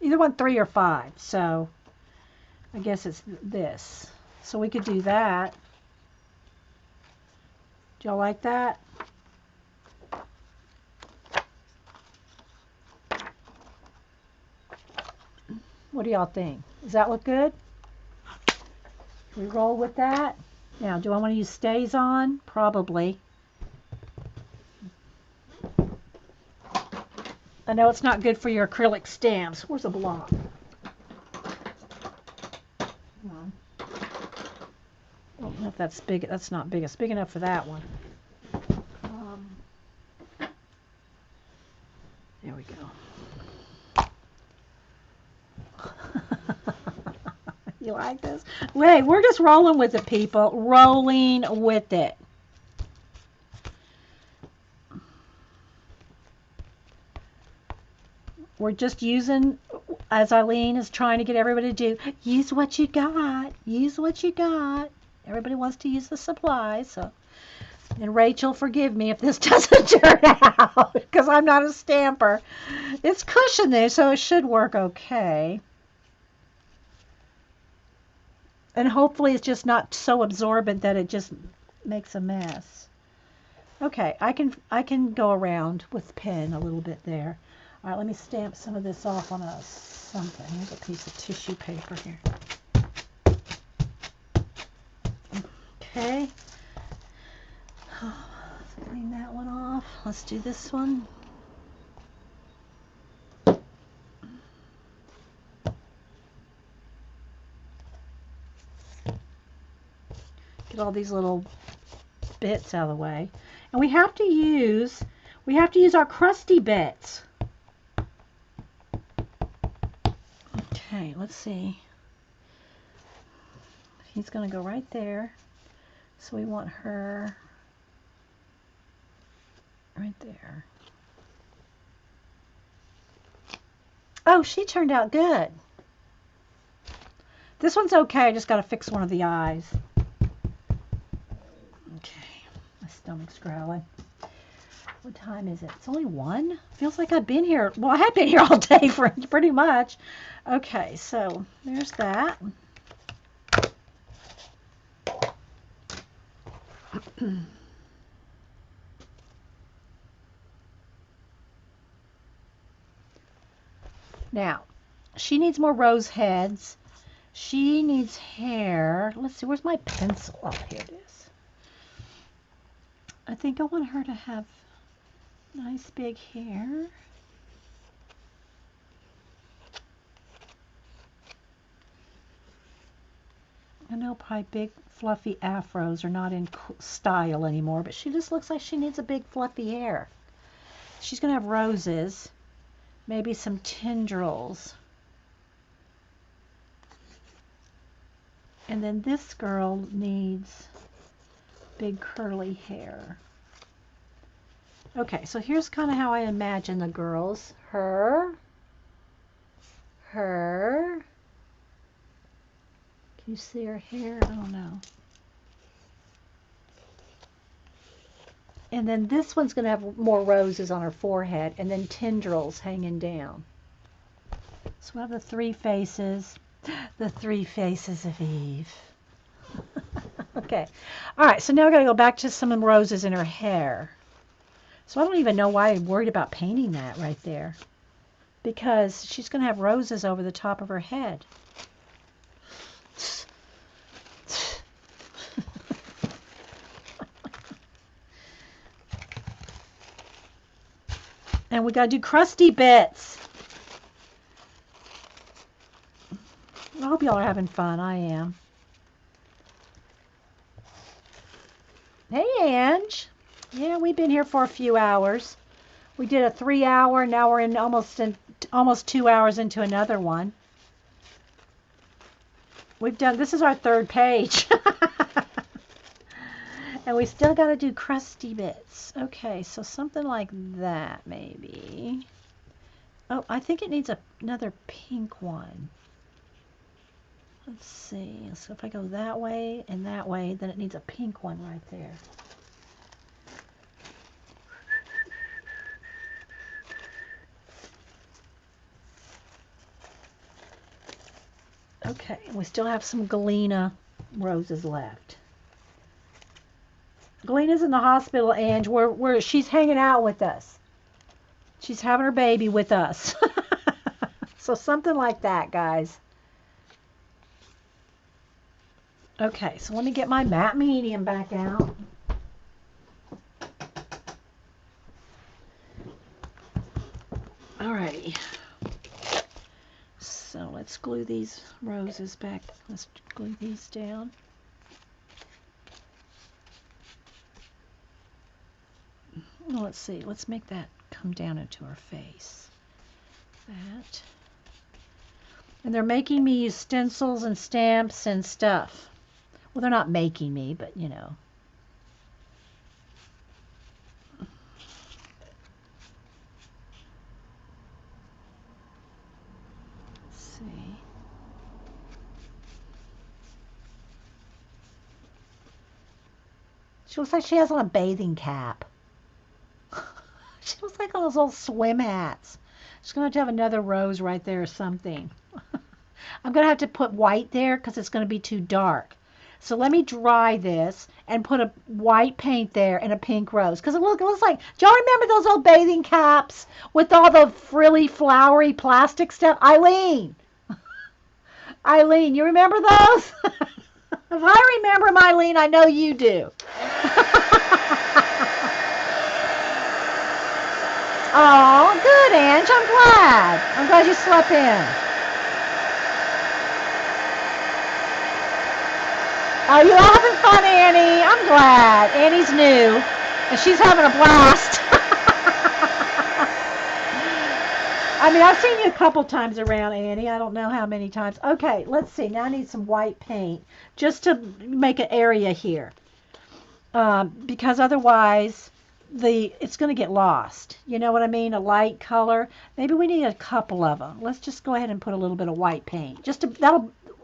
Either one 3 or 5, so I guess it's this. So we could do that. Do y'all like that? What do y'all think? Does that look good? Can we roll with that? Now, do I want to use stays on? Probably. I know it's not good for your acrylic stamps. Where's the block? I don't know if that's big. That's not big. It's big enough for that one. There we go. You like this? Wait, we're just rolling with it, people. Rolling with it. We're just using, as Eileen is trying to get everybody to do, use what you got. Use what you got. Everybody wants to use the supplies, so. And Rachel, forgive me if this doesn't turn out, because I'm not a stamper. It's cushion there, so it should work okay. And hopefully it's just not so absorbent that it just makes a mess. Okay, I can go around with pen a little bit there. All right, let me stamp some of this off on something. Here's a piece of tissue paper here. Okay. Let's clean that one off. Let's do this one. Get all these little bits out of the way. And we have to use our crusty bits. Okay, let's see. He's going to go right there. So we want her right there. Oh, she turned out good. This one's okay. I just got to fix one of the eyes. Okay, my stomach's growling. What time is it? It's only 1? Feels like I've been here. Well, I have been here all day for pretty much. Okay, so there's that. Now, she needs more rose heads. She needs hair. Let's see, where's my pencil? Oh, here it is. I think I want her to have nice big hair. I know probably big fluffy afros are not in style anymore, but she just looks like she needs a big fluffy hair. She's going to have roses, maybe some tendrils. And then this girl needs big curly hair. Okay, so here's kind of how I imagine the girls. Her. Can you see her hair? I don't know. And then this one's going to have more roses on her forehead and then tendrils hanging down. So we have the three faces. The three faces of Eve. Okay. All right, so now we're going to go back to some roses in her hair. So I don't even know why I'm worried about painting that right there. Because she's going to have roses over the top of her head. And we got to do crusty bits. I hope y'all are having fun. I am. Hey, Ange. Yeah, we've been here for a few hours. We did a 3-hour. Now we're in almost 2 hours into another one. We've done. This is our third page. And we still got to do crusty bits. Okay, so something like that maybe. Oh, I think it needs another pink one. Let's see. So if I go that way and that way, then it needs a pink one right there. Okay, and we still have some Galena roses left. Galena's in the hospital, Ange, where she's hanging out with us. She's having her baby with us. So something like that, guys. Okay, so let me get my matte medium back out. Alrighty. So let's glue these roses back. Let's glue these down. Let's see. Let's make that come down into her face. That. And they're making me use stencils and stamps and stuff. Well, they're not making me, but you know. Let's see. She looks like she has on a bathing cap. She looks like one of those old swim hats. She's going to have another rose right there or something. I'm going to have to put white there because it's going to be too dark. So let me dry this and put a white paint there and a pink rose. Because it looks like, do y'all remember those old bathing caps with all the frilly, flowery plastic stuff? Eileen, you remember those? If I remember them, Eileen, I know you do. Oh, good, Ange. I'm glad. I'm glad you slept in. Oh, you all having fun, Annie? I'm glad. Annie's new, and she's having a blast. I mean, I've seen you a couple times around, Annie. I don't know how many times. Okay, let's see. Now I need some white paint just to make an area here. Because otherwise it's going to get lost. You know what I mean? A light color. Maybe we need a couple of them. Let's just go ahead and put a little bit of white paint.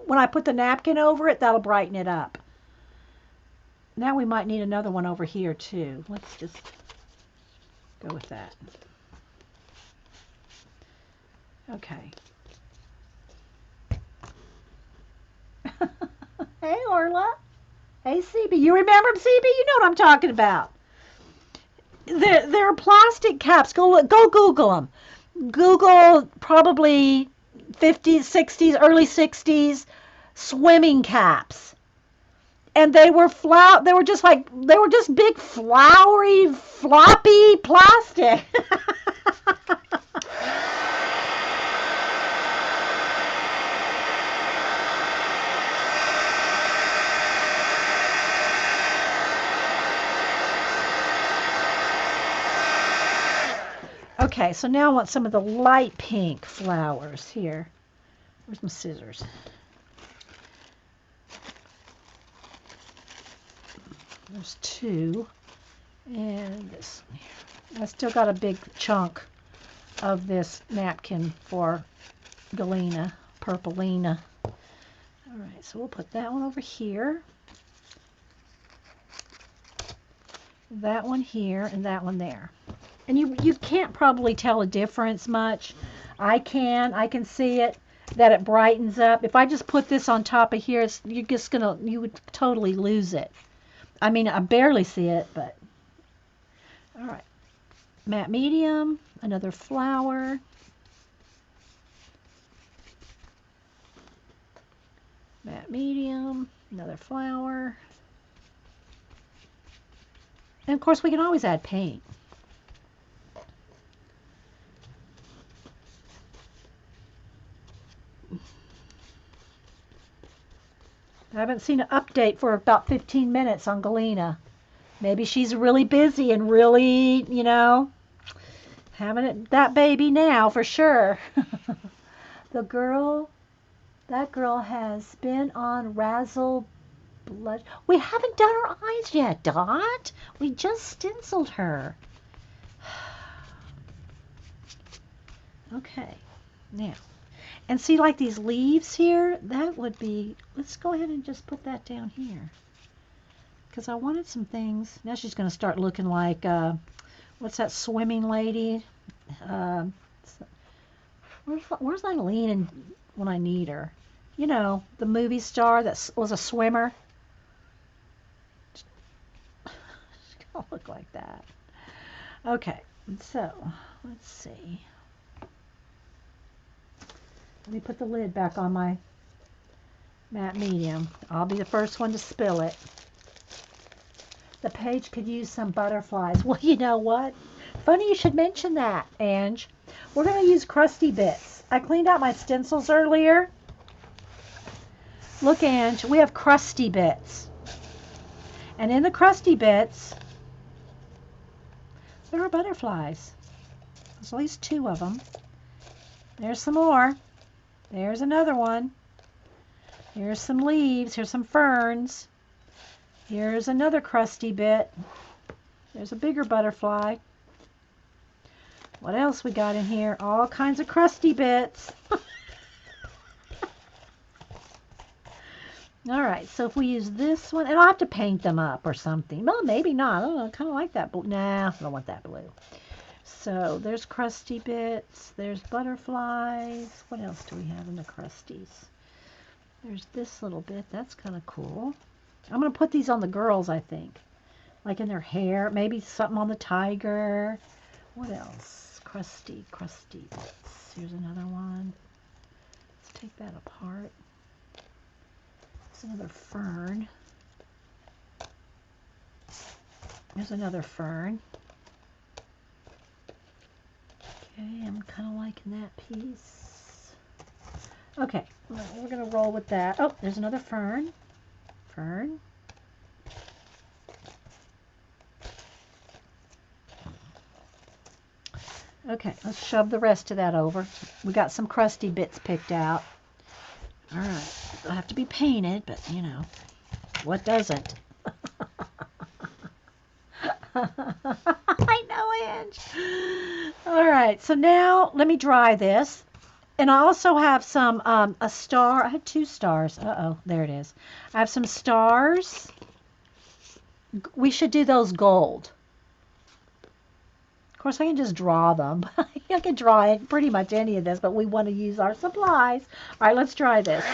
When I put the napkin over it, that'll brighten it up. Now we might need another one over here too. Let's just go with that. Okay. Hey, Orla. Hey, CB. You remember them, CB? You know what I'm talking about. They're plastic caps. Go Google them. Google probably 50s, 60s, early 60s swimming caps. And they were just big flowery, floppy plastic. Okay, so now I want some of the light pink flowers here. Where's my scissors? There's two. And this one here. I still got a big chunk of this napkin for Galena, Purplina. All right, so we'll put that one over here. That one here and that one there. And you can't probably tell a difference much. I can see it, that it brightens up. If I just put this on top of here, you would totally lose it. I mean, I barely see it, but all right. Matte medium, another flower. Matte medium, another flower. And of course, we can always add paint. I haven't seen an update for about 15 minutes on Galena. Maybe she's really busy and really, having that baby now for sure. That girl has been on Razzle Blush. We haven't done her eyes yet, Dot. We just stenciled her. Okay, now, and see like these leaves here? That would be, let's go ahead and just put that down here. Because I wanted some things. Now she's going to start looking like, what's that swimming lady? Where's Eileen when I need her? You know, the movie star that was a swimmer. She's going to look like that. Okay, so let's see. Let me put the lid back on my matte medium. I'll be the first one to spill it. The page could use some butterflies. Well, you know what? Funny you should mention that, Ange. We're going to use crusty bits. I cleaned out my stencils earlier. Look, Ange, we have crusty bits. And in the crusty bits, there are butterflies. There's at least 2 of them. There's some more. There's another one. Here's some leaves. Here's some ferns. Here's another crusty bit. There's a bigger butterfly. What else we got in here? All kinds of crusty bits. All right, so if we use this one, and I'll have to paint them up or something. Well, maybe not. I don't know. I kind of like that blue. Nah, I don't want that blue. So there's crusty bits. There's butterflies. What else do we have in the crusties? There's this little bit. That's kind of cool. I'm going to put these on the girls, I think. Like in their hair. Maybe something on the tiger. What else? Crusty bits. Here's another one. Let's take that apart. There's another fern. There's another fern. Okay, I'm kind of liking that piece. Okay, we're going to roll with that. Oh, there's another fern. Fern. Okay, let's shove the rest of that over. We got some crusty bits picked out. All right, they'll have to be painted, but you know, what doesn't? I know, Ange. All right, so now let me dry this. And I also have some, a star. I had 2 stars. Uh-oh, there it is. I have some stars. We should do those gold. Of course, I can just draw them. I can draw pretty much any of this, but we want to use our supplies. All right, let's try this.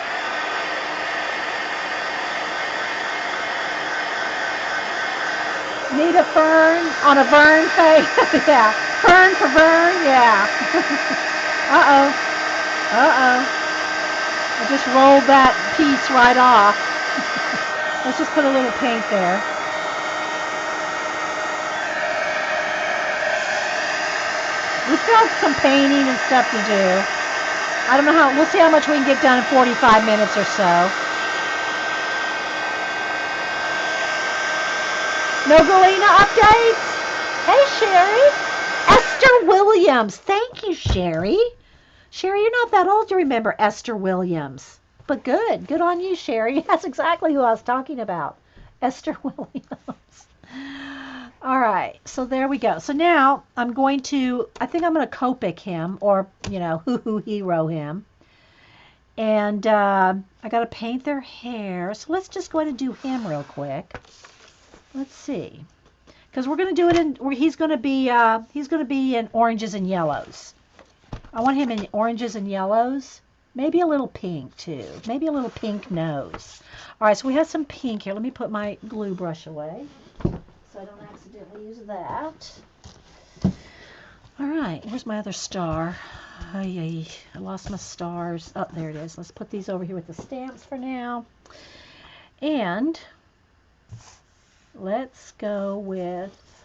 Need a fern on a vern face? Yeah. Fern for vern? Yeah. Uh-oh. Uh-oh. I just rolled that piece right off. Let's just put a little paint there. We still have some painting and stuff to do. I don't know how, we'll see how much we can get done in 45 minutes or so. No Galena updates? Hey, Sherry. Esther Williams. Thank you, Sherry. Sherry, you're not that old to remember Esther Williams. But good. Good on you, Sherry. That's exactly who I was talking about. Esther Williams. All right. So there we go. So now I think I'm going to Copic him, or, hoo-hoo hero him. And I got to paint their hair. So let's just go ahead and do him real quick. Let's see. Because we're going to do it he's going to be in oranges and yellows. I want him in oranges and yellows. Maybe a little pink too. Maybe a little pink nose. All right, so we have some pink here. Let me put my glue brush away so I don't accidentally use that. All right, where's my other star? I lost my stars. Oh, there it is. Let's put these over here with the stamps for now. And let's go with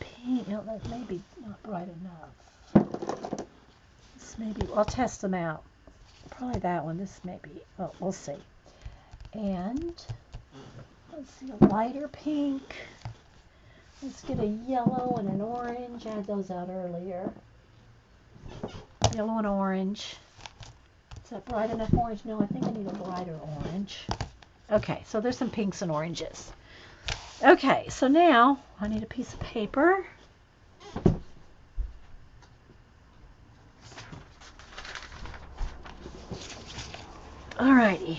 pink. No, that may be not bright enough. This may be, I'll test them out. Probably that one. This may be, oh, we'll see. And let's see, a lighter pink. Let's get a yellow and an orange. I had those out earlier. Yellow and orange. Is that bright enough orange? No, I think I need a brighter orange. Okay, so there's some pinks and oranges. Okay, so now I need a piece of paper. Alrighty.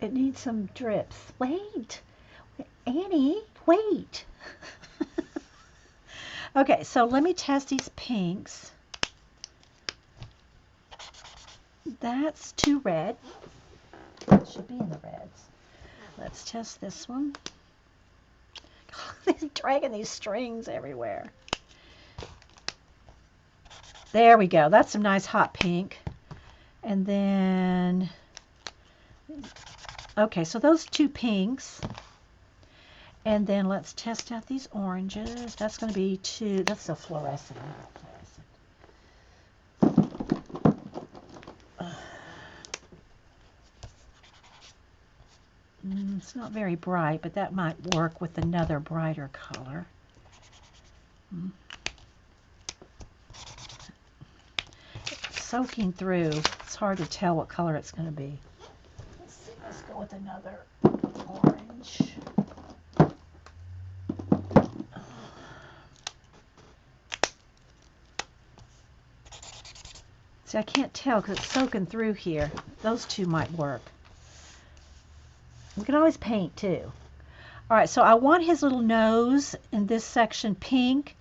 It needs some drips. Wait, Annie, wait. Okay, so let me test these pinks. That's too red. It should be in the reds. Let's test this one. He's dragging these strings everywhere. There we go. That's some nice hot pink. And then, okay, so those two pinks. And then let's test out these oranges. That's going to be two, that's a fluorescent. It's not very bright, but that might work with another brighter color. It's soaking through. It's hard to tell what color it's going to be. Let's see. Let's go with another orange. See, I can't tell because it's soaking through here. Those two might work. We can always paint too. All right, so I want his little nose in this section pink.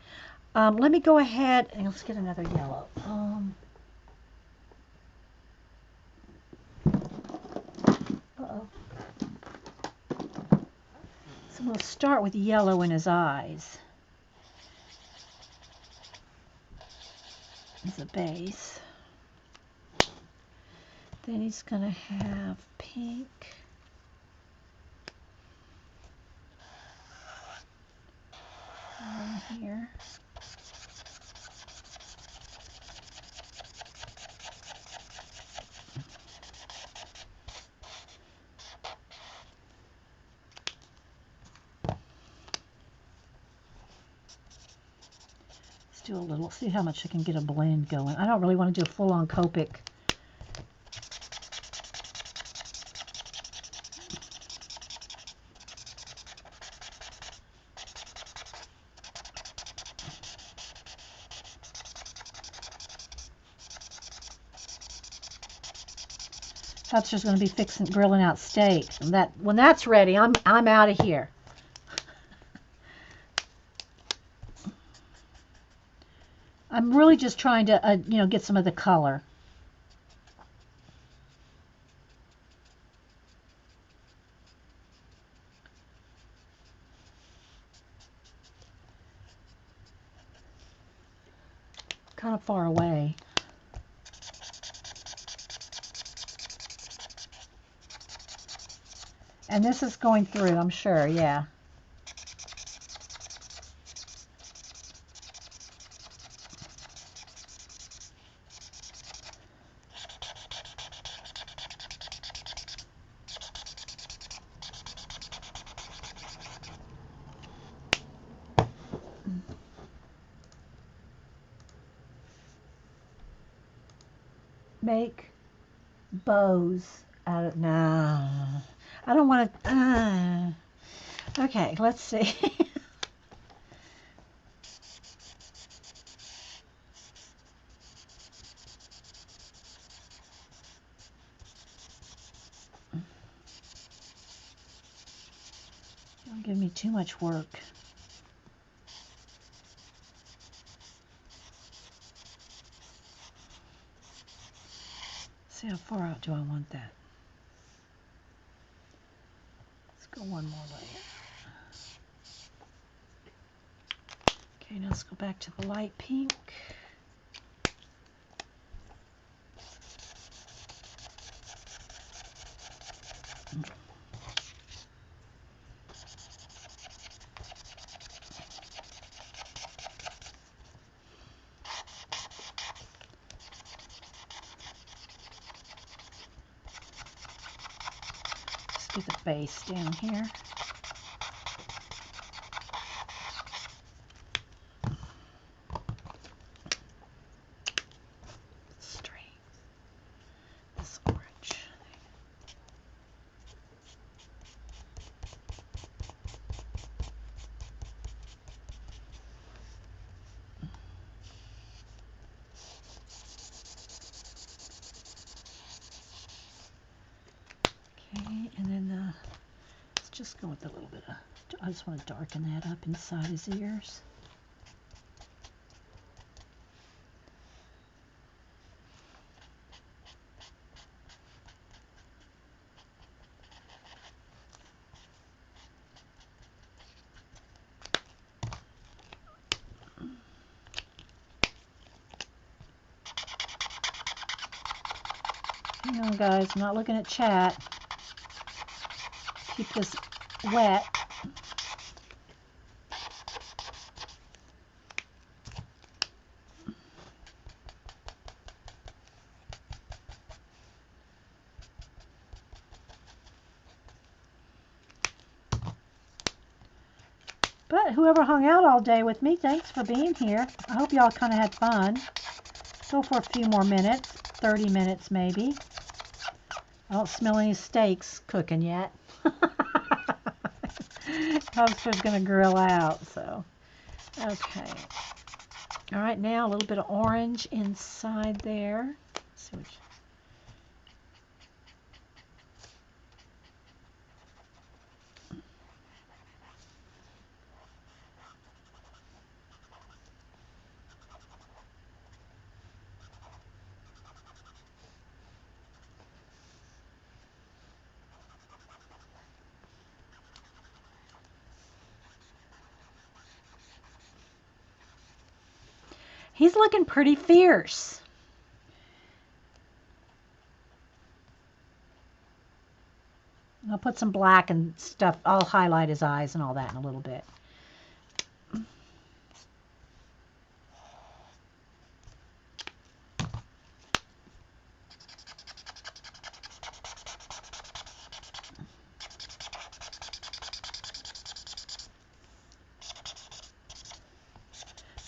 Let me go ahead and let's get another yellow. Uh-oh. So I'm going to start with yellow in his eyes as a base. Then he's going to have pink. Here. Let's do a little, see how much I can get a blend going. I don't really want to do a full-on Copic. That's just going to be grilling out steak. And that when that's ready, I'm out of here. I'm really just trying to get some of the color. Kind of far away. And this is going through, I'm sure, yeah. Make bows out of, no. I don't want to, okay, let's see. make too much work. See how far out do I want that? Let's go one more layer. Okay, now let's go back to the light pink. Just get the base down here. Just go with a little bit of, I just want to darken that up inside his ears. Hang on guys, I'm not looking at chat. Keep this wet. But whoever hung out all day with me, thanks for being here. I hope y'all kind of had fun. Go for a few more minutes, 30 minutes maybe. I don't smell any steaks cooking yet. Toaster's going to grill out, so. Okay. All right, now a little bit of orange inside there. Let's see what He's looking pretty fierce. I'll put some black and stuff. I'll highlight his eyes and all that in a little bit.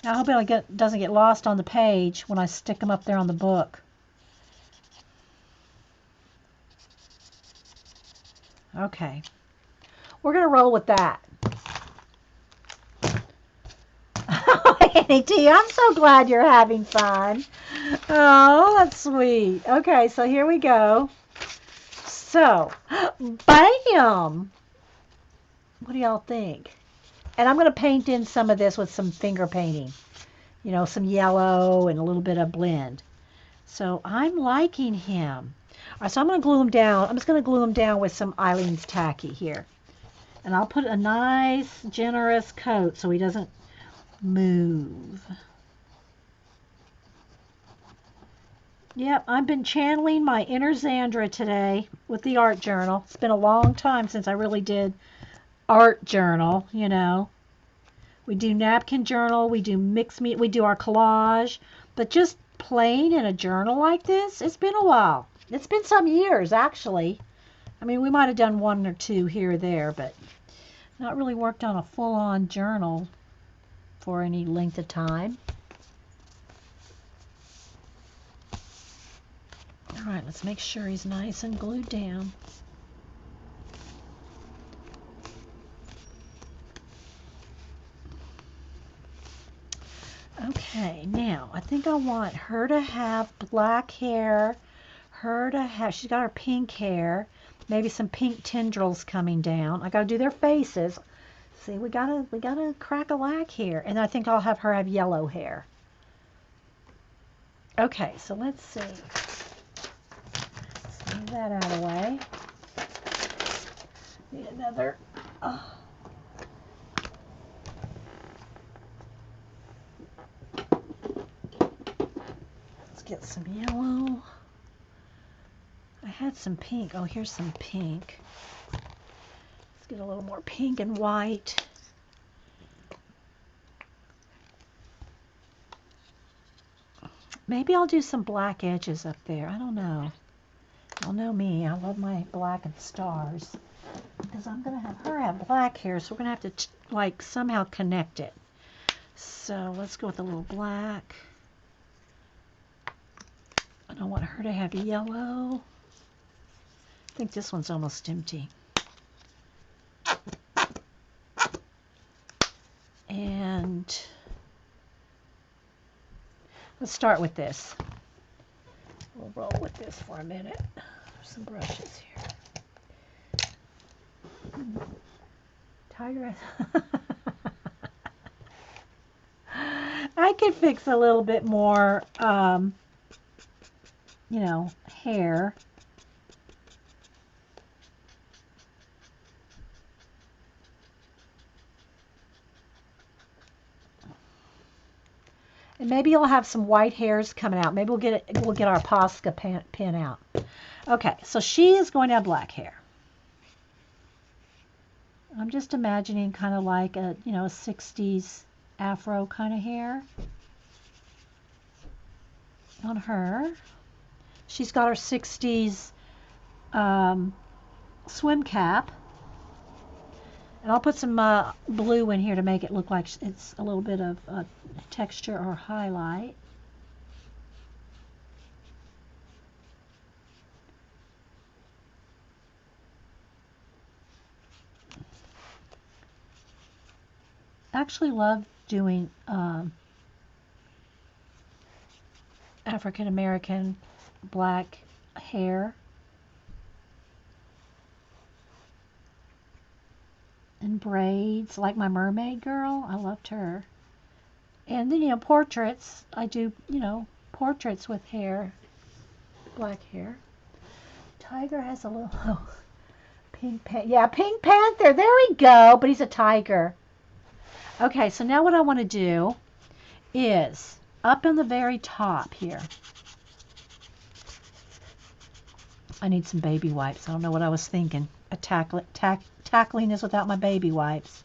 Now, I hope it doesn't get lost on the page when I stick them up there on the book. Okay. We're going to roll with that. Annie T, I'm so glad you're having fun. Oh, that's sweet. Okay, so here we go. So, bam! What do y'all think? And I'm going to paint in some of this with some finger painting. You know, some yellow and a little bit of blend. So I'm liking him. All right, so I'm going to glue him down. I'm just going to glue him down with some Eileen's Tacky here. And I'll put a nice, generous coat so he doesn't move. Yep, I've been channeling my inner Xandra today with the art journal. It's been a long time since I really did art journal, you know. We do napkin journal, we do mixed meat, we do our collage, but just plain in a journal like this, it's been a while. It's been some years, actually. I mean, we might have done one or two here or there, but not really worked on a full-on journal for any length of time. All right, let's make sure he's nice and glued down. Okay, now I think I want her to have black hair, she's got her pink hair, maybe some pink tendrils coming down. I got to do their faces. See, we gotta crack a lack here. And I think I'll have her have yellow hair. Okay, so let's see. Let's move that out of the way. Need another. Let's get some yellow. I had some pink. Oh, here's some pink. Let's get a little more pink and white. Maybe I'll do some black edges up there. I don't know. Y'all know me. I love my black and stars. Because I'm going to have her have black hair, so we're going to have to, like, somehow connect it. So let's go with a little black. I don't want her to have yellow. I think this one's almost empty. And let's start with this. We'll roll with this for a minute. There's some brushes here. Tiger. I could fix a little bit more, you know, hair. And maybe you'll have some white hairs coming out. Maybe we'll get our Posca pin out. Okay, so she is going to have black hair. I'm just imagining kind of like a, you know, a 60s afro kind of hair on her. She's got her 60s swim cap. And I'll put some blue in here to make it look like it's a little bit of texture or highlight. I actually love doing African American black hair. And braids, like my mermaid girl. I loved her. And then, you know, portraits. I do, you know, portraits with hair, black hair. Tiger has a little pink panther. Yeah, Pink Panther. There we go. But he's a tiger. Okay, so now what I want to do is up in the very top here. I need some baby wipes. I don't know what I was thinking. Tackling this without my baby wipes.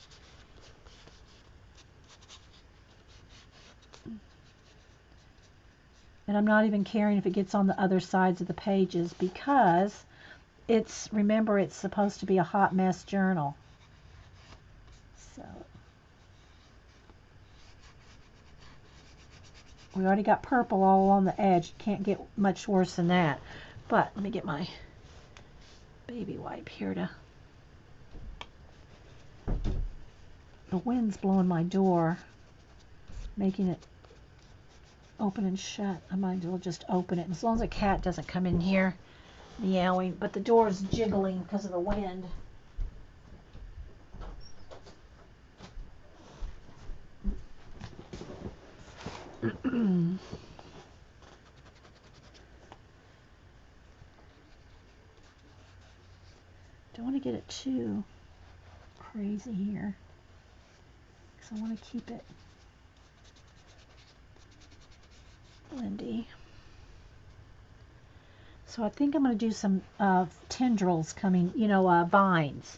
And I'm not even caring if it gets on the other sides of the pages because remember, it's supposed to be a hot mess journal. So we already got purple all along the edge. Can't get much worse than that. But let me get my baby wipe here to... The wind's blowing my door, making it open and shut. I might as well just open it. As long as a cat doesn't come in here meowing, but the door is jiggling because of the wind. Don't want to get it too crazy here. I want to keep it blendy. So I think I'm going to do some tendrils coming, you know, vines.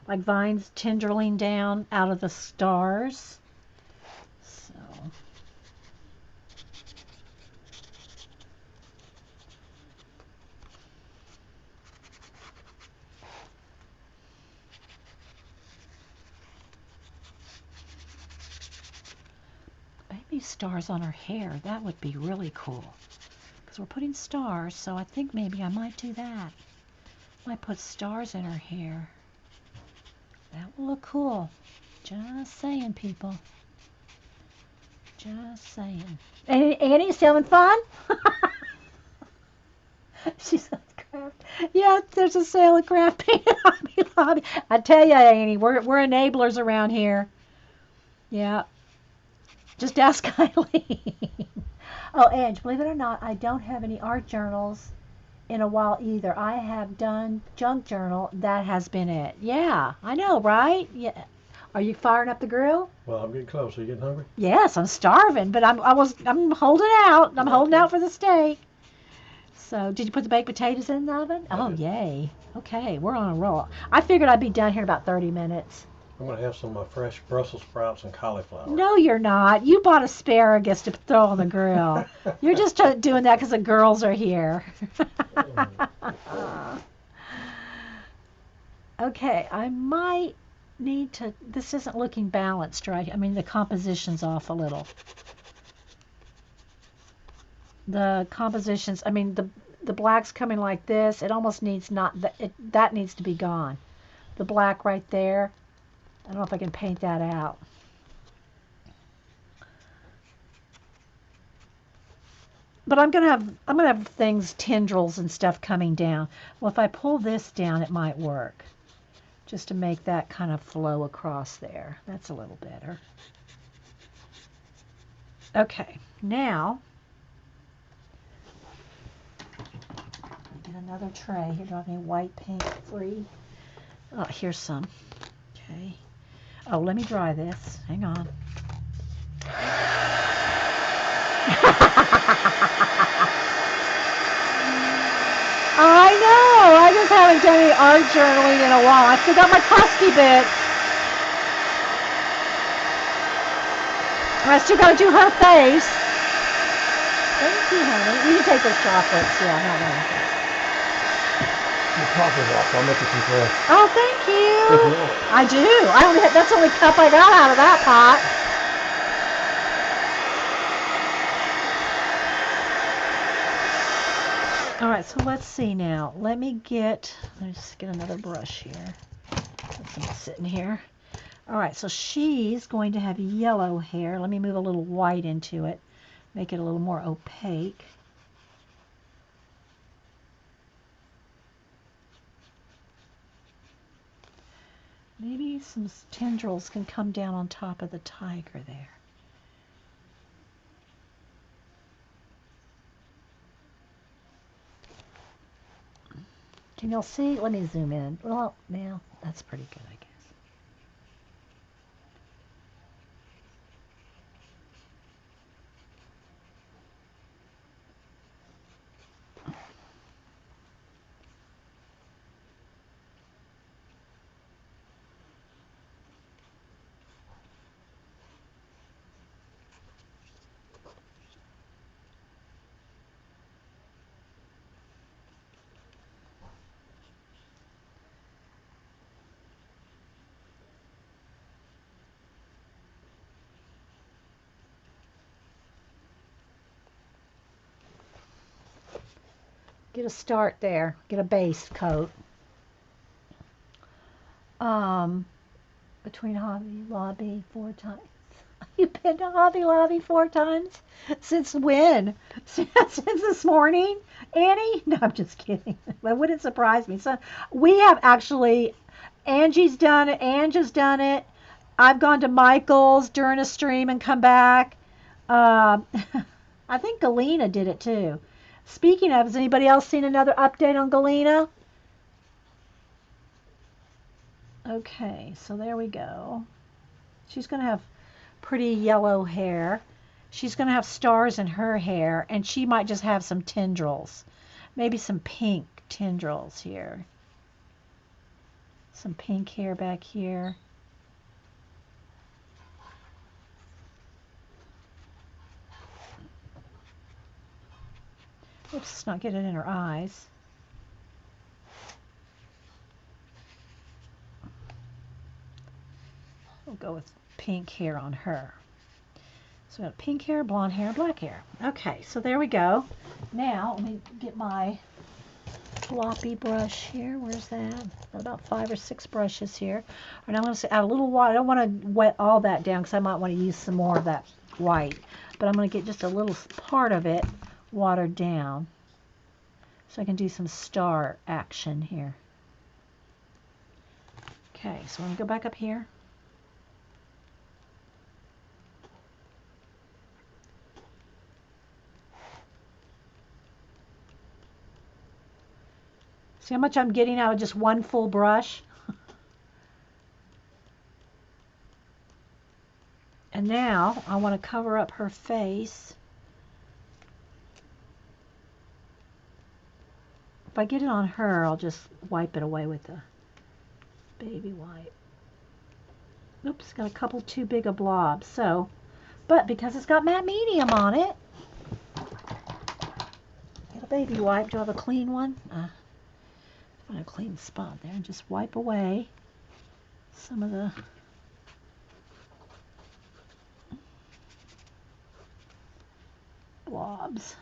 Like vines tendriling down out of the stars. So. Maybe stars on her hair. That would be really cool. Because we're putting stars, so I think maybe I might do that. Might put stars in her hair. That will look cool. Just saying, people. Just saying. Annie's having fun? She's Yeah, there's a sale of craft paint at Hobby Lobby. I tell you, Annie, we're enablers around here. Yeah, just ask Eileen. Oh, Ange, believe it or not, I don't have any art journals in a while either. I have done junk journal. That has been it. Yeah, I know, right? Yeah. Are you firing up the grill? Well, I'm getting close. Are you getting hungry? Yes, I'm starving, but I'm holding out. I'm holding Okay. out for the steak. So, did you put the baked potatoes in the oven? I Oh, did. yay. Okay, we're on a roll. I figured I'd be done here in about 30 minutes. I'm going to have some of my fresh Brussels sprouts and cauliflower. No, you're not. You bought asparagus to throw on the grill. You're just doing that because the girls are here. Okay, I might need to. This isn't looking balanced, right? I mean, the composition's off a little. The compositions, I mean, the black's coming like this. It almost needs not that needs to be gone. The black right there. I don't know if I can paint that out. But I'm gonna have things, tendrils and stuff coming down. Well, if I pull this down, it might work. Just to make that kind of flow across there. That's a little better. Okay, now get another tray. Here, do I have any white paint free? Oh, here's some. Okay. Oh, let me dry this. Hang on. I know. I just haven't done any art journaling in a while. I still got my crusty bit. I still got to do her face. Thank you, honey. You can take those chocolates. Yeah, I'm not going to. The coffee's off, so I'll make you some fresh. Oh, thank you. If you want. I do. That's the only cup I got out of that pot. All right, so let's see now. Let me just get another brush here. That's sitting here. All right, so she's going to have yellow hair. Let me move a little white into it, make it a little more opaque. Maybe some tendrils can come down on top of the tiger there. Can y'all see? Let me zoom in. Well, now that's pretty good, I guess. Get a start there. Get a base coat. Between Hobby Lobby 4 times. You've been to Hobby Lobby 4 times? Since when? Since this morning? Annie? No, I'm just kidding. That wouldn't surprise me. So we have actually, Angie's done it. Ange has done it. I've gone to Michael's during a stream and come back. I think Galena did it too. Speaking of, has anybody else seen another update on Galena? Okay, so there we go. She's going to have pretty yellow hair. She's going to have stars in her hair, and she might just have some tendrils. Maybe some pink tendrils here. Some pink hair back here. Oops, let's not get it in her eyes. We'll go with pink hair on her. So we got pink hair, blonde hair, black hair. Okay, so there we go. Now, let me get my floppy brush here. Where's that? About 5 or 6 brushes here. And I'm going to add a little water. I don't want to wet all that down because I might want to use some more of that white. But I'm going to get just a little part of it watered down. So I can do some star action here. Okay, so I'm going to go back up here. See how much I'm getting out of just one full brush? And now I want to cover up her face. If I get it on her, I'll just wipe it away with the baby wipe. Oops, got a couple too big of blobs. So, but because it's got matte medium on it, get a baby wipe. Do I have a clean one? Find a clean spot there and just wipe away some of the blobs.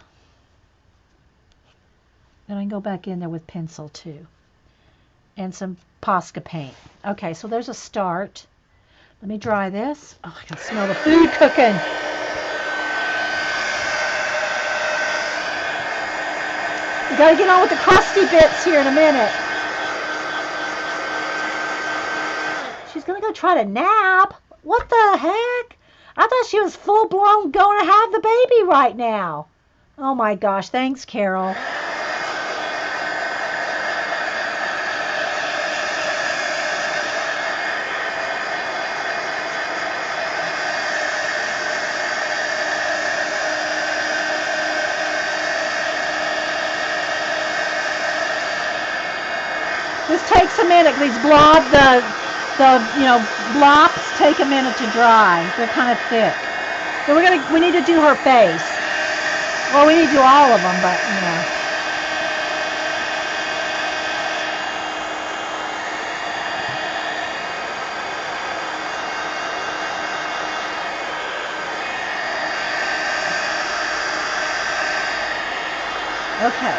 And I can go back in there with pencil too. And some Posca paint. Okay, so there's a start. Let me dry this. Oh, I can smell the food cooking. We gotta get on with the crusty bits here in a minute. She's gonna go try to nap. What the heck? I thought she was full blown going to have the baby right now. Oh my gosh, thanks, Carol. This takes a minute. These blobs, blops take a minute to dry. They're kind of thick. So we need to do her face. Well, we need to do all of them, but Okay.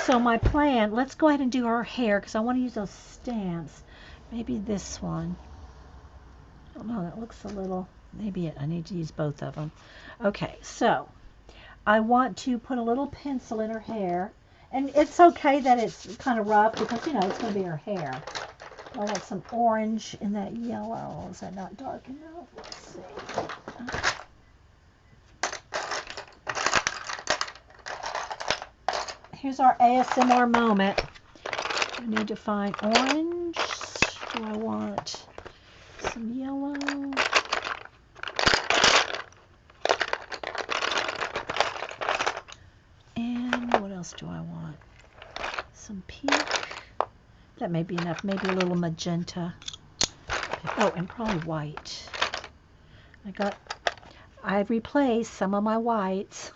So my plan, let's go ahead and do her hair because I want to use those stamps. Maybe this one. I don't know, that looks a little, I need to use both of them. Okay, so I want to put a little pencil in her hair. And it's okay that it's kind of rough because, it's going to be her hair. I want some orange in that yellow. Is that not dark enough? Let's see. Here's our ASMR moment. I need to find orange. Do I want some yellow? And what else do I want? Some pink. That may be enough. Maybe a little magenta. Oh, and probably white. I've replaced some of my whites.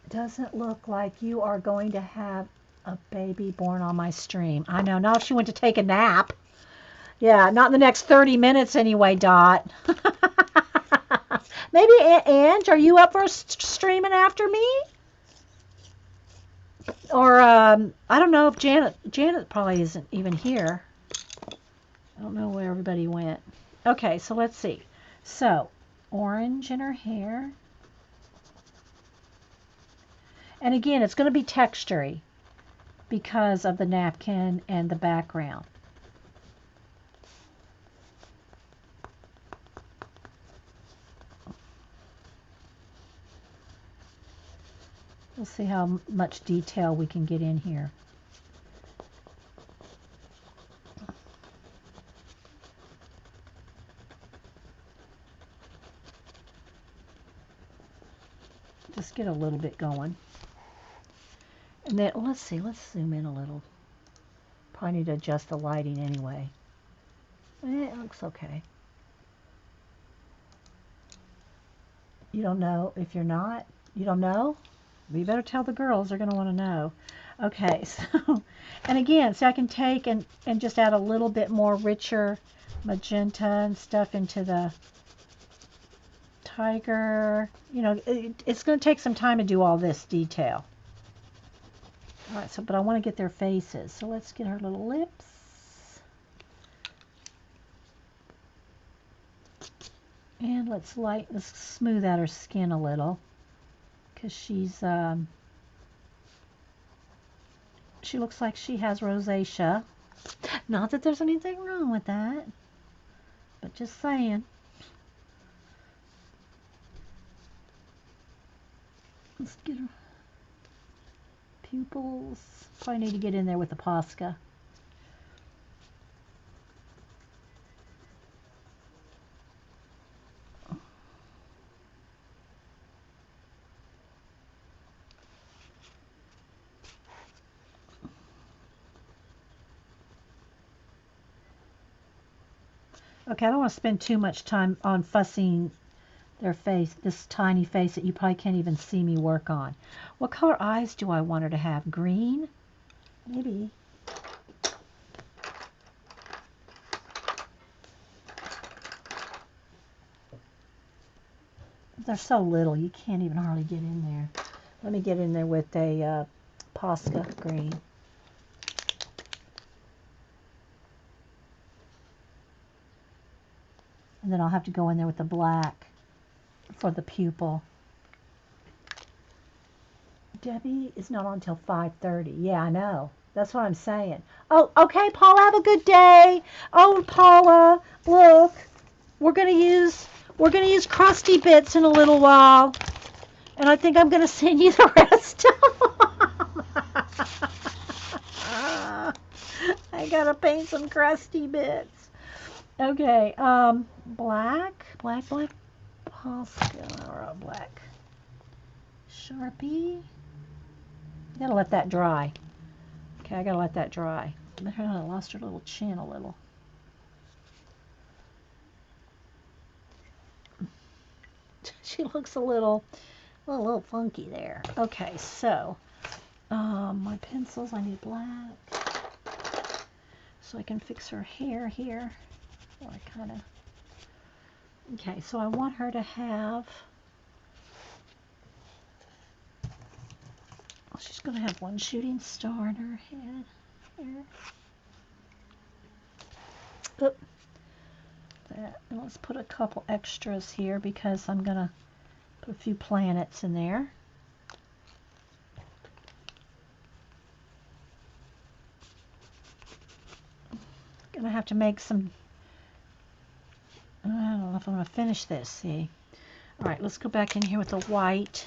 Doesn't look like you are going to have a baby born on my stream. I know. Not if she went to take a nap. Yeah, not in the next 30 minutes anyway, Dot. Maybe, Ange, are you up for streaming after me? Or, I don't know if Janet probably isn't even here. I don't know where everybody went. Okay, so let's see. So, orange in her hair. And again, it's going to be textury because of the napkin and the background. We'll see how much detail we can get in here. Just get a little bit going. And then, let's see, let's zoom in a little. Probably need to adjust the lighting anyway. It looks okay. You don't know if you're not? You don't know? You better tell the girls. They're going to want to know. Okay, so, and again, so I can take and just add a little bit more richer magenta and stuff into the tiger. You know, it's going to take some time to do all this detail. All right, so but I want to get their faces. So let's get her little lips. And let's smooth out her skin a little, because she looks like she has rosacea. Not that there's anything wrong with that, but just saying. Let's get her pupils. Probably need to get in there with the Posca. Okay, I don't want to spend too much time on fussing their face, this tiny face that you probably can't even see me work on. What color eyes do I want her to have? Green? Maybe. They're so little, you can't even hardly get in there. Let me get in there with a Posca green. And then I'll have to go in there with the black for the pupil. Debbie is not on until 5:30. Yeah, I know. That's what I'm saying. Oh, okay, Paula, have a good day. Oh, Paula, look, we're gonna use crusty bits in a little while, and I think I'm gonna send you the rest of them. I gotta paint some crusty bits. Okay, black Posca or a black Sharpie. I gotta let that dry. Okay, I gotta let that dry. I lost her little chin a little. She looks a little funky there. Okay, so my pencils, I need black, so I can fix her hair here. So I kind of. Okay, so I want her to have. Oh, she's going to have one shooting star in her head here. Oop. That. And let's put a couple extras here because I'm going to put a few planets in there. Going to have to make some. I don't know if I'm going to finish this. See. All right, let's go back in here with the white.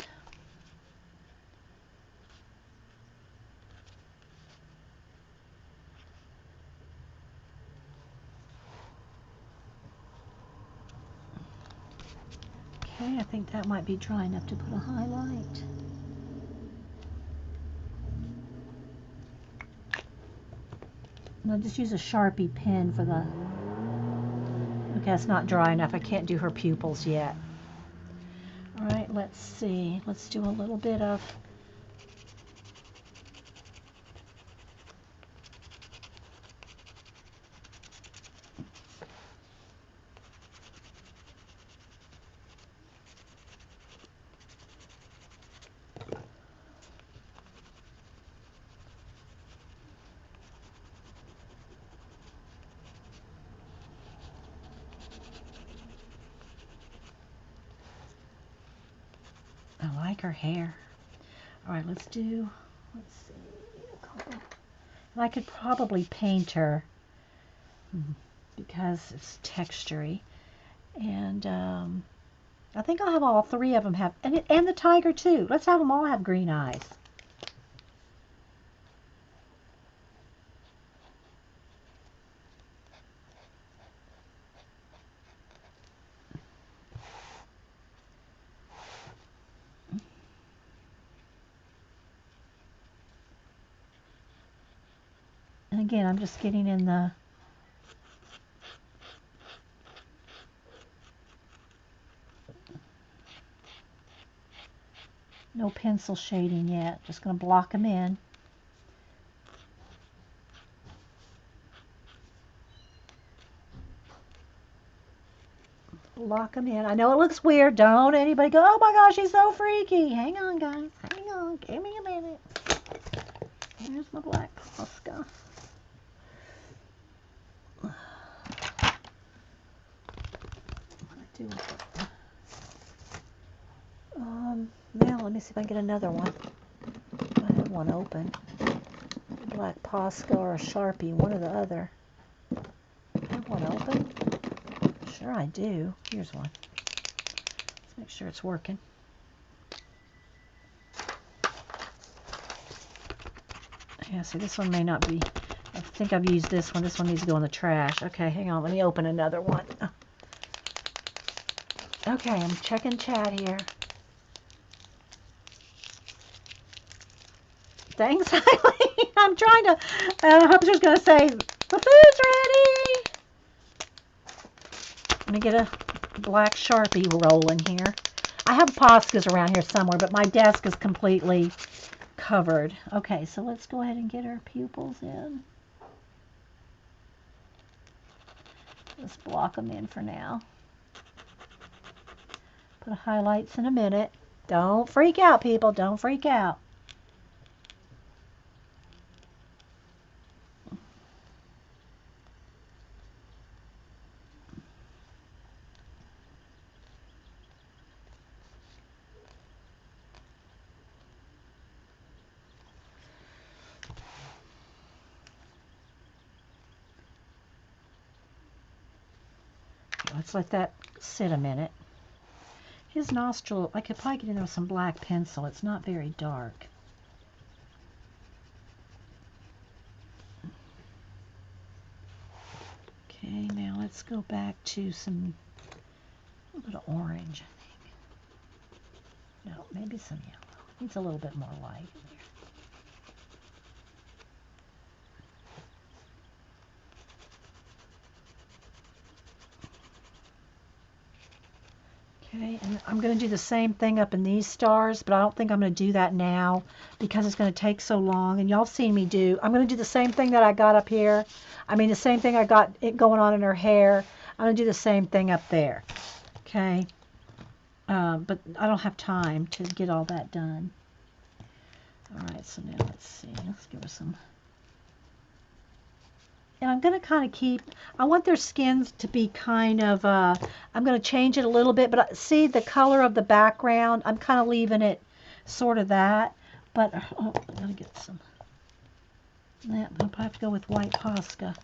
Okay, I think that might be dry enough to put a highlight. And I'll just use a Sharpie pen for the. Okay, it's not dry enough. I can't do her pupils yet. All right, let's see. Let's do a little bit of. I like her hair. All right, let's see. I could probably paint her because it's textury. And I think I'll have all three of them have, and the tiger too. Let's have them all have green eyes. And again, I'm just getting in the no pencil shading yet. Just going to block them in. Lock them in. I know it looks weird. Don't anybody go, oh my gosh, he's so freaky. Hang on, guys. Hang on. Give me a minute. Here's my black Posca. What do I do with it? Now let me see if I can get another one. I have one open. A black Posca or a Sharpie, one or the other. I have one open? Sure I do. Here's one. Let's make sure it's working. Yeah, see, this one may not be. I think I've used this one. This one needs to go in the trash. Okay, hang on. Let me open another one. Okay, I'm checking chat here. Thanks, Eileen. I'm trying to. I was just going to say, the food's ready. Let me get a black Sharpie rolling here. I have Poscas around here somewhere, but my desk is completely covered. Okay, so let's go ahead and get our pupils in. Let's block them in for now. Put highlights in a minute. Don't freak out, people. Don't freak out. Let's let that sit a minute. His nostril, I could probably get in there with some black pencil. It's not very dark. Okay, now let's go back to some, a little bit of orange, I think. No, maybe some yellow. Needs a little bit more light in there. Okay, and I'm going to do the same thing up in these stars, but I don't think I'm going to do that now because it's going to take so long. And y'all seen me do. I'm going to do the same thing that I got up here. I mean, the same thing I got it going on in her hair. I'm going to do the same thing up there. Okay, but I don't have time to get all that done. All right, so now let's see. Let's give her some. And I'm going to kind of keep, I want their skins to be kind of, I'm going to change it a little bit, but see the color of the background, I'm kind of leaving it sort of that, but, oh, I got to get some, I'll probably have to go with white Posca,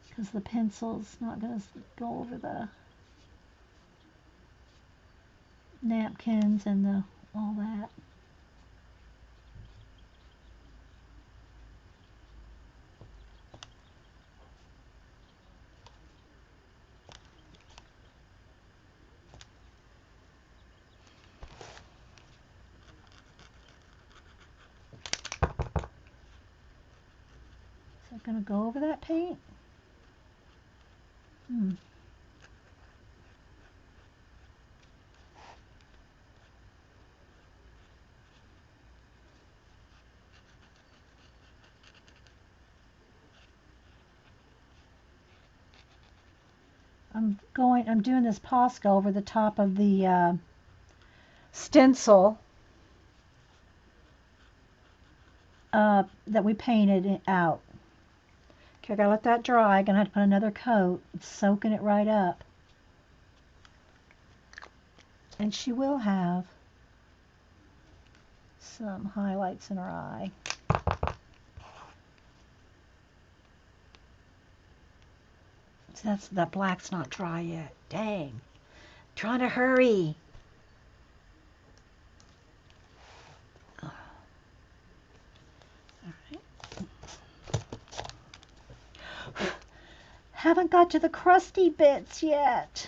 because the pencil's not going to go over the napkins and the, all that. Is that going to go over that paint? I'm doing this Posca over the top of the stencil that we painted out. Okay, I gotta let that dry. I'm gonna have to put another coat. It's soaking it right up. And she will have some highlights in her eye. So that black's not dry yet. Dang. I'm trying to hurry. All right. Haven't got to the crusty bits yet.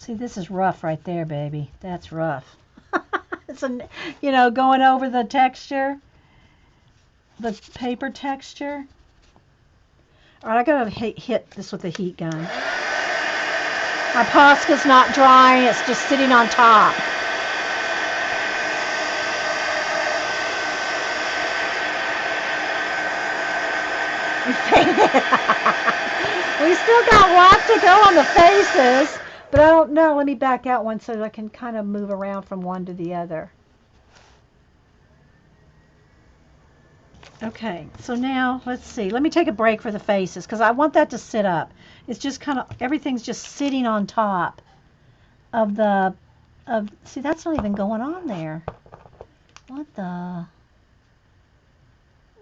See, this is rough right there, baby. That's rough. It's going over the texture, the paper texture. All right, I gotta hit this with a heat gun. My Posca's not drying, it's just sitting on top. We painted. We still got lots to go on the faces, but I don't know. Let me back out one so that I can kind of move around from one to the other. Okay, so now let's see. Let me take a break for the faces because I want that to sit up. It's just kind of, everything's just sitting on top of the, see, that's not even going on there. What the?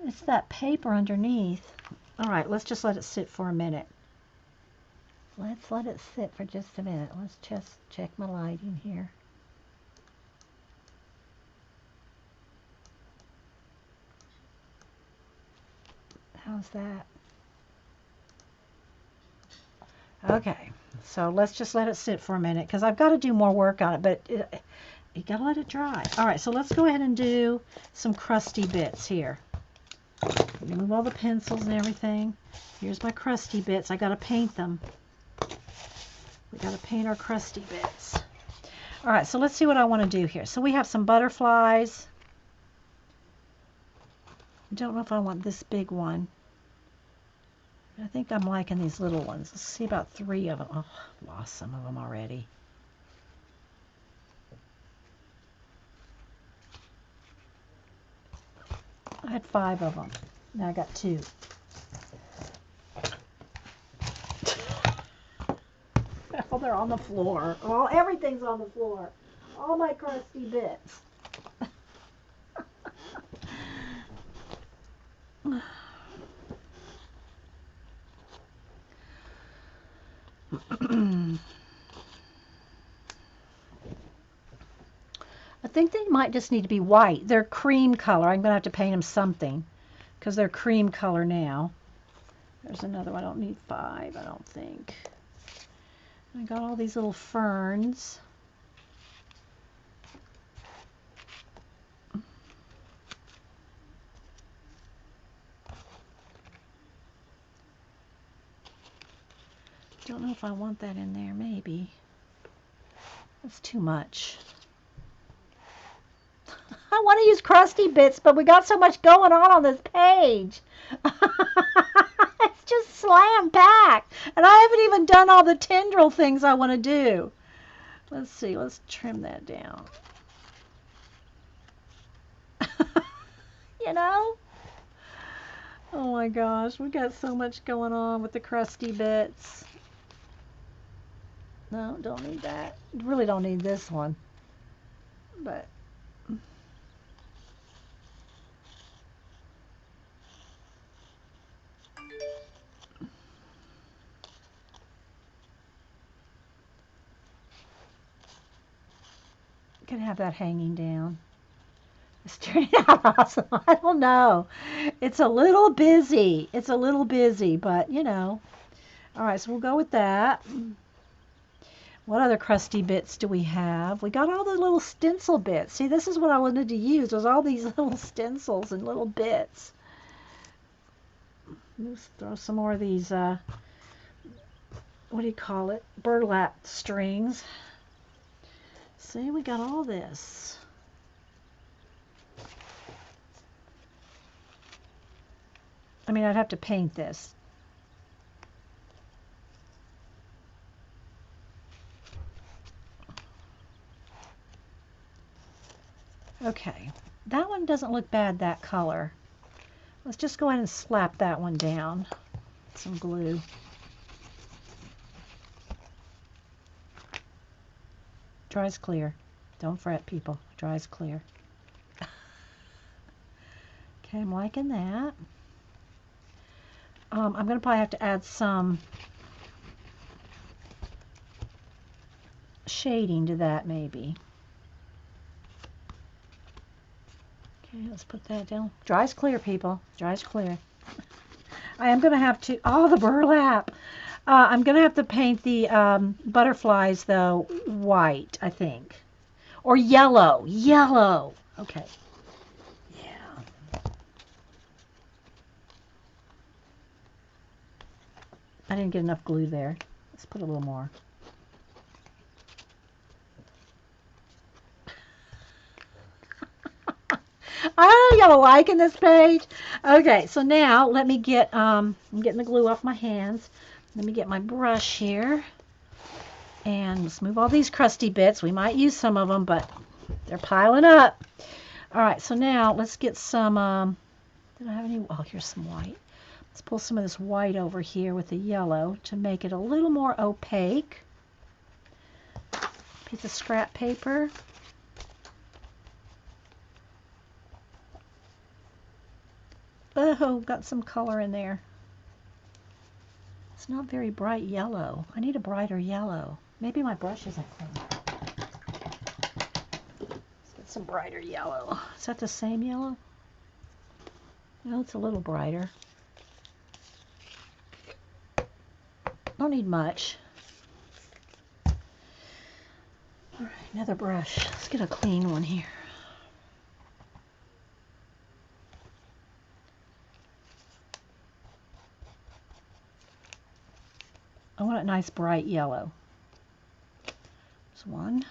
It's that paper underneath. All right, let's just let it sit for a minute. Let's let it sit for just a minute. Let's just check my lighting here. How's that? Okay, so let's just let it sit for a minute because I've got to do more work on it, but you got to let it dry. All right, so let's go ahead and do some crusty bits here. Remove all the pencils and everything. Here's my crusty bits. I got to paint them. We got to paint our crusty bits. All right, so let's see what I want to do here. So we have some butterflies. I don't know if I want this big one. I think I'm liking these little ones. Let's see about 3 of them. Oh, lost some of them already. I had 5 of them. Now I got 2. Oh, they're on the floor. Oh, everything's on the floor. All my crusty bits. I think they might just need to be white. They're cream color. I'm going to have to paint them something because they're cream color now. There's another one. I don't need 5, I don't think. I got all these little ferns. Don't know if I want that in there, maybe. That's too much. I want to use crusty bits, but we got so much going on this page. It's just slam packed. And I haven't even done all the tendril things I want to do. Let's see, let's trim that down. You know? Oh my gosh, we got so much going on with the crusty bits. No, don't need that. Really don't need this one. But could have that hanging down. It's turning out awesome. I don't know. It's a little busy. It's a little busy, but you know. All right, so we'll go with that. What other crusty bits do we have? We got all the little stencil bits. See, this is what I wanted to use. There's all these little stencils and little bits. Let's throw some more of these, what do you call it? Burlap strings. See, we got all this. I mean, I'd have to paint this. Okay, that one doesn't look bad, that color. Let's just go ahead and slap that one down. Some glue. Dries clear. Don't fret, people. Dries clear. Okay, I'm liking that. I'm going to probably have to add some shading to that, maybe. Okay, let's put that down. Dries clear, people. Dries clear. I am going to have to... Oh, the burlap! I'm going to have to paint the butterflies, though, white, I think. Or yellow. Yellow! Okay. Yeah. I didn't get enough glue there. Let's put a little more. I don't know if y'all liking this page. Okay, so now let me get, I'm getting the glue off my hands. Let me get my brush here. And let's move all these crusty bits. We might use some of them, but they're piling up. All right, so now let's get some, did I have any? Oh, here's some white. Let's pull some of this white over here with the yellow to make it a little more opaque. Piece of scrap paper. Oh, got some color in there. It's not very bright yellow. I need a brighter yellow. Maybe my brush isn't clean. Let's get some brighter yellow. Is that the same yellow? No, it's a little brighter. Don't need much. All right, another brush. Let's get a clean one here. I want a nice bright yellow. There's one.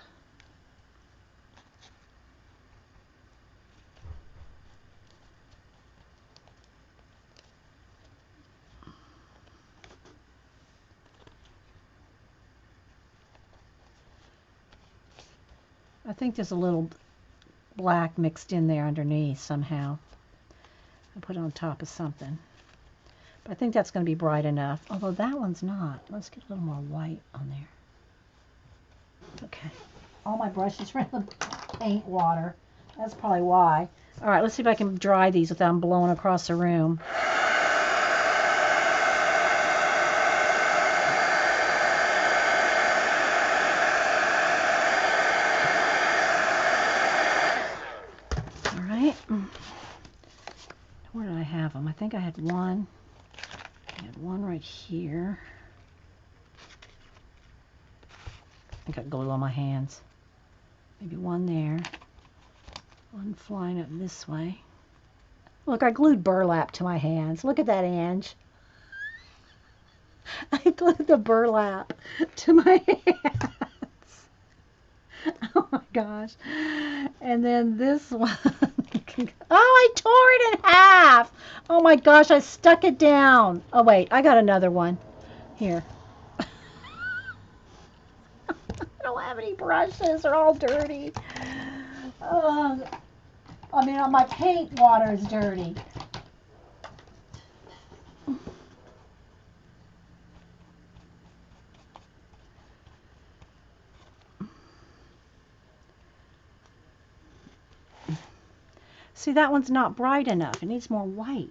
I think there's a little black mixed in there underneath somehow. I'll put it on top of something. But I think that's going to be bright enough, although that one's not. Let's get a little more white on there. Okay. All my brushes are in the paint water. That's probably why. All right, let's see if I can dry these without them blowing across the room. All right. Where did I have them? I think I had one. I had one right here. I got glue on my hands. Maybe one there. One flying up this way. Look, I glued burlap to my hands. Look at that, Ange. I glued the burlap to my hands. Oh my gosh. And then this one. Oh, I tore it in half. Oh my gosh, I stuck it down. Oh wait, I got another one. Here. I don't have any brushes. They're all dirty. I mean, my paint water is dirty. See, that one's not bright enough. It needs more white.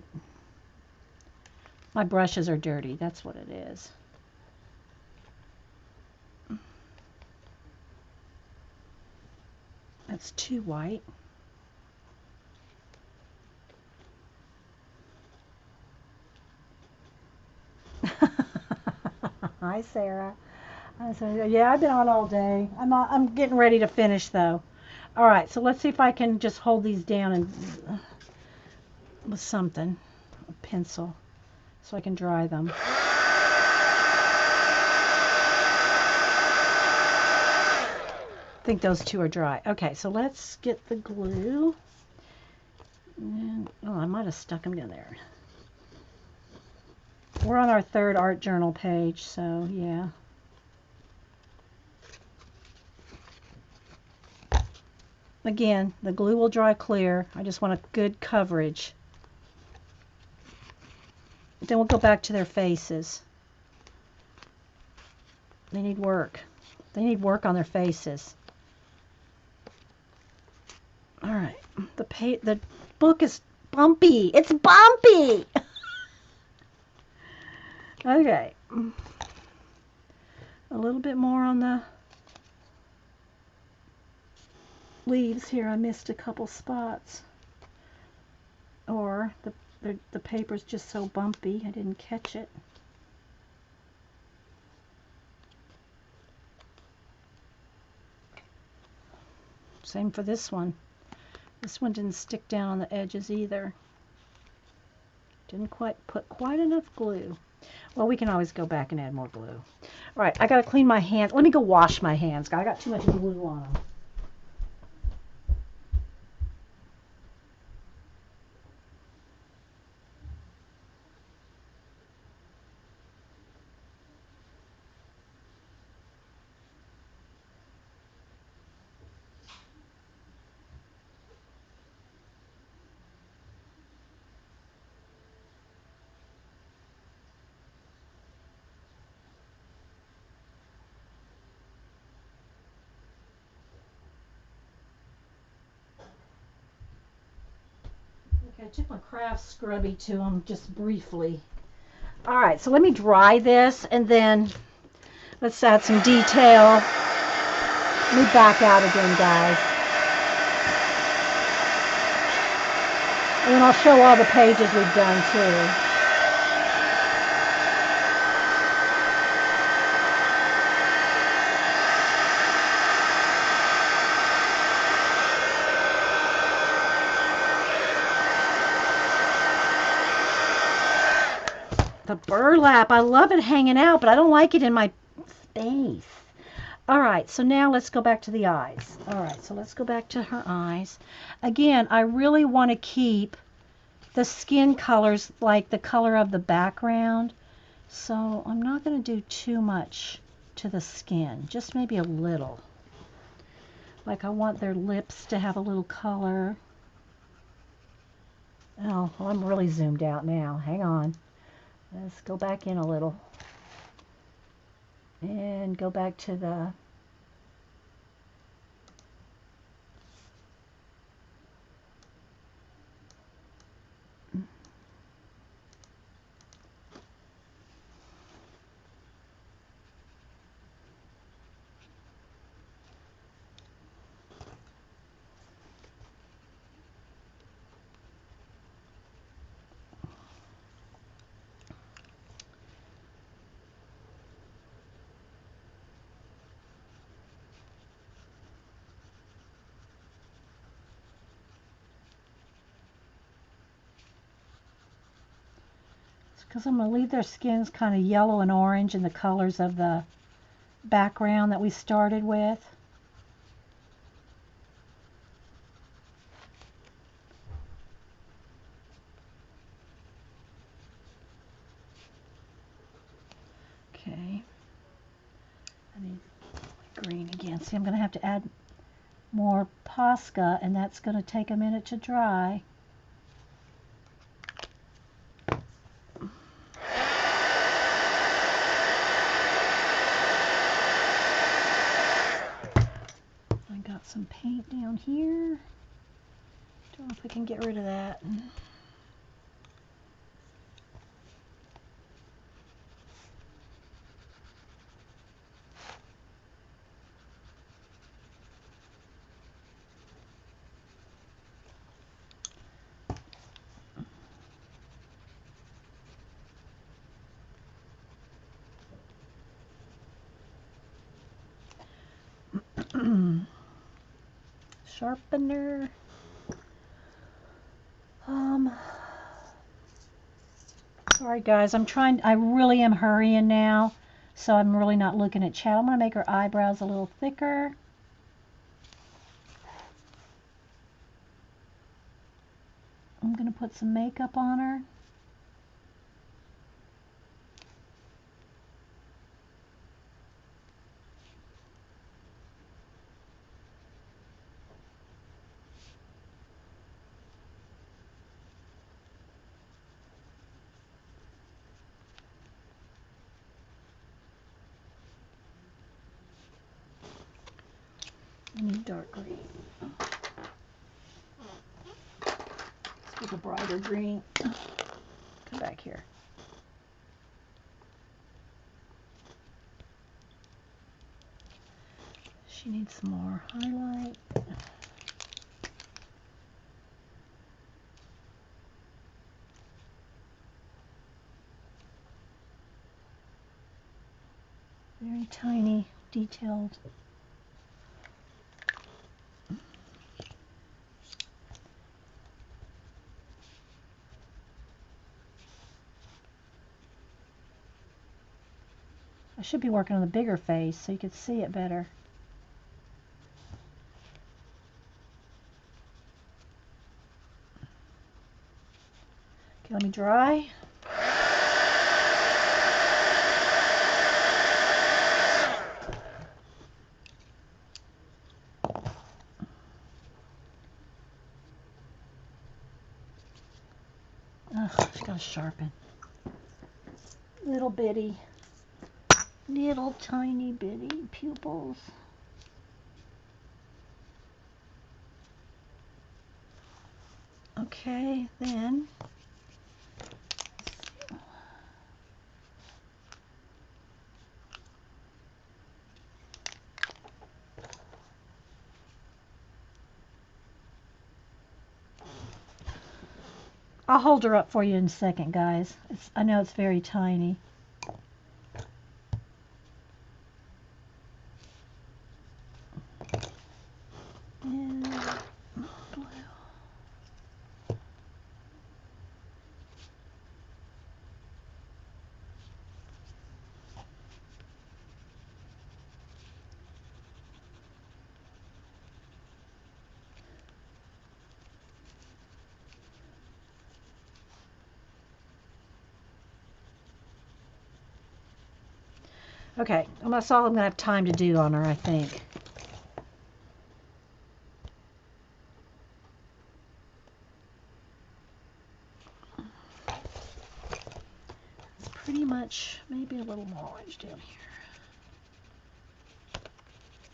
My brushes are dirty. That's what it is. That's too white. Hi, Sarah. Yeah, I've been on all day. I'm getting ready to finish though. All right, so let's see if I can just hold these down and with something, a pencil, so I can dry them. I think those two are dry. Okay, so let's get the glue. And, oh, I might have stuck them in there. We're on our third art journal page, so yeah. Again, the glue will dry clear. I just want a good coverage. Then we'll go back to their faces. They need work. They need work on their faces. All right. The book is bumpy. It's bumpy. Okay. A little bit more on the leaves here. I missed a couple spots. Or the paper's just so bumpy I didn't catch it. Same for this one. This one didn't stick down on the edges either. Didn't quite put quite enough glue. Well, we can always go back and add more glue. All right, I got to clean my hands. Let me go wash my hands. I got too much glue on them. I took my craft scrubby to them just briefly. All right, so let me dry this and then let's add some detail. Let me back out again, guys. And then I'll show all the pages we've done too. The burlap, I love it hanging out, but I don't like it in my space. All right, so now let's go back to the eyes. All right, so let's go back to her eyes. Again, I really want to keep the skin colors like the color of the background. So I'm not going to do too much to the skin, just maybe a little. Like I want their lips to have a little color. Oh, well, I'm really zoomed out now. Hang on. Let's go back in a little. And go back to the because I'm going to leave their skins kind of yellow and orange in the colors of the background that we started with. Okay. I need green again. See, I'm going to have to add more Posca, and that's going to take a minute to dry. I got some paint down here. Don't know if I can get rid of that. Sharpener. Sorry guys, I really am hurrying now, so I'm really not looking at chat. I'm going to make her eyebrows a little thicker. I'm going to put some makeup on her. I need dark green. Let's get a brighter green. Come back here. She needs some more highlight. Very tiny, detailed. I should be working on the bigger face so you could see it better. Okay, let me dry. Ugh, just gotta sharpen. Little bitty, little tiny bitty pupils. Okay, then. I'll hold her up for you in a second, guys. I know it's very tiny. And blue. Okay, that's all I'm going to have time to do on her, I think. It's pretty much, maybe a little more orange down here.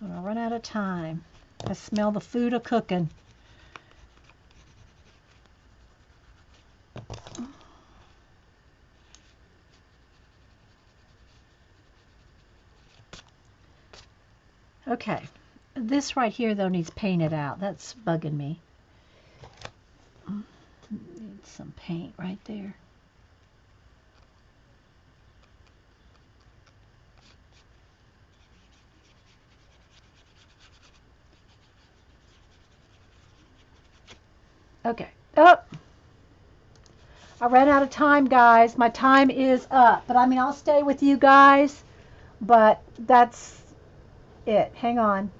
I'm going to run out of time. I smell the food a cooking. Okay, this right here though needs painted out. That's bugging me. Need some paint right there. Okay. Oh, I ran out of time, guys. My time is up. But I mean, I'll stay with you guys. But that's it. Hang on.